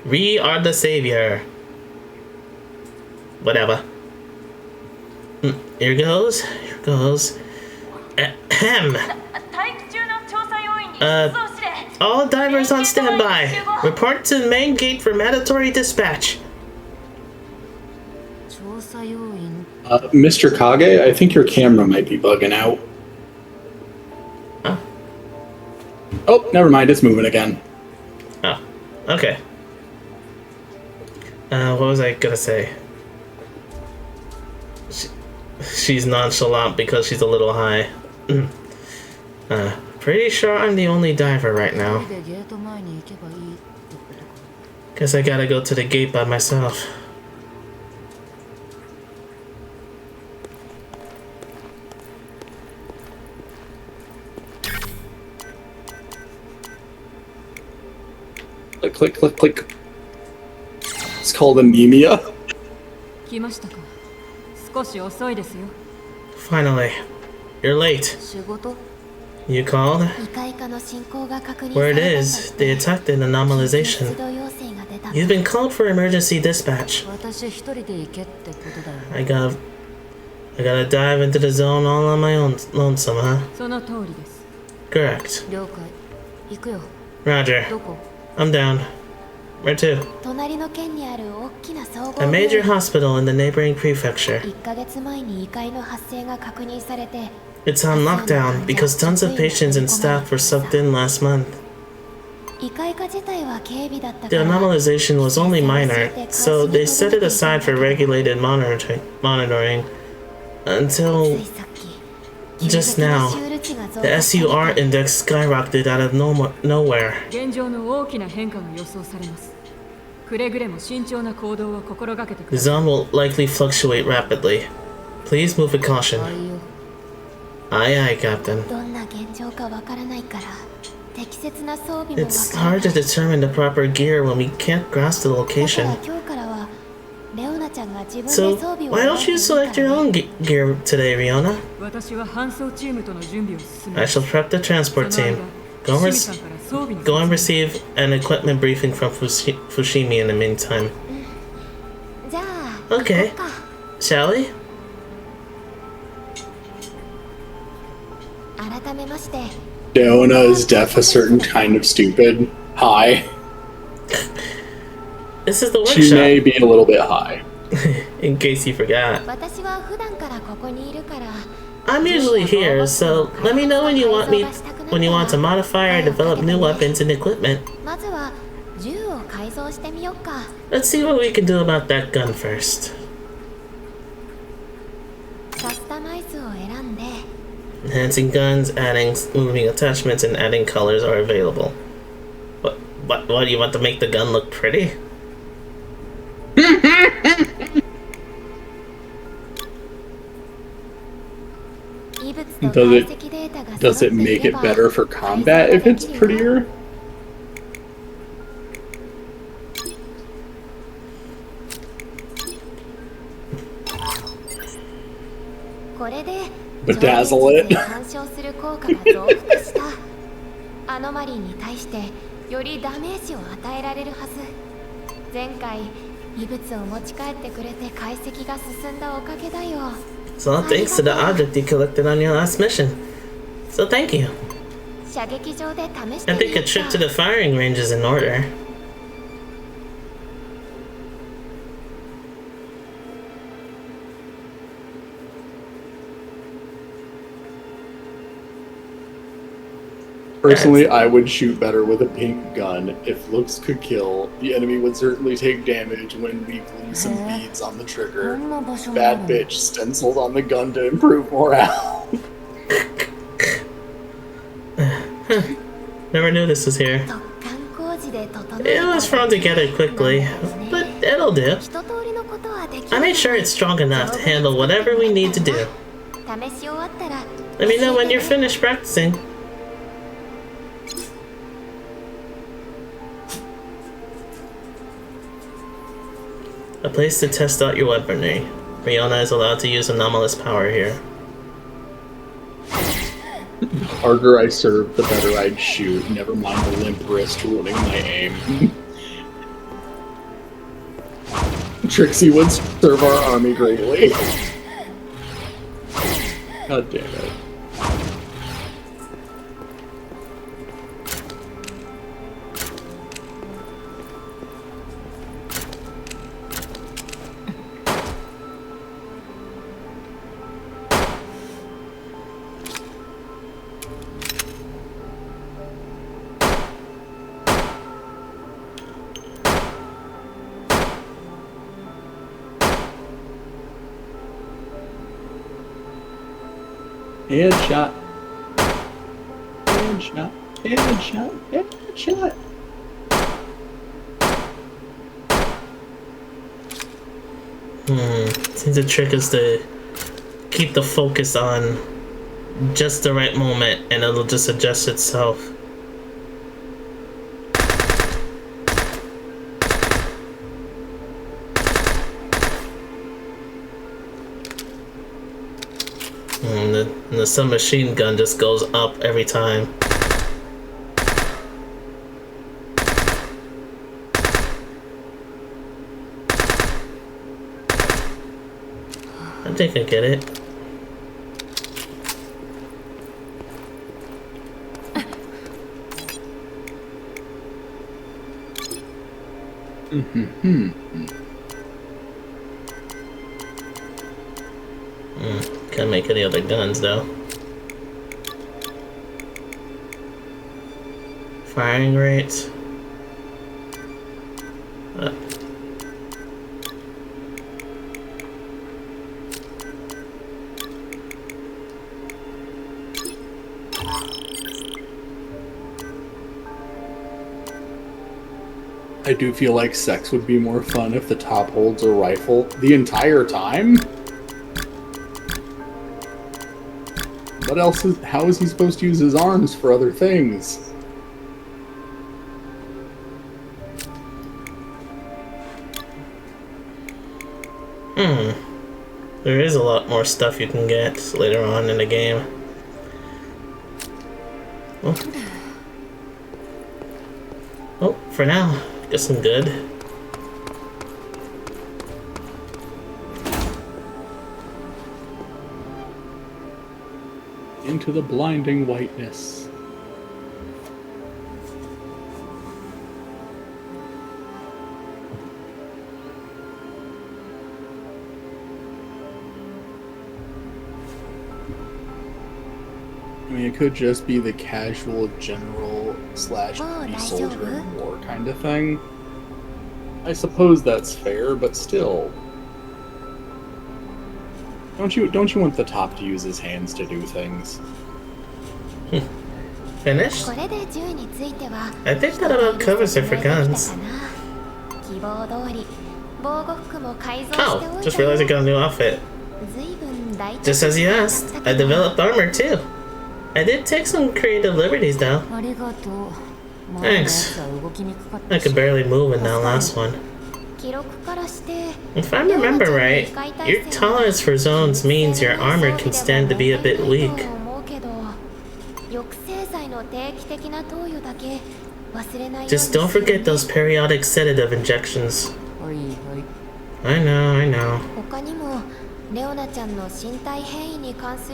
We are the savior. Whatever. Here goes. Here goes. Ahem. All divers on standby. Report to the main gate for mandatory dispatch. 調査要員 Mr. Kage, I think your camera might be bugging out. Huh? Oh, never mind. It's moving again. Oh, okay. What was I gonna say? She's nonchalant because she's a little high. Pretty sure I'm the only diver right now. でゲート前に行けばいいってことか Guess I gotta go to the gate by myself. Click, click, click, click. It's called anemia. 来ましたか少し遅いですよ Finally. You're late. 仕事 You called? 異界化の進行が確認 Where さ it れた is, they detected anomalization. 出動要請が出た You've been called for emergency dispatch. 私一人で行けってことだよ I gotta dive into the zone all on my own lonesome, huh? その通りです Correct. 了解行くよ Roger. どこ I'm down. Where to? 隣の県にある大きな総合 A 病 major 院 hospital in the neighboring prefecture. 1ヶ月前に異界の発生が確認されて It's on lockdown because tons of patients and staff were subbed in last month. 異界化自体は軽微だったか The ら anomalization was only minor, so they set it aside for regulated monitoring. until ついさっき just 急激に now. シュール値が増 The 加したみたい SUR index skyrocketed out of nowhere. 現状の大きな変化が予想されます。くれぐれも慎重な行動を心がけてく The ださい。 zone will likely fluctuate rapidly. Please move with caution. あいよ Aye, aye, Captain. どんな現状かわからないから適切な装備もわ It's からな hard い to determine the proper gear when we can't grasp the だから location. 今日からはレオナちゃんが自分で So, 装備を why don't you select your own gear today, Riona? 私は搬送チームとの準備を進め I ます shall prep the transport その team. 間 Go 清 and, 水さんから装備の go and 説明 receive an equipment briefing from Fushimi in the meantime. じゃあ Okay. 行こっか Shall we? 改めまして Deona is deaf a certain kind of stupid. High. This is the She may workshop, be a little bit high. in case you forgot. 私は普段からここにいるから I'm usually here, so let me know when you want to modify or develop new weapons and equipment. まずは銃を改造してみよっか Let's see what we can do about that gun first. カスタマイズを選んで Enhancing guns, adding moving attachments, and adding colors are available. What do you want to make the gun look pretty? Does it make it better for combat if it's prettier? Bedazzle it. 干渉する効果が増幅したアノマリーに対してよりダメージを与えられるはず前回異物を持ち帰ってくれて解析が進んだおかげだよ It's all thanks to the object you collected on your last mission. So thank you. 射撃場で試して I み think る a trip to the firing range is in order. Personally, I would shoot better with a pink gun. If looks could kill, the enemy would certainly take damage when we glue some beads on the こ trigger. んな場所もあ Bad る bitch stenciled on the gun to improve morale. Never knew this was here. 突貫工事で整え It た was thrown together quickly, but it'll do. 一通りのことはでき I made sure it's strong enough to handle whatever we need to do. 試し終わったら Let me know when you're finished practicing. A place to test out your weaponry. Riona is allowed to use anomalous power here. The harder I serve, the better I'd shoot. Never mind the limp wrist ruining my aim. Trixie would serve our army greatly. God damn it. Headshot. Headshot. Headshot. Headshot. Seems the trick is to keep the focus on just the right moment and it'll just adjust itself. And the submachine gun just goes up every time. I think I get it. Can't make any other guns though. Firing rates. I do feel like sex would be more fun if the top holds a rifle the entire time. What else is, how is he supposed to use his arms for other things? There is a lot more stuff you can get later on in the game. Oh, for now, guess I'm good. Into the blinding whiteness. I mean, it could just be the casual general slash soldier in war kind of thing. I suppose that's fair, but still. Don't you want the top to use his hands to do things? Finished? I think that about covers it for guns. Oh, just realized I got a new outfit. Just as you asked, I developed armor too. I did take some creative liberties though. Thanks. I could barely move in that last one. If I remember right, your tolerance for zones means your armor can stand to be a bit weak. Just don't forget those periodic sedative injections. I know.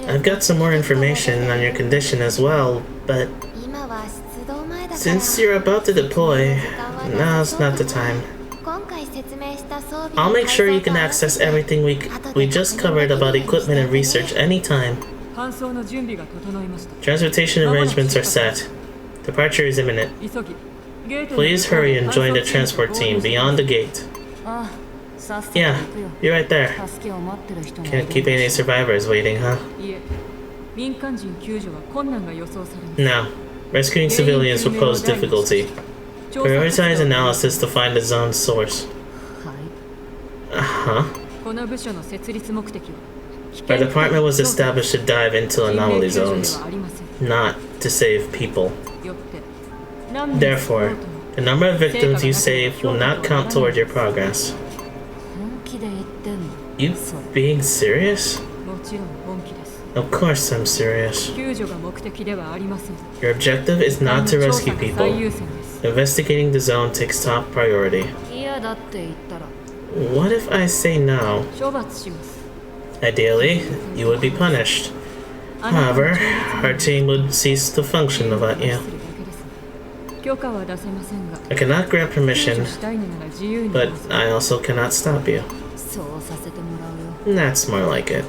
I've got some more information on your condition as well, but since you're about to deploy, now's not the time. I'll make sure you can access everything we just covered about equipment and research anytime. Transportation arrangements are set. Departure is imminent. Please hurry and join the transport team beyond the gate. Yeah, you're right there. Can't keep any survivors waiting, huh? No. Rescuing civilians will pose difficulty. Prioritize analysis to find the zone's source. Our department was established to dive into anomaly zones, not to save people. Therefore, the number of victims you save will not count toward your progress. You being serious? Of course I'm serious. Your objective is not to rescue people. Investigating the zone takes top priority. What if I say no? Ideally, you would be punished. However, our team would cease to function without you. I cannot grant permission, but I also cannot stop you. That's more like it.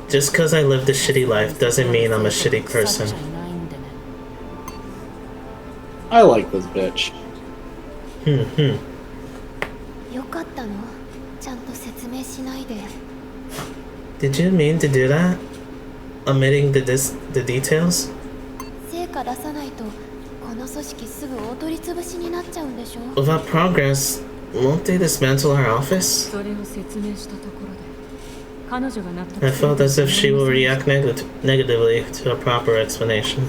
Just because I lived a shitty life doesn't mean I'm a shitty person. I like this bitch. Did you mean to do that? Omitting the details? Without progress, won't they dismantle our office? I felt as if she will react negatively to a proper explanation.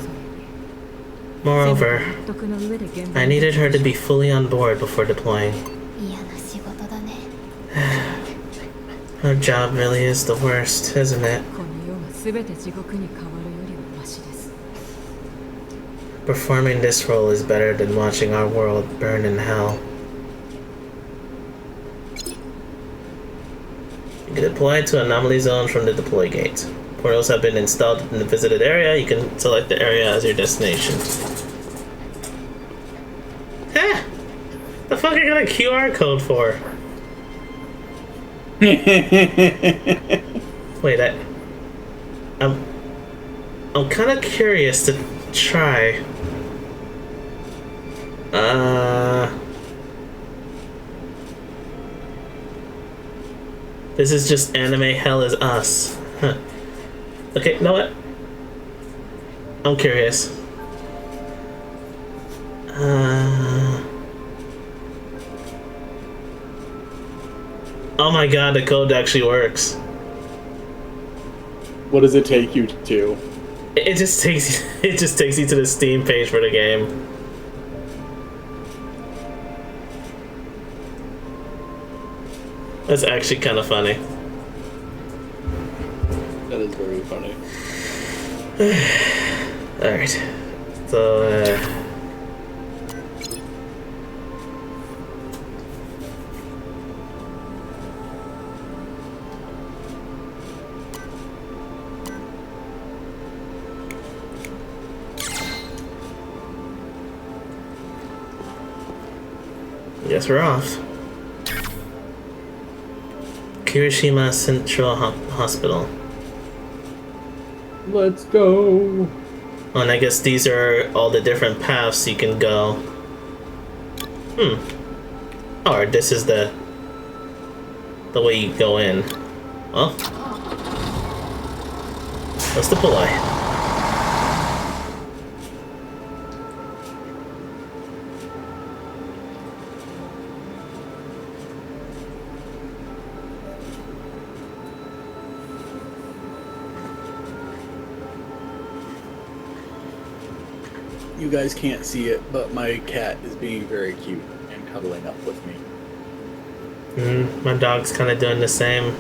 Moreover, I needed her to be fully on board before deploying. Her job really is the worst, isn't it? Performing this role is better than watching our world burn in hell. You can deploy to anomaly zone from the deploy gate. Portals have been installed in the visited area. You can select the area as your destination. Eh! The fuck I got a QR code for? Wait, I'm kind of curious to try. This is just anime hell is us. Huh. Okay, you know what? I'm curious. Oh my god, the code actually works. What does it take you to? It just takes you to the Steam page for the game. That's actually kind of funny. That is very funny. Alright. So, guess we're off. Kirishima Central Hospital. Let's go. Oh, and I guess these are all the different paths you can go. Or this is the way you go in. Well, let's deploy. You guys can't see it, but my cat is being very cute and cuddling up with me. My dog's kind of doing the same.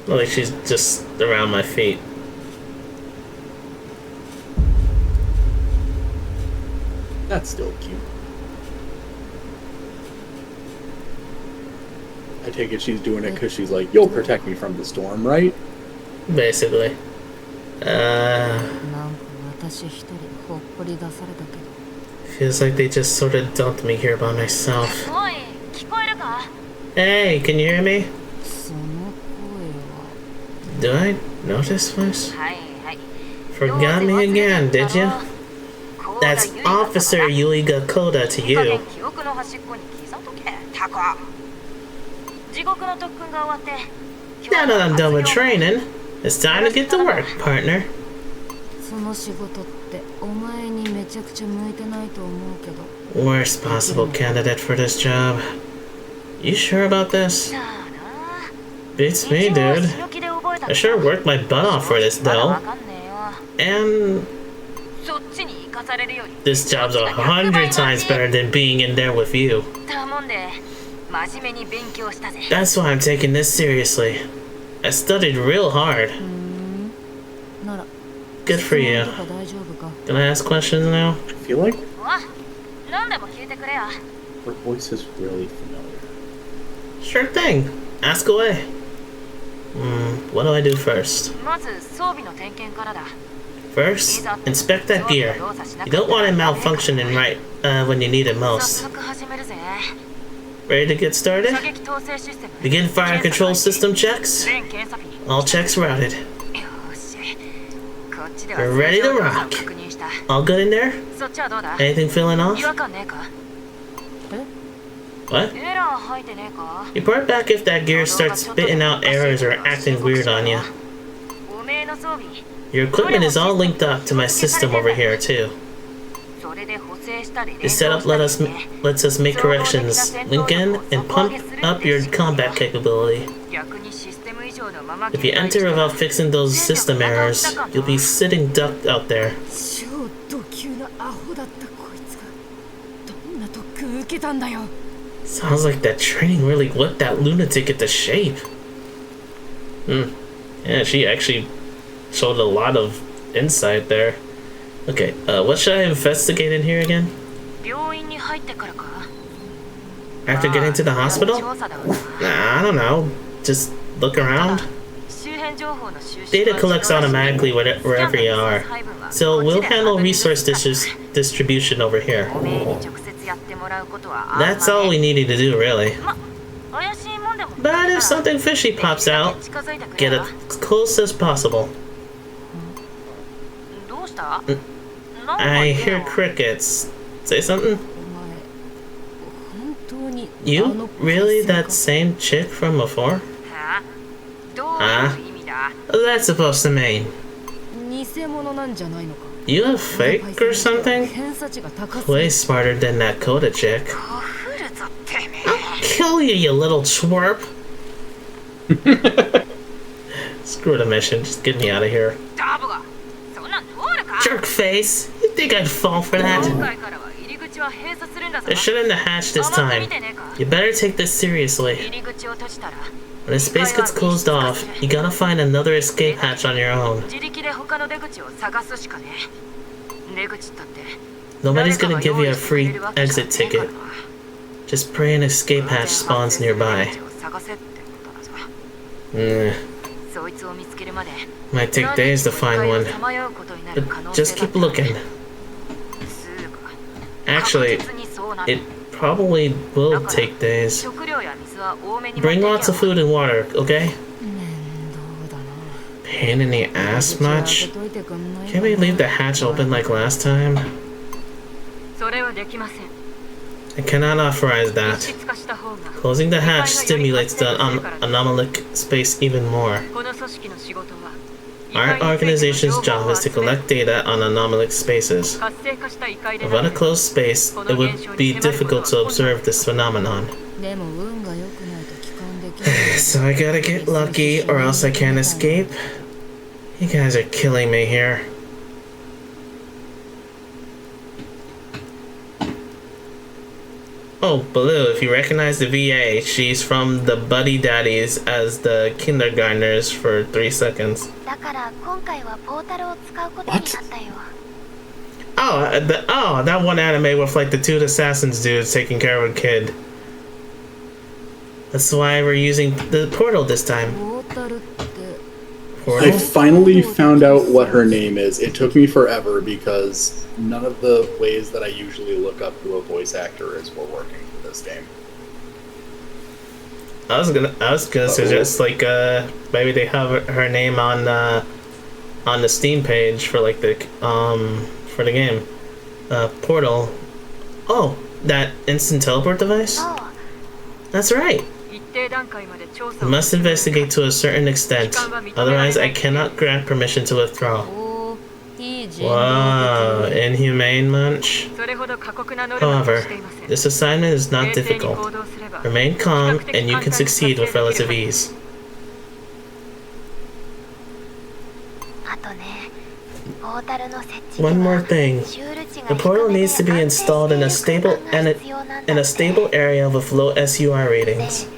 Like she's just around my feet. That's still cute. I take it she's doing it because she's like, you'll protect me from the storm, right? Basically. なんか私一人ほっぽり出されたけど Feels like they just sort of dumped me here by myself. おい、聞こえるか？ Hey, can you hear me? その声は Do I know this voice? はいはい。 Forgot me again, did you? That's Officer Yuiga Koda to you. 記憶の端っこに刻んとけ、タコ。地獄の特訓が終わって。 Now that I'm done with training, it's time to get to work, partner. その仕事ってお前にめちゃくちゃ向いてないと思うけど Worst possible candidate for this job. You sure about this? Beats me, dude. I sure worked my butt off for this, though. And this job's 100 times better than being in there with you. That's why I'm taking this seriously. I studied real hard. なら Good for you. とか大丈夫か Can I ask questions now? I feel like 何でも聞いてくれや。 her voice is really familiar. Sure thing. Ask away. What do I do first? まず装備の点検からだ。 First, inspect that gear. You don't want it malfunctioning right when you need it 早 most. 速始めるぜ。 Ready to get started? 射撃統制システム。 Begin fire control system checks. 全検査日。 All checks routed. よーし。こっちでは We're ready to rock. 確認した。 All good in there? そっちはどうだ？ Anything feeling 違 off? 和感ねえか？ What? エラー入ってねえか？ Report back if that gear starts spitting out errors or acting weird on you. おめえの装備。 Your equipment is all linked up to my system over here too. それで補正したり This setup lets us make corrections, link in, and pump up your combat capability. 逆にシステム以上のまま If you enter without fixing those system errors, you'll be sitting ducked out there. 超ド級なアホだったこいつがどんな特訓受けたんだよ。 Sounds like that training really whipped that lunatic into shape. Yeah, she actually showed a lot of insight there. Okay, what should I investigate in here again? 病院に入ってからか。 After getting to the hospital? 調査だわな。 Nah, I don't know. Just look around. 周辺情報の収集 Data collects automatically wherever you are. So we'll handle resource distribution over here. おめえに直接やってもらうことはあんまね That's all we needed to do, really. 怪しいもんでも But if something fishy pops out, 近づいてく get れ as close as possible. どうした？なんか I 言う hear の crickets. Say something? お前本当に You? Really? That same chick from before? は？どういう意味だ？ That's supposed to mean. 偽物なんじゃないのか。You a fake or something? 偏差値が高すぎ Way る smarter than that Coda chick. I'll kill you, you little twerp. Screw the mission, just get me out of here. Jerk face! You think I'd fall for that? They shouldn't have hatched this time. You better take this seriously. When the space gets closed off, you gotta find another escape hatch on your own. Nobody's gonna give you a free exit ticket. Just pray an escape hatch spawns nearby. Might take days to find one, but just keep looking. Actually, it probably will take days. Bring lots of food and water, okay? 面倒だな Pain in the ass much? Can't we leave the hatch open like last time? それはできません I cannot authorize that. 密室化した方が Closing the hatch stimulates the Anomalith space even more. この組織の仕事は Our organization's job is to collect data on Anomalith spaces. 活性化した異界で Without a closed space, it would be difficult to observe this phenomenon. でも運が良くないと帰還できない So I gotta get lucky or else I can't escape. You guys are killing me here. Oh, Baloo, if you recognize the VA, she's from the Buddy Daddies as the kindergartners for 3 seconds. だから今回はポータルを使うことになったよ Oh, that one anime with like the 2 assassins dudes taking care of a kid. That's why we're using the portal this time. ポータルって I Portal? finally found out what her name is. It took me forever because none of the ways that I usually look up who a voice actor is were working for this game. I was gonna suggest like maybe they have her name on the Steam page for like the for the game. Portal. Oh, that instant teleport device? そう That's right. 一定段階まで調査 We を must investigate to a certain extent. Otherwise, I cannot grant permission to withdraw. おーいい人 Wow, inhumane munch. それほど過酷なノルマを However, していません this assignment is not 冷静に行 difficult. 動すれば Remain calm, and you can succeed with relative ease. あとねポータルの設置 One more thing. シュール値が The 低 portal めで needs to be installed in a 安定してい stable る空間が必要なんだ in a stable area with low SUR で ratings.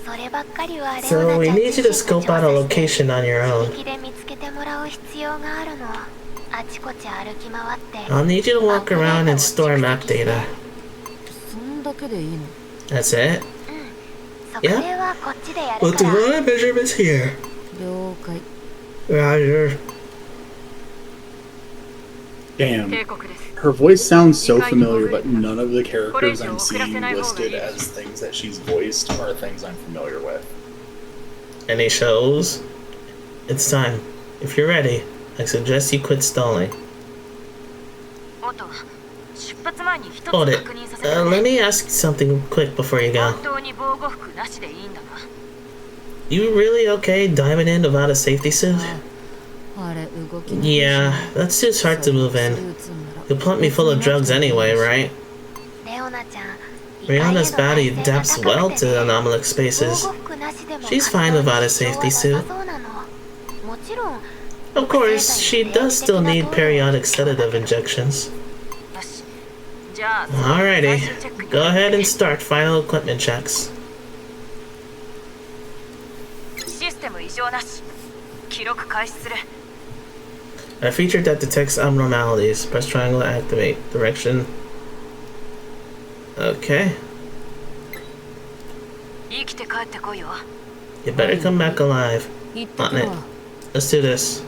そればっかりはレオナち So ゃん we 自 need you to 身が scope 調 out a 査して location on your 自 own. 力で見つけてもらう必要があるのあちこち歩き回って I'll need you to walk around and store map data. そんだけでいいの That's it? 測定はこっちでやる We'll か do ら all the measurements here. 了解 Roger. Damn. 帝国です Her voice sounds so familiar, but none of the characters I'm seeing listed as things that she's voiced are things I'm familiar with. Any shows? It's time. If you're ready, I suggest you quit stalling. オト出発前に一つ Hold it. 確認させて Let me ask you something quick before you go. 本当に防護服なしでいいんだな You really okay diving in without a safety suit? あれ動きに Yeah, that suit's hard to move in. You'll pump me full of drugs anyway, right? レオナちゃん Rihanna's body adapts well to anomalous spaces. She's fine without a safety suit. もちろん Of course, she does still need periodic sedative injections. よしじゃあ Alrighty, 最終チェックに go ahead and start final equipment checks. システム異常なし記録開始する A feature that detects abnormalities. Press triangle to activate. Direction. Okay. 生きて帰ってこいよ You better come back alive. 行ってく On る it. わ Let's do this.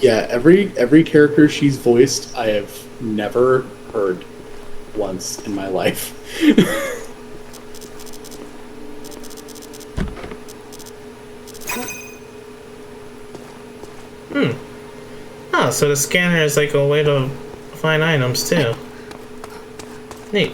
Yeah, every character she's voiced, I have never heard once in my life. Oh, so the scanner is like a way to find items too. Neat.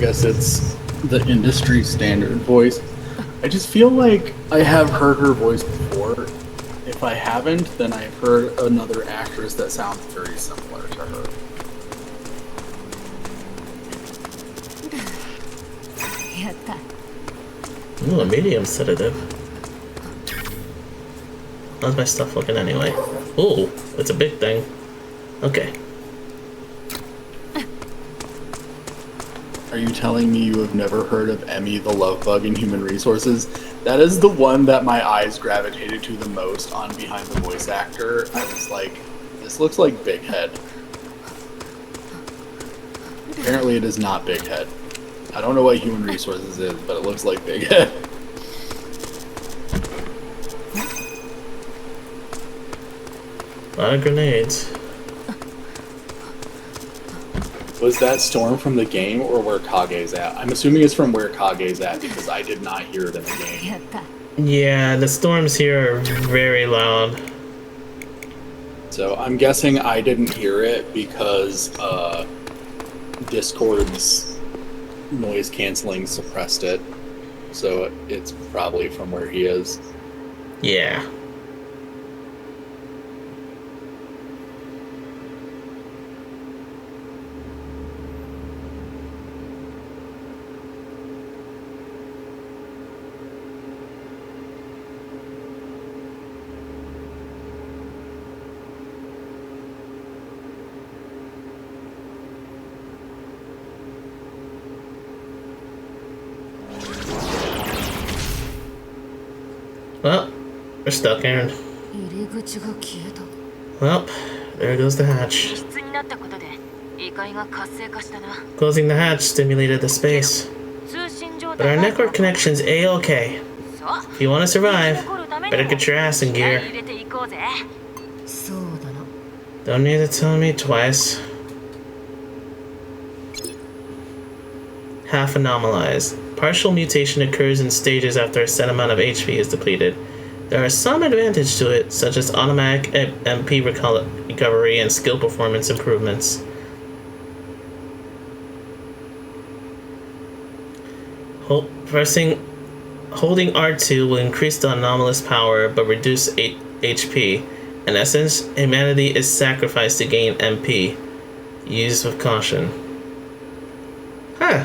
guess it's the industry standard voice. I just feel like I have heard her voice before. If I haven't, then I've heard another actress that sounds very similar to her. Ooh, a medium sedative. How's my stuff looking anyway? Ooh, it's a big thing. Okay. Are you telling me you have never heard of Emmy the Love Bug in Human Resources? That is the one that my eyes gravitated to the most on Behind the Voice Actor. I was like, this looks like Big Head. Apparently it is not Big Head. I don't know what Human Resources is, but it looks like Big Head. A lot of grenades. Was that storm from the game or where Kage's at? I'm assuming it's from where Kage's at because I did not hear it in the game. Yeah, the storms here are very loud. So I'm guessing I didn't hear it because Discord's noise canceling suppressed it. So it's probably from where he is. Yeah. Well, we're stuck, Aaron. Well, there goes the hatch. Closing the hatch stimulated the space. But our network connection's A-OK. If you want to survive, better get your ass in gear. Don't need to tell me twice. Half anomalized. Partial mutation occurs in stages after a set amount of HP is depleted. There are some advantages to it, such as automatic MP recovery and skill performance improvements. Holding R2 will increase the anomalous power but reduce HP. In essence, humanity is sacrificed to gain MP. Use with caution. Huh.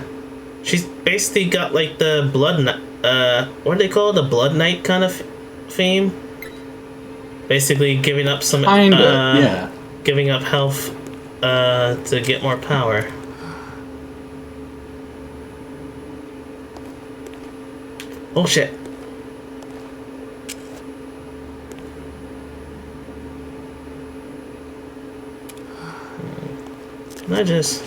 She's basically got like the what do they call it? The Blood Knight kind of theme. Basically giving up some yeah. Giving up health to get more power. Oh shit. I just...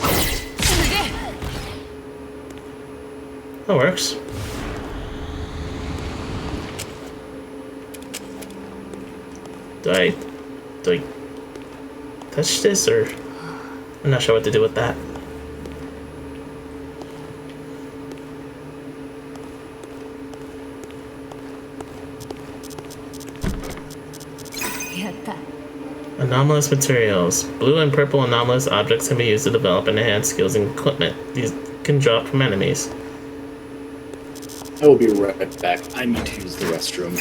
That works. Do I touch this, or... I'm not sure what to do with that. Anomalous materials. Blue and purple anomalous objects can be used to develop and enhance skills and equipment. These can drop from enemies. I will be right back. I need to use the restroom.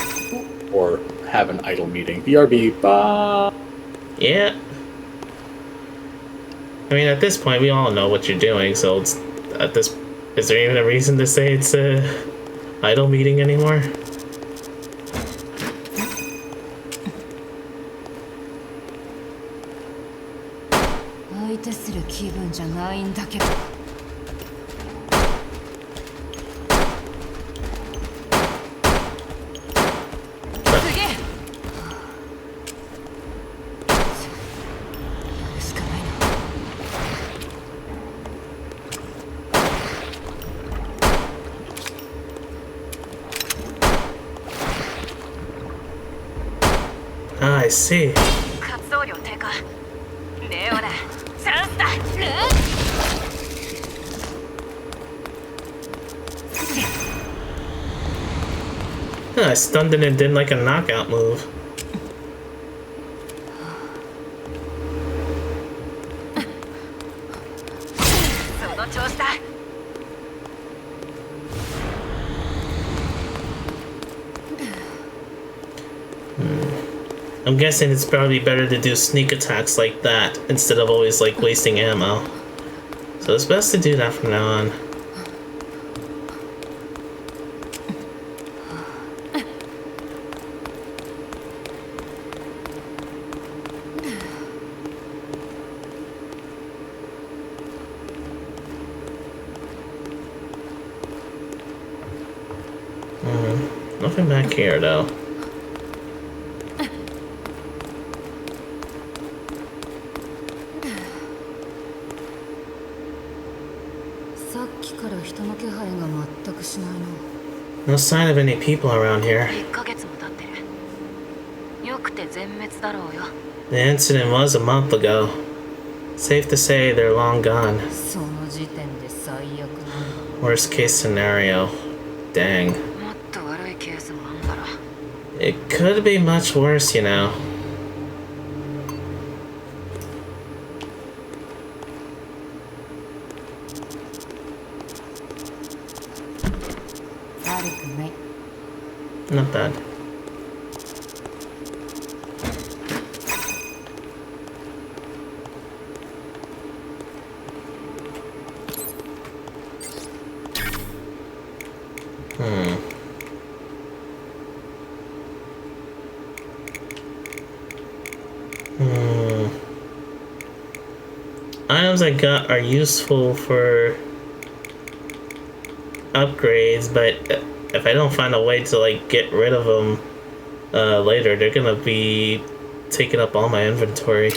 Or have an idle meeting. BRB, bye! Yeah. I mean, at this point, we all know what you're doing, so it's... Is there even a reason to say it's a idle meeting anymore? Ah, I see. I stunned it and did like a knockout move. I'm guessing it's probably better to do sneak attacks like that instead of always like wasting ammo. So it's best to do that from now on. Nothing back here though. No sign of any people around here. The incident was a month ago. Safe to say they're long gone. Worst case scenario. Dang. It could be much worse, you know. Not bad. Items I got are useful for upgrades, but if I don't find a way to like get rid of them later, they're gonna be taking up all my inventory.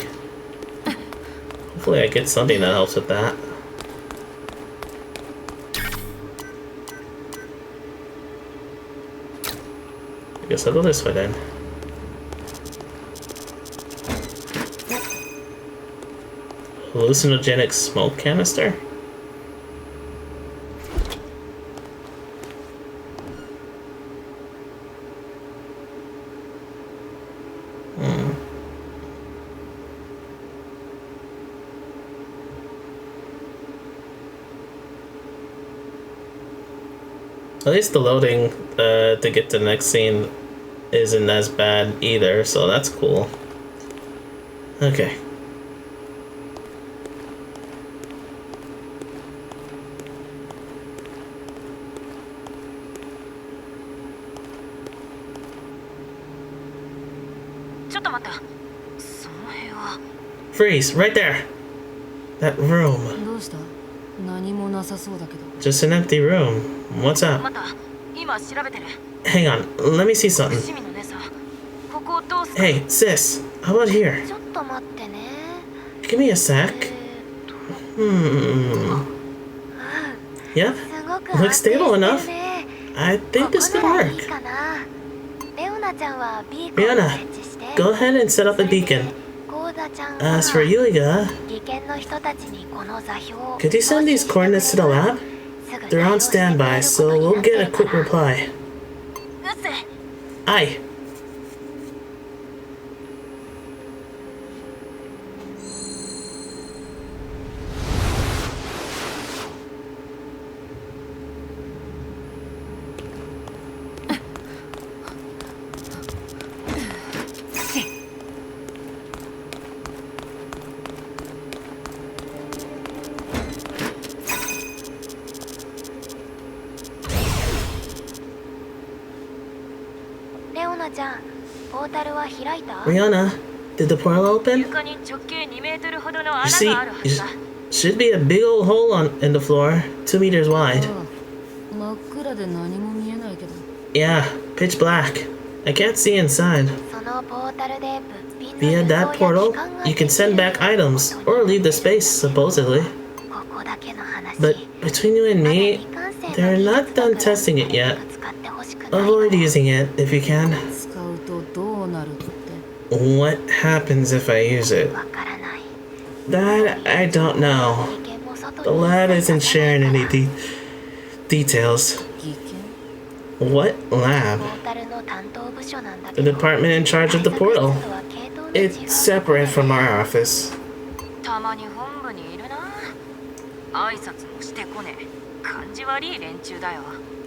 Hopefully I get something that helps with that. I guess I'll go this way then. Hallucinogenic smoke canister? At least the loading to get to the next scene isn't as bad either, so that's cool. Okay. Freeze! Right there! That room. Just an empty room. What's up? Hang on, let me see something. Hey, sis, how about here? Give me a sec. Yep, looks stable enough. I think this could work. Rihanna, go ahead and set up a beacon. As for Yuiga, could you send these coordinates to the lab? They're on standby, so we'll get a quick reply. Aye. Rihanna, did the portal open? You see, should be a big old hole in the floor, 2 meters wide. Yeah, pitch black. I can't see inside. Via that portal, you can send back items, or leave the space, supposedly. But between you and me, they're not done testing it yet. Avoid using it, if you can. What happens if I use it? That I don't know. The lab isn't sharing any details. What lab? The department in charge of the portal. It's separate from our office.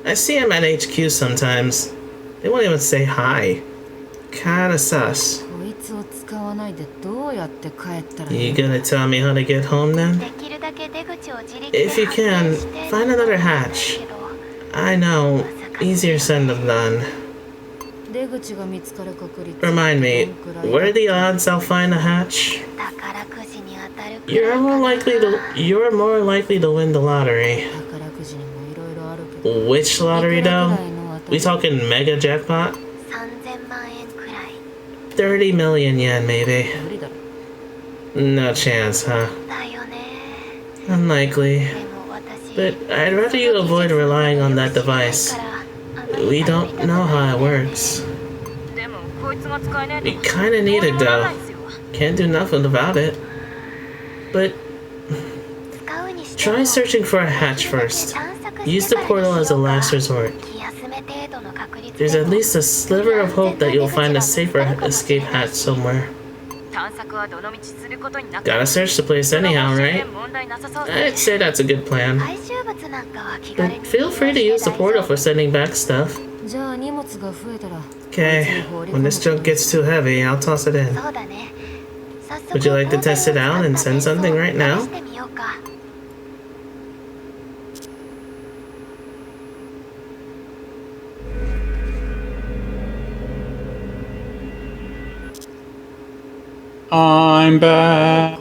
I see him at HQ sometimes. They won't even say hi. Kinda sus. 鉄を使わないでどうやって帰ったら You gonna tell me how to get home then? できるだけ出口を自力で If you 発見 can, して find another hatch. けど I know, easier said than done. 出口が見つかる確率 Remind me, what are the odds I'll find a hatch? 宝くじに当たるくらい You're か more な likely to win the lottery. 宝くじにもいろいろあるけど Which lottery いくら though? ぐらいの当た We り talking mega jackpot? 3000万円くらい 30 million yen maybe. 無理だろ No chance, huh? だよね Unlikely. でも私 But I'd rather you avoid relying on that device. We don't know how it works. でもこいつが使えねえ We kinda need it though. Can't do nothing about it. But try searching for a hatch first. Use the portal as a last resort. There's at least a sliver of hope that you'll find a safer escape hatch somewhere. 探索はどの道することになって Gotta search the place anyhow, right? 問題なさそう I'd say that's a good plan. 回収物なんかは気軽に But feel free to use the portal for sending back stuff. じゃあ荷物が増えたら Okay, when this junk gets too heavy, I'll toss it in. そうだね Would you like to test it out and send something right now? 試してみようか I'm back.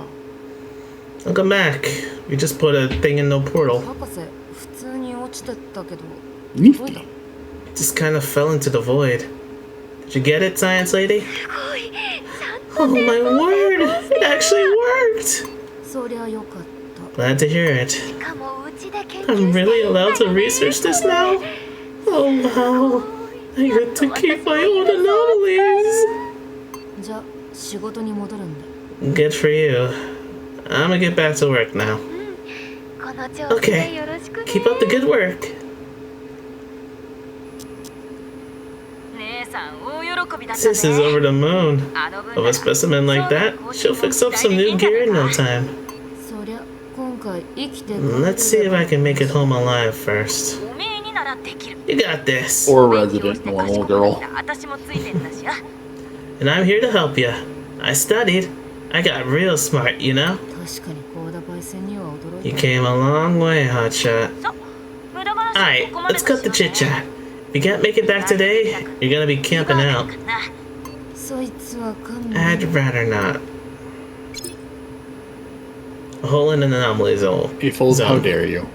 Welcome back. We just put a thing in the portal. 博士普通に落ちてったけど Nifty. It just kind of fell into the void. Did you get it, science lady? すごいちゃん Oh my word! It actually worked! そりゃよかった Glad to hear it. かもうちで研究 I'm して really いいんだ allowed to よね research this now? Oh wow. I get to keep my own anomalies! じゃあ仕事に戻るんだ Good for you. I'm gonna get back to work now. この調子でよろしくね Keep up the good work. 姉さん大喜びだった Sis is ね over the moon. あの分 Of a specimen like that, she'll fix up some new gear in no time. そりゃ今回生きてく Let's see if I can make it home alive first. おめえにならできる You got this. Or resident normal girl. 私もついてんだしや And I'm here to help you. I studied. I got real smart, you know? 確かにコーダパイセンには驚い You た came a long way, hotshot. そう無駄話 Alright, ここまで let's cut the chit chat. If you can't make it back today, you're gonna be camping out. そいつは勘弁 I'd rather not. A hole in an anomaly zone. Aprils, how dare you?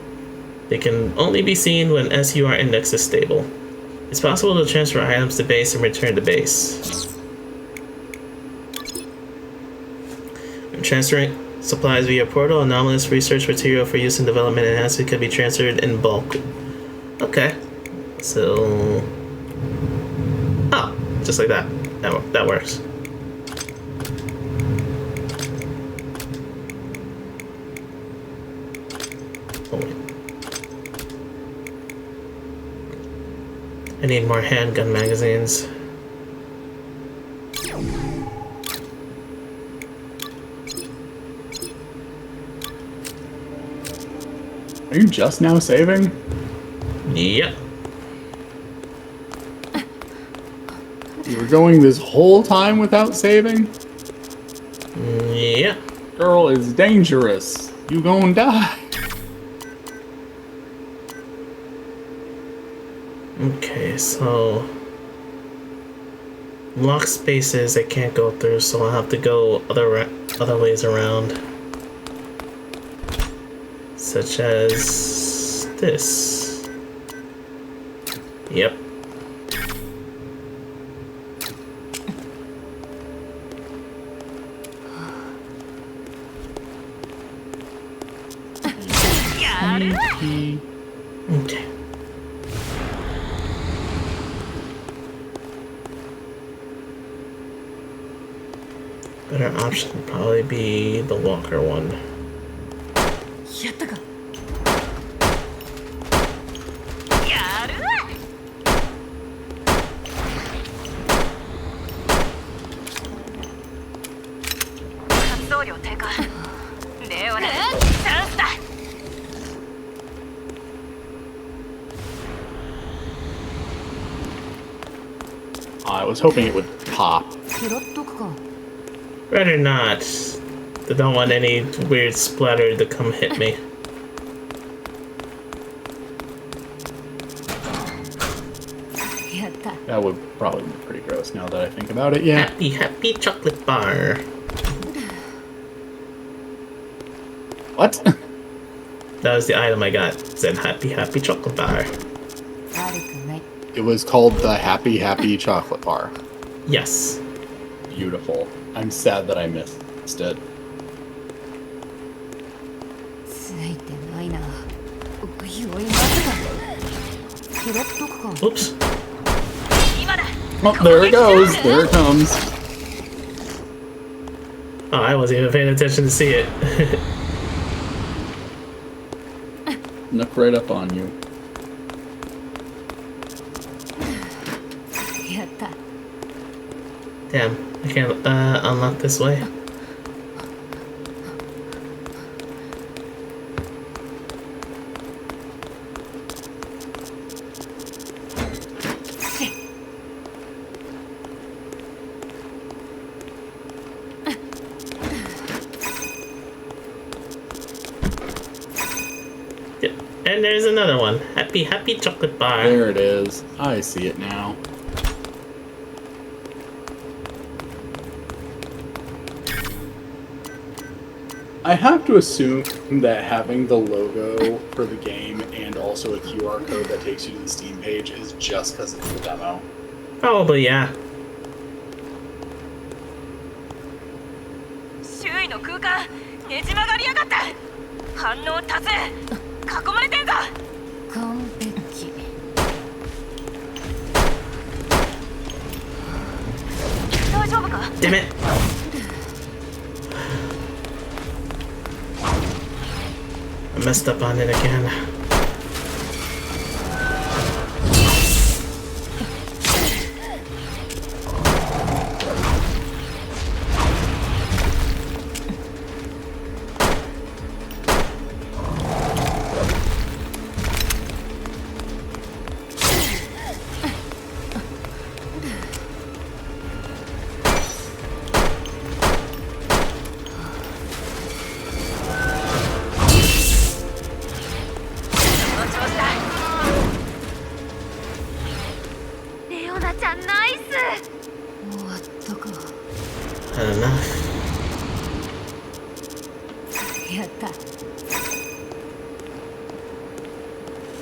They can only be seen when SUR index is stable. It's possible to transfer items to base and return to base. When transferring supplies via portal, anomalous research material for use in development enhancement can be transferred in bulk. Okay. So... Oh, just like that. That works. Oh, wait. I need more handgun magazines. Are you just now saving? Yep. You were going this whole time without saving? Yep. Girl is dangerous. You gon' die. Okay, so... Lock spaces I can't go through, so I'll have to go other ways around. Such as... this. Yep. Okay. Better option would probably be the walker one. やったかやるわ活動量低下レオナチャンスだ I was hoping it would pop. 拾っとくか Rather not. I don't want any weird splatter to come hit me. That would probably be pretty gross now that I think about it, yeah. Happy, happy chocolate bar. What? That was the item I got. It said happy, happy chocolate bar. It was called the Happy Happy Chocolate Bar. Yes. Beautiful. I'm sad that I missed it. Oops. Oh, there it goes. There it comes. Oh, I wasn't even paying attention to see it. Snuck right up on you. Damn, I can't unlock this way. Yep, and there's another one. Happy, happy chocolate bar. There it is. I see it now. I have to assume that having the logo for the game and also a QR code that takes you to the Steam page is just because it's the demo. Probably, yeah. 周囲の空間ねじ曲がりやがった。反応多数囲まれてんぞ。完璧。大丈夫か？ Damn it. I messed up on it again. Not enough.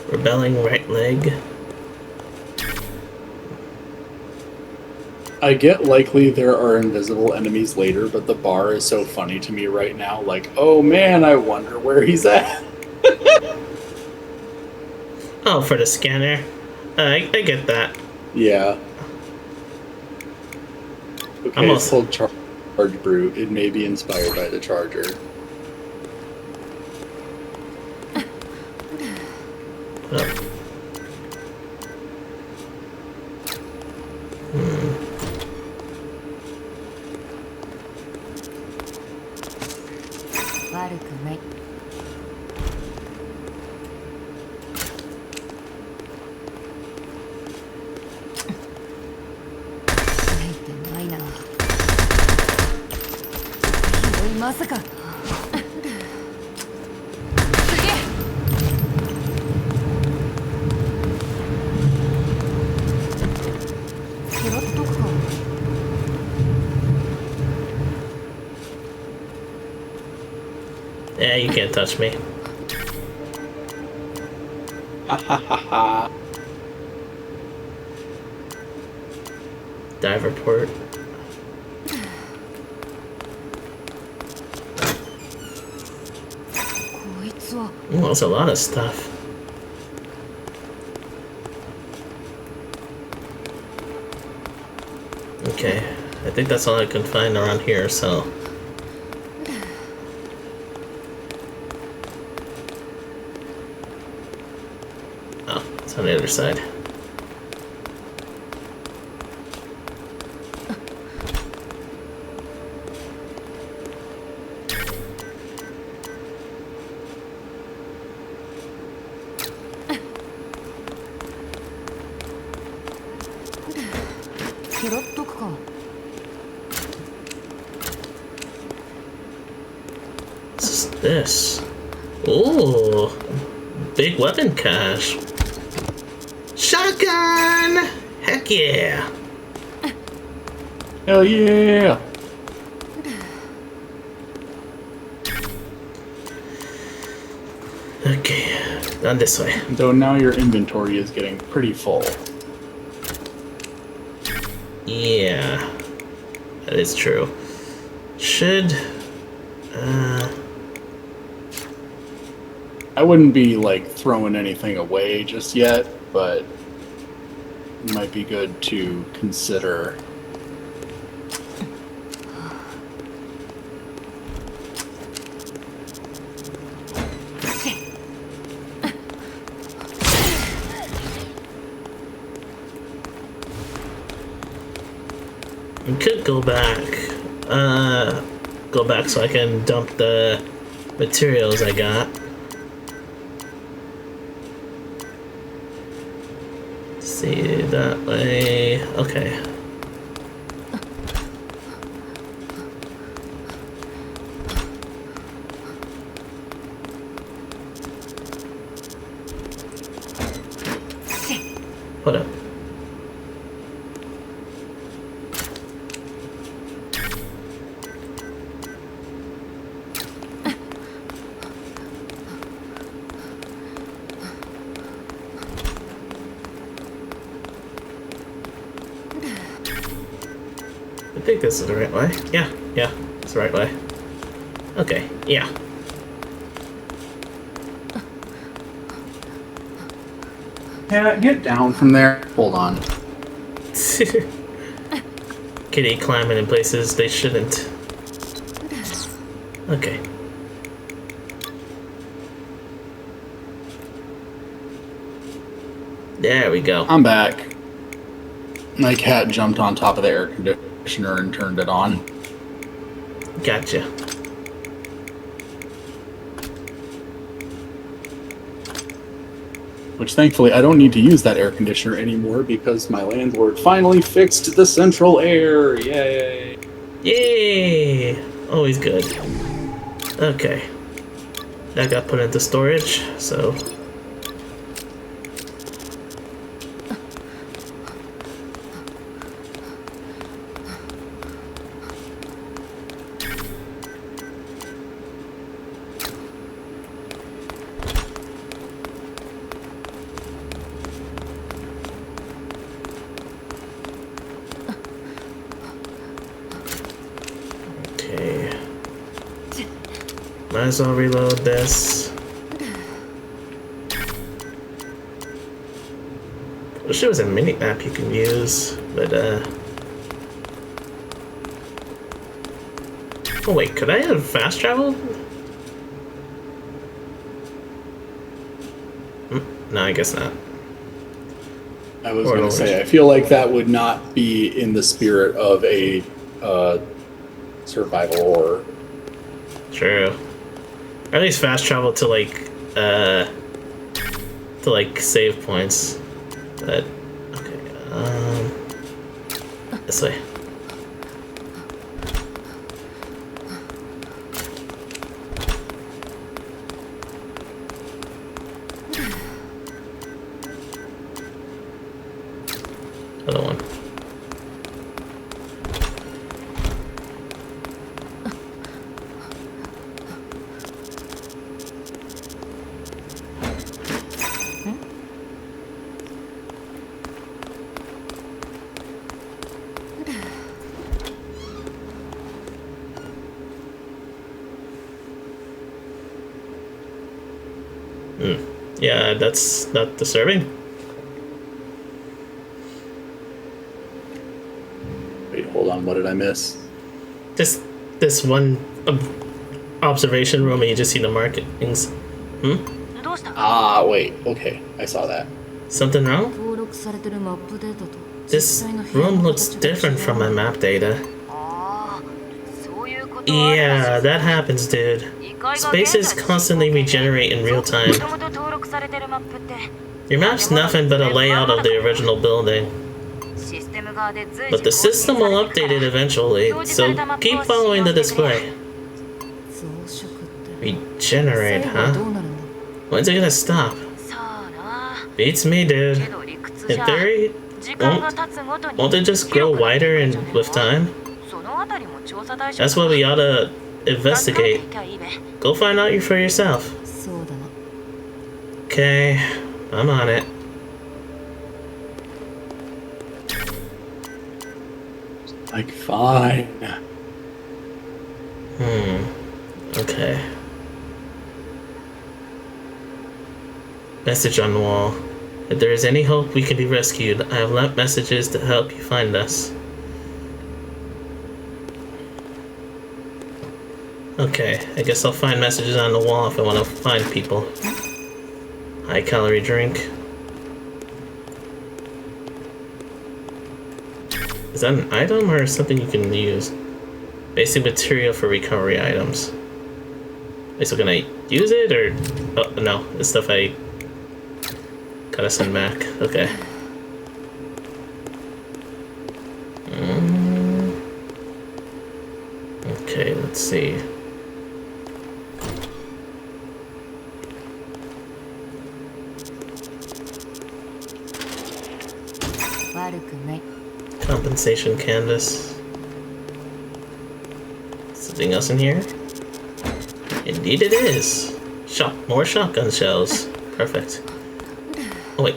Rebelling right leg. I get likely there are invisible enemies later, but the bar is so funny to me right now. Like, oh man, I wonder where he's at. Oh, for the scanner. I get that. Yeah. Okay, Almost. it's called Charge Brute. It may be inspired by the Charger. Oh. Yeah, you can't touch me. Ha ha ha ha. Diver port. Ooh, that's a lot of stuff. Okay, I think that's all I can find around here, so... Oh, it's on the other side. What's this? Ooh, big weapon cache. Shotgun! Heck yeah! Hell yeah! Okay, on this way. Though now your inventory is getting pretty full. Yeah, that is true. Should I wouldn't be like throwing anything away just yet, but it might be good to consider. we could go back so I can dump the materials I got. See that way. Okay. Hold up. I think this is the right way. Yeah, it's the right way. Okay, yeah. Yeah, get down from there. Hold on. Kitty climbing in places they shouldn't. Okay. There we go. I'm back. My cat jumped on top of the air conditioner and turned it on. Gotcha. Which thankfully I don't need to use that air conditioner anymore because my landlord finally fixed the central air. Yay! Yay! Always good. Okay. That got put into storage, so... Okay. Might as well reload this. Wish there was a mini map you can use, but oh wait, could I have fast traveled? No, I guess not. I was going to say, I feel like that would not be in the spirit of a survival horror. True. Or at least fast travel to like save points. But okay, this way. Other one. Yeah, that's not disturbing. Wait, hold on. What did I miss? Just this one observation room, and you just see the markings. Ah, wait. Okay, I saw that. Something wrong? This room looks different from my map data. Yeah, that happens, dude. Spaces constantly regenerate in real time. Your map's nothing but a layout of the original building. But the system will update it eventually, so keep following the display. Regenerate, 制御は huh? どうなるんだ When's it gonna stop? さあな Beats me, dude. けど理屈 In じゃ theory, 時間が経つごとに won't it just grow 広くなって wider いくん and じゃねえ with の time? そのあたりも調査対象 That's what we ought to 考えて investigate. いきゃいいべ Go find out for yourself. そうだな Okay, I'm on it. Like, fine. Okay. Message on the wall. If there is any hope we can be rescued, I have left messages to help you find us. Okay, I guess I'll find messages on the wall if I want to find people. High calorie drink. Is that an item or something you can use? Basic material for recovery items. Wait, so can I use it or... Oh, no. This stuff I gotta send back. Okay. Okay, let's see. Compensation canvas. Something else in here? Indeed it is. More shotgun shells. Perfect. Oh wait,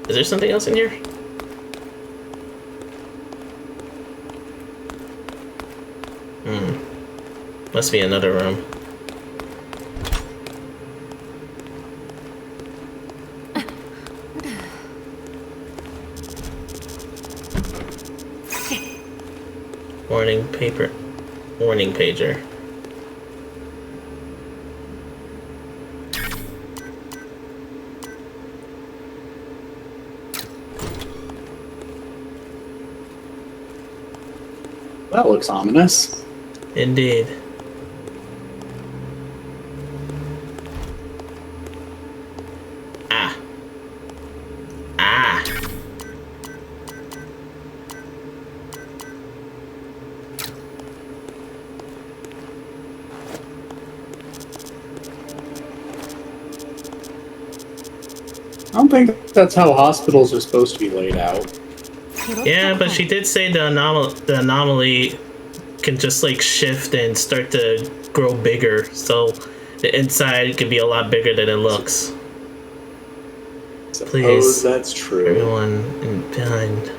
is there something else in here? Must be another room. Warning paper. Warning pager. That looks ominous. Indeed. Ah. Ah. I don't think that's how hospitals are supposed to be laid out. Yeah, but she did say the anomaly can just like shift and start to grow bigger, so the inside could be a lot bigger than it looks. Suppose Please, that's true. everyone in behind.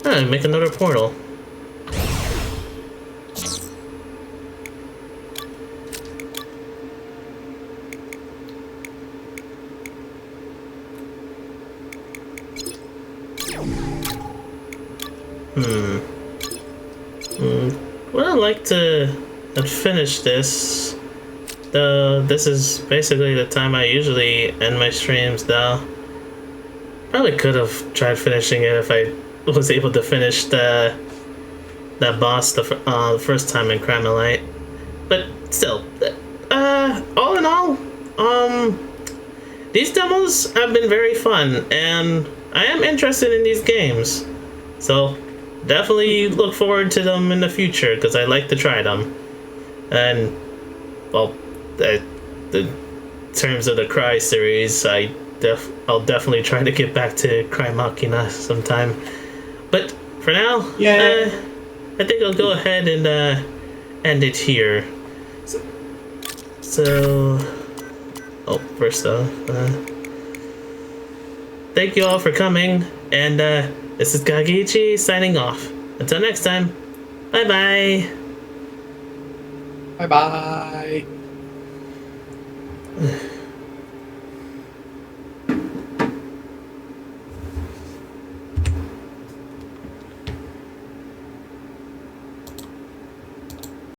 Ah, make another portal. Would I like to finish this? Though this is basically the time I usually end my streams, though. Probably could have tried finishing it if I was able to finish that boss the first time in Crymelight. But still, all in all, these demos have been very fun, and I am interested in these games. So definitely look forward to them in the future, because I like to try them. And, well, in terms of the Cry series, I'll definitely try to get back to Cry Machina sometime. But for now, yeah, I think I'll go ahead and end it here. So oh, first though, thank you all for coming, and this is Kagiichi signing off. Until next time, bye bye. Bye bye.